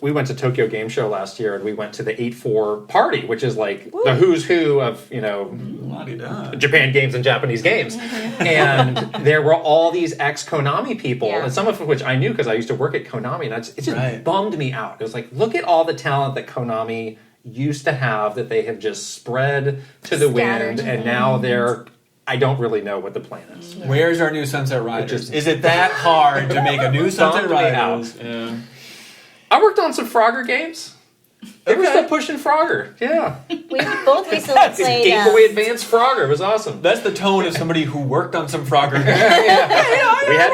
We went to Tokyo Game Show last year, and we went to the 8-4 party, which is like the who's who of Japan games and Japanese games. And there were all these ex-Konami people, and some of which I knew because I used to work at Konami, and it just bummed me out. It was like, look at all the talent that Konami used to have that they have just spread to the wind, and now they're... I don't really know what the plan is. Yeah. Where's our new Sunset Riders? Is it that hard to make a new Sunset Riders? Yeah. I worked on some Frogger games. They were still pushing Frogger. Yeah. We both recently played Game Boy Advance Frogger. It was awesome. That's the tone of somebody who worked on some Frogger. We had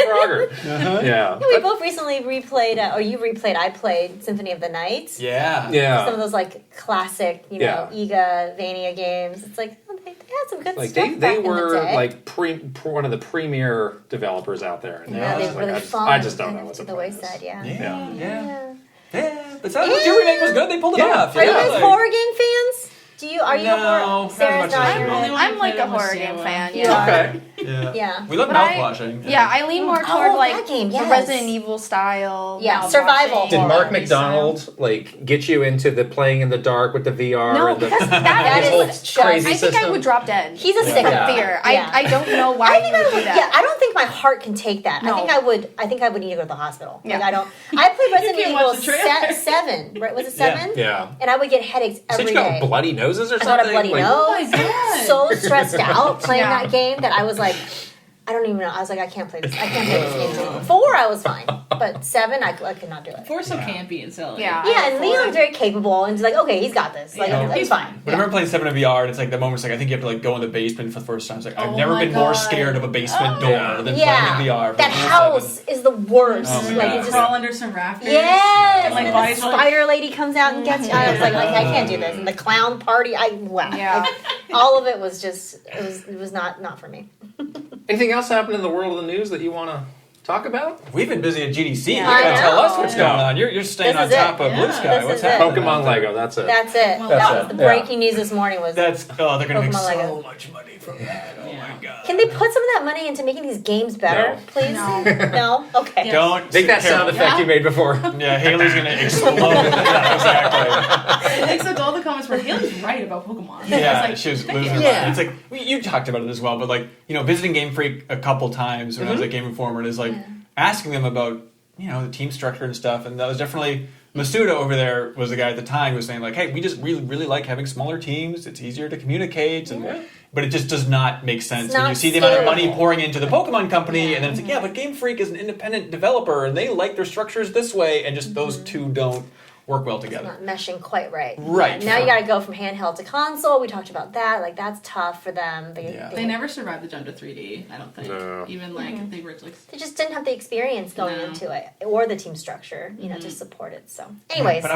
Frogger. Yeah. We both recently replayed, or you replayed, I played Symphony of the Night. Yeah. Some of those like classic, Iga, Vania games. It's like, they had some good stuff. They were like one of the premier developers out there. And they've really fallen I just don't know what the wayside. But Silent Hill 2 remake was good. They pulled it off. Are you guys horror game fans? Are you a horror? Sarah's not. I'm like a horror game fan. Okay. Yeah. We love mouthwashing. Yeah, I lean more toward like game, the Resident Evil style. Yeah, survival. Did Mark McDonald like get you into the playing in the dark with the VR? No, and because that is crazy. I think I would drop dead. He's a sicko. From fear. I don't know why he would do that. Yeah, I don't think my heart can take that. No. I think I would need to go to the hospital. Yeah. Like, I played Resident can't Evil watch the trailer. 7. Right? Was it 7? Yeah. And I would get headaches every you day. got bloody noses or I something? got a bloody nose. Oh my God. So stressed out playing that game that I was like, I don't even know. I was like, I can't play this. I can't play this game. 4, I was fine, but 7, I could not do it. 4's so campy and silly. Yeah, and Leon's very capable, and he's like, okay, he's got this. Like, he's fine. When I remember playing 7 in VR, and it's like the moments like I think you have to like go in the basement for the first time. It's like I've never been more scared of a basement door than playing in VR. That house is the worst. Like, you just crawl under some rafters. Yes, And, like the spider lady comes out and gets you. I was like, I can't do this. And the clown party, all of it was just, it was not for me. Anything else happened in the world of the news that you want to talk about? We've been busy at GDC. You I gotta tell know. us what's going on. You're staying This on is top it. of Blue Yeah. Sky. This What's is it. happening? Pokemon Lego, that's it. That's it. Well, That was the breaking news this morning. Was they're gonna make Pokemon so Lego. much money from that. Oh my god. Can they put some of that money into making these games better, No. please? No? Okay. Don't Make that sound effect you made before. Yeah, Haley's gonna explode. Yeah, exactly. Except all the comments were, Haley's right about Pokemon. Yeah, It's she was thank losing you. her mind. It's like you talked about it as well, but like visiting Game Freak a couple times when I was at Game Informer, and is like asking them about the team structure and stuff, and that was definitely Masuda over there was the guy at the time who was saying like, hey, we just really like having smaller teams. It's easier to communicate, but it just does not make sense when you see the amount of money pouring into the Pokemon company, and then it's like, but Game Freak is an independent developer, and they like their structures this way, and just those two don't work well together. It's not meshing quite right. Right. Now you got to go from handheld to console. We talked about that. Like, that's tough for them. They never survived the jump to 3D, I don't think. No. Even like they were like They just didn't have the experience going into it or the team structure, to support it. So, anyways, But I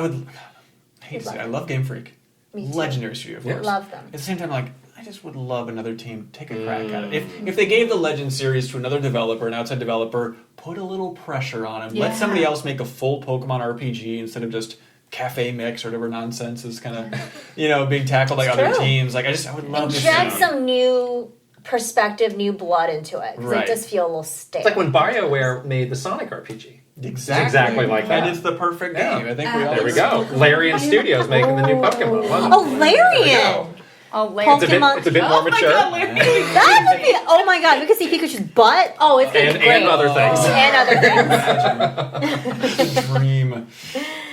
love Game Freak. Me too. Legendary studio, of course. Love them. At the same time, like, I just would love another team take a crack at it. If they gave the Legend series to another developer, an outside developer, put a little pressure on them. Let somebody else make a full Pokemon RPG instead of just Cafe Mix or whatever nonsense is kind of, being tackled by other teams. Like, I would love to drag see some new perspective, new blood into it. Because Right. it does feel a little stale. It's like when BioWare made the Sonic RPG. exactly like that. And it's the perfect game. I think we all There we go. Larian Studios making the new Pokemon. Oh, Larian! Oh, It's a bit more mature. That would be, oh my god, we could see Pikachu's butt. Oh, it's gonna be great. And other things. And other things. Dream.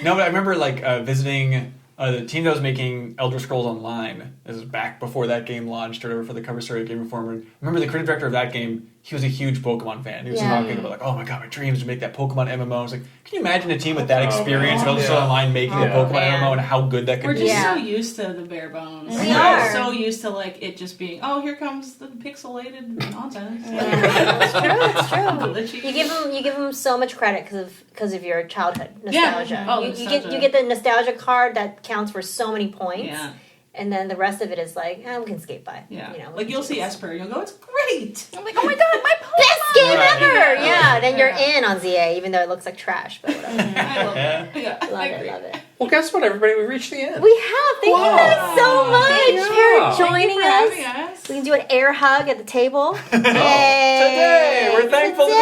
No, but I remember like visiting the team that was making Elder Scrolls Online, this is back before that game launched or whatever, for the cover story of Game Informer. And remember the creative director of that game, he was a huge Pokemon fan. He was talking about like, oh my god, my dream is to make that Pokemon MMO. I was like, can you imagine a team with that experience of Elder Scrolls Online making a Pokemon MMO and how good that could be? We're just so used to the bare bones. We are. So used to like it just being, oh, here comes the pixelated nonsense. It's true. Glitchy. You give them so much credit because of your childhood nostalgia. Yeah. Oh, you nostalgia. get the nostalgia card that counts for so many points. Yeah. And then the rest of it is like, we can skate by. Yeah. You know, Like you'll see Esper, you'll go, it's great. I'm like, oh my god, my best game ever! Yeah. Then you're in on ZA, even though it looks like trash, but whatever. I love that. Yeah, love I it, agree. love it. Well, guess what, everybody? We reached the end. We have. Thank you guys so much for joining Thank us. you for having us. We can do an air hug at the table. Today, we're thankful to be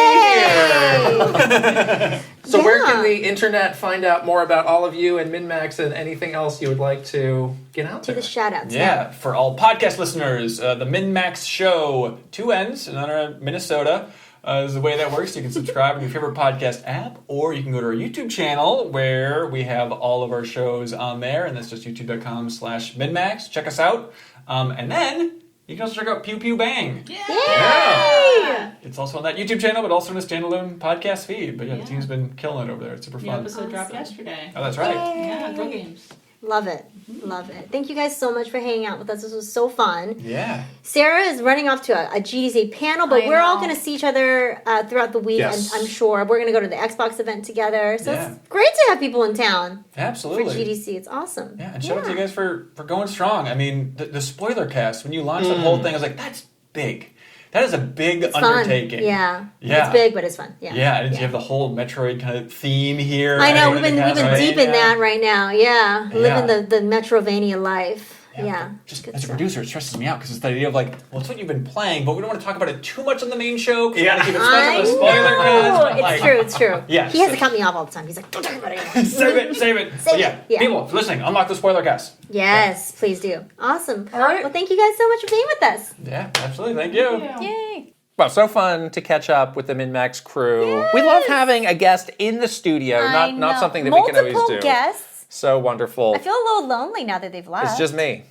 here. So where can the internet find out more about all of you and MinnMax and anything else you would like to get out Do there? the shout outs. Yeah, for all podcast listeners, the MinnMax Show, 2 N's in honor of Minnesota, is the way that works. You can subscribe on your favorite podcast app, or you can go to our YouTube channel where we have all of our shows on there, and that's just youtube.com/MinnMax. Check us out. And then you can also check out Pew Pew Bang. Yay! It's also on that YouTube channel, but also in a standalone podcast feed. But yeah, the team's been killing it over there. It's super The fun. episode dropped yesterday. Oh, that's right. Yeah, Girl Games. Love it. Love it. Thank you guys so much for hanging out with us. This was so fun. Yeah. Sarah is running off to a GDC panel, but I we're all know. going to see each other throughout the week, Yes. I'm sure. We're going to go to the Xbox event together. So Yeah. it's great to have people in town for Absolutely. GDC. It's awesome. Yeah, and shout out to you guys for going strong. I mean, the spoiler cast, when you launched that whole thing, I was like, that's big. That is a big It's undertaking. fun. Yeah. Yeah. It's big, but it's fun. Yeah. Yeah, and you have the whole Metroid kind of theme here. I know, Everyone in we've the been cast, right? deep in that right now. Yeah. Living Yeah. the Metrovania life. Yeah. but Just Good as a stuff. producer, it stresses me out because it's the idea of like, well, it's what you've been playing, but we don't want to talk about it too much on the main show because we want to keep it I special to the spoiler cast. but, know. like, It's true. It's true. Yeah. He has to cut me off all the time. He's like, don't talk about it anymore. Save it. Save But it, yeah, yeah. people, if you're listening, unlock the spoiler cast. Yes, please do. Awesome. All right. Well, thank you guys so much for being with us. Yeah, absolutely. Thank you. Yay. Well, so fun to catch up with the MinnMax crew. We love having a guest in the studio, I not know. something that we can always Multiple do. guests. So wonderful. I feel a little lonely now that they've left. It's just me.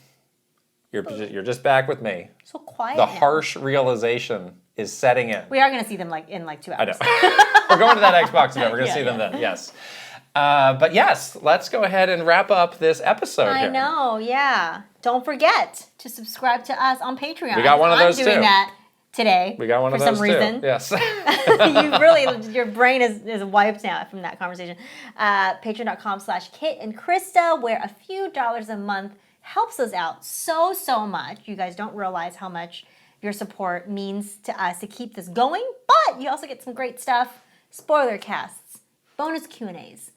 You're just back with me. so quiet. The now. harsh realization is setting in. We are going to see them in 2 I hours. know. We're going to that Xbox event. We're going to Yeah, see them then. Yes. But yes, let's go ahead and wrap up this episode I here. know, yeah. Don't forget to subscribe to us on Patreon. We got one of those I'm doing too. that today. We got one for of those some reason. too. Yes. You really, your brain is wiped now from that conversation. Patreon.com/Kit and Krysta, where a few dollars a month helps us out so much. You guys don't realize how much your support means to us to keep this going, but you also get some great stuff, spoiler casts, bonus Q&As,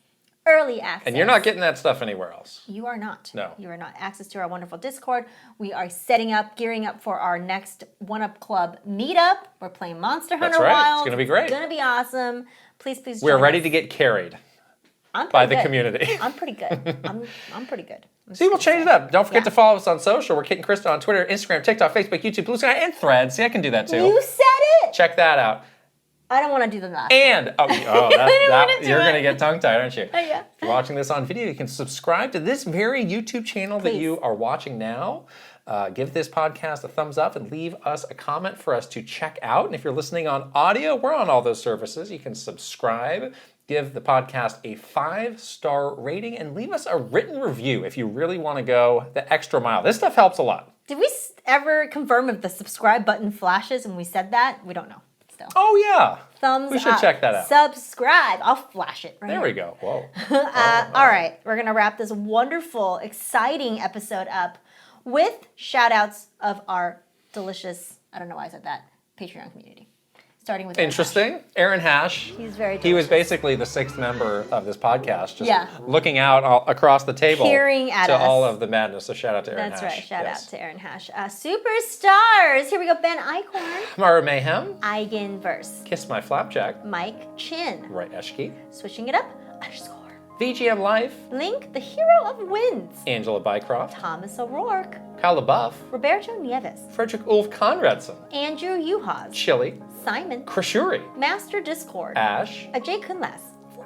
early access. And you're not getting that stuff anywhere else. You are not. No. You are not. Access to our wonderful Discord. We are gearing up for our next One Up Club meetup. We're playing Monster Hunter That's right. Wild. It's gonna be great. It's gonna be awesome. Please We're join ready us. to get carried I'm by pretty the good. community. I'm pretty good. I'm pretty good. See, we'll change it up. Don't forget Yeah. to follow us on social. We're Kit and Krysta on Twitter, Instagram, TikTok, Facebook, YouTube, Blue Sky, and Threads. See, I can do that too. You said it. Check that out. I don't want to do the last. And wanna do you're it. going to get tongue-tied, aren't you? Yeah. If you're watching this on video, you can subscribe to this very YouTube channel that Please. you are watching now. Give this podcast a thumbs up and leave us a comment for us to check out. And if you're listening on audio, we're on all those services. You can subscribe, give the podcast a 5-star rating, and leave us a written review if you really want to go the extra mile. This stuff helps a lot. Did we ever confirm if the subscribe button flashes when we said that? We don't know. Still. Oh, yeah. Thumbs We should up. check that out. Subscribe. I'll flash it right There now. we go. Whoa. All right, we're going to wrap this wonderful, exciting episode up with shout outs of our delicious, I don't know why I said that, Patreon community. Starting with Aaron Interesting. Aaron Hash. Hash. He's very He was delicious. basically the 6th member of this podcast, just Yeah. looking out across the table Peering at to us. all of the madness. So shout out to Aaron That's Hash. right. Shout Yes. out to Aaron Hash. Superstars. Here we go. Ben Eichhorn, Mara Mayhem, Eigen Verse, Kiss My Flapjack, Mike Chin, Right Eshke, switching it up, _ VGM Life, Link, the hero of winds, Angela Bycroft, Thomas O'Rourke, Kyle LaBeouf, Roberto Nieves, Frederick Ulf Conradson, Andrew Uhas, Chili, Simon, Krashuri, Master Discord, Ash, Ajay Kunlas,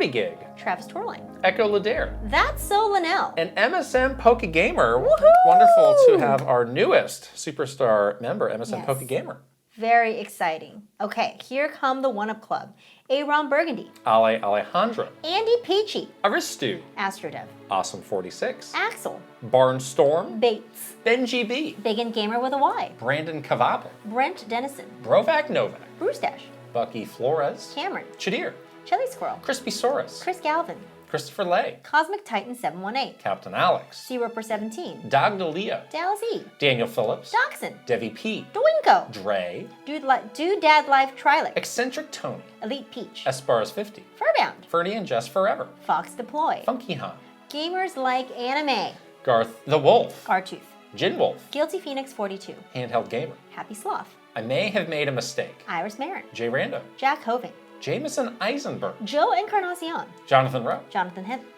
Gig. Travis Torling. Echo Ladare. That's So Linnell. And MSM Poke Gamer. Woohoo! Wonderful to have our newest superstar member, MSM Yes. Poke Gamer. Very exciting. Okay, here come the One-Up Club. Aaron Burgundy. Ale Alejandro. Andy Peachy. Aristu. Astrodev. Awesome 46. Axel. Barnstorm. Bates. Benji B. Biggin Gamer with a Y. Brandon Cavapel. Brent Dennison. Brovac Novak. Bruce Dash. Bucky Flores. Cameron. Chadir. Chili Squirrel. Crispy Saurus. Chris Galvin. Christopher Lay. Cosmic Titan 718. Captain Alex. C Roper 17. Dogda Leo. Dallas E. Daniel Phillips. Dachshund. Devi P. Doinko. Dre. Dude Dad Life Trilix. Eccentric Tony. Elite Peach. Espar's 50. Furbound. Fernie and Jess Forever. Fox Deploy. Funky Han. Gamers Like Anime. Garth the Wolf. Gartooth. Gin Wolf. Guilty Phoenix 42. Handheld Gamer. Happy Sloth. I may have made a mistake. Iris Marin. Jay Rando. Jack Hoving. Jameson Eisenberg. Joe Encarnacion. Jonathan Rowe.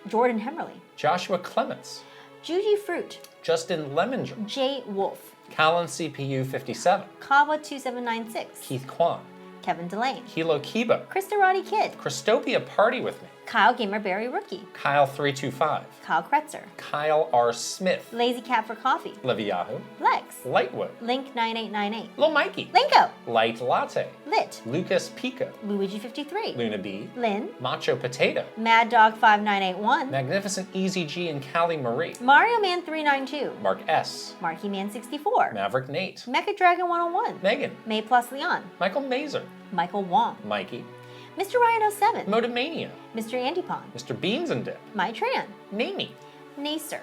Jordan Hemmerly. Joshua Clements. Juji Fruit. Justin Lemminger. Jay Wolf. Callan CPU 57. Kawa 2796. Keith Kwan. Kevin Delane. Kilo Kiba. Krista Roddy Kid. Christopia Party With Me. Kyle Gamerberry Rookie. Kyle 325. Kyle Kretzer. Kyle R. Smith. Lazy Cat for Coffee. Leviahu. Lex. Lightwood. Link 9898. Lil Mikey. Linko. Light Latte. Lit. Lucas Pico. Luigi 53. Luna B. Lynn. Macho Potato. Mad Dog 5981. Magnificent Easy G and Callie Marie. Mario Man 392. Mark S. Marky Man 64. Maverick Nate. Mecha Dragon 101. Megan. May Plus Leon. Michael Mazer. Michael Wong. Mikey. Mr. Ryan 07. Motomania. Mr. Andy Pond. Mr. Beans and Dip. My Tran. Namie. Nacer.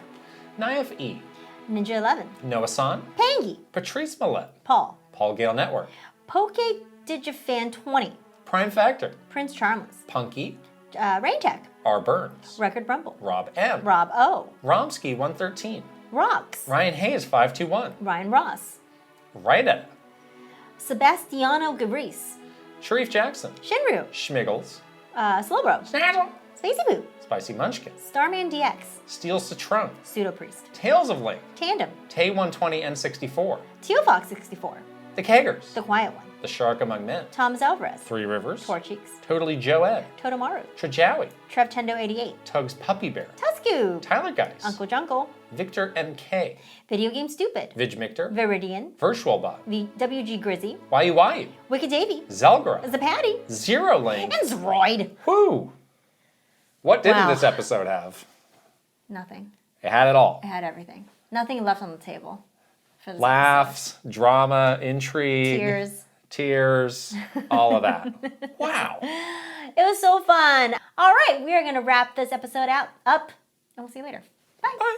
Naif E. Ninja 11. Noah San. Pangy. Patrice Millette. Paul. Paul Gale Network. Poke Digifan 20. Prime Factor. Prince Charmless. Punky. Rain Tech. R. Burns. Record Rumble. Rob M. Rob O. Romsky 113. Rocks. Ryan Hayes 521. Ryan Ross. Rida. Sebastiano Gabris. Sharif Jackson. Shinryu. Schmiggles. Slowbro. Snazzle. Spacey Boo. Spicy Munchkin. Starman DX. Steel Citron. Pseudo Priest. Tales of Link. Tandem. Tay 120 N64. Teofox 64. The Keggers. The Quiet One. The Shark Among Men. Thomas Alvarez. Three Rivers. Cheeks. Totally Joe Ed. Totomaru. Trajawi. Trevtendo 88. Tugs Puppy Bear. Tusku. Tyler Geis. Uncle Jungle. Victor MK. Video Game Stupid. Vigmictor. Viridian. Virtualbot. WG Grizzy. YU. Wicked Davy. Zelgra. Zapatty. Zero Lane. And Zroid. Whoo! What didn't Wow. this episode have? Nothing. It had it all. I had everything. Nothing left on the table. For this Laughs, drama, intrigue, episode. tears, all of that. Wow. It was so fun. All right, we are going to wrap this episode up, and we'll see you later. Bye. Bye.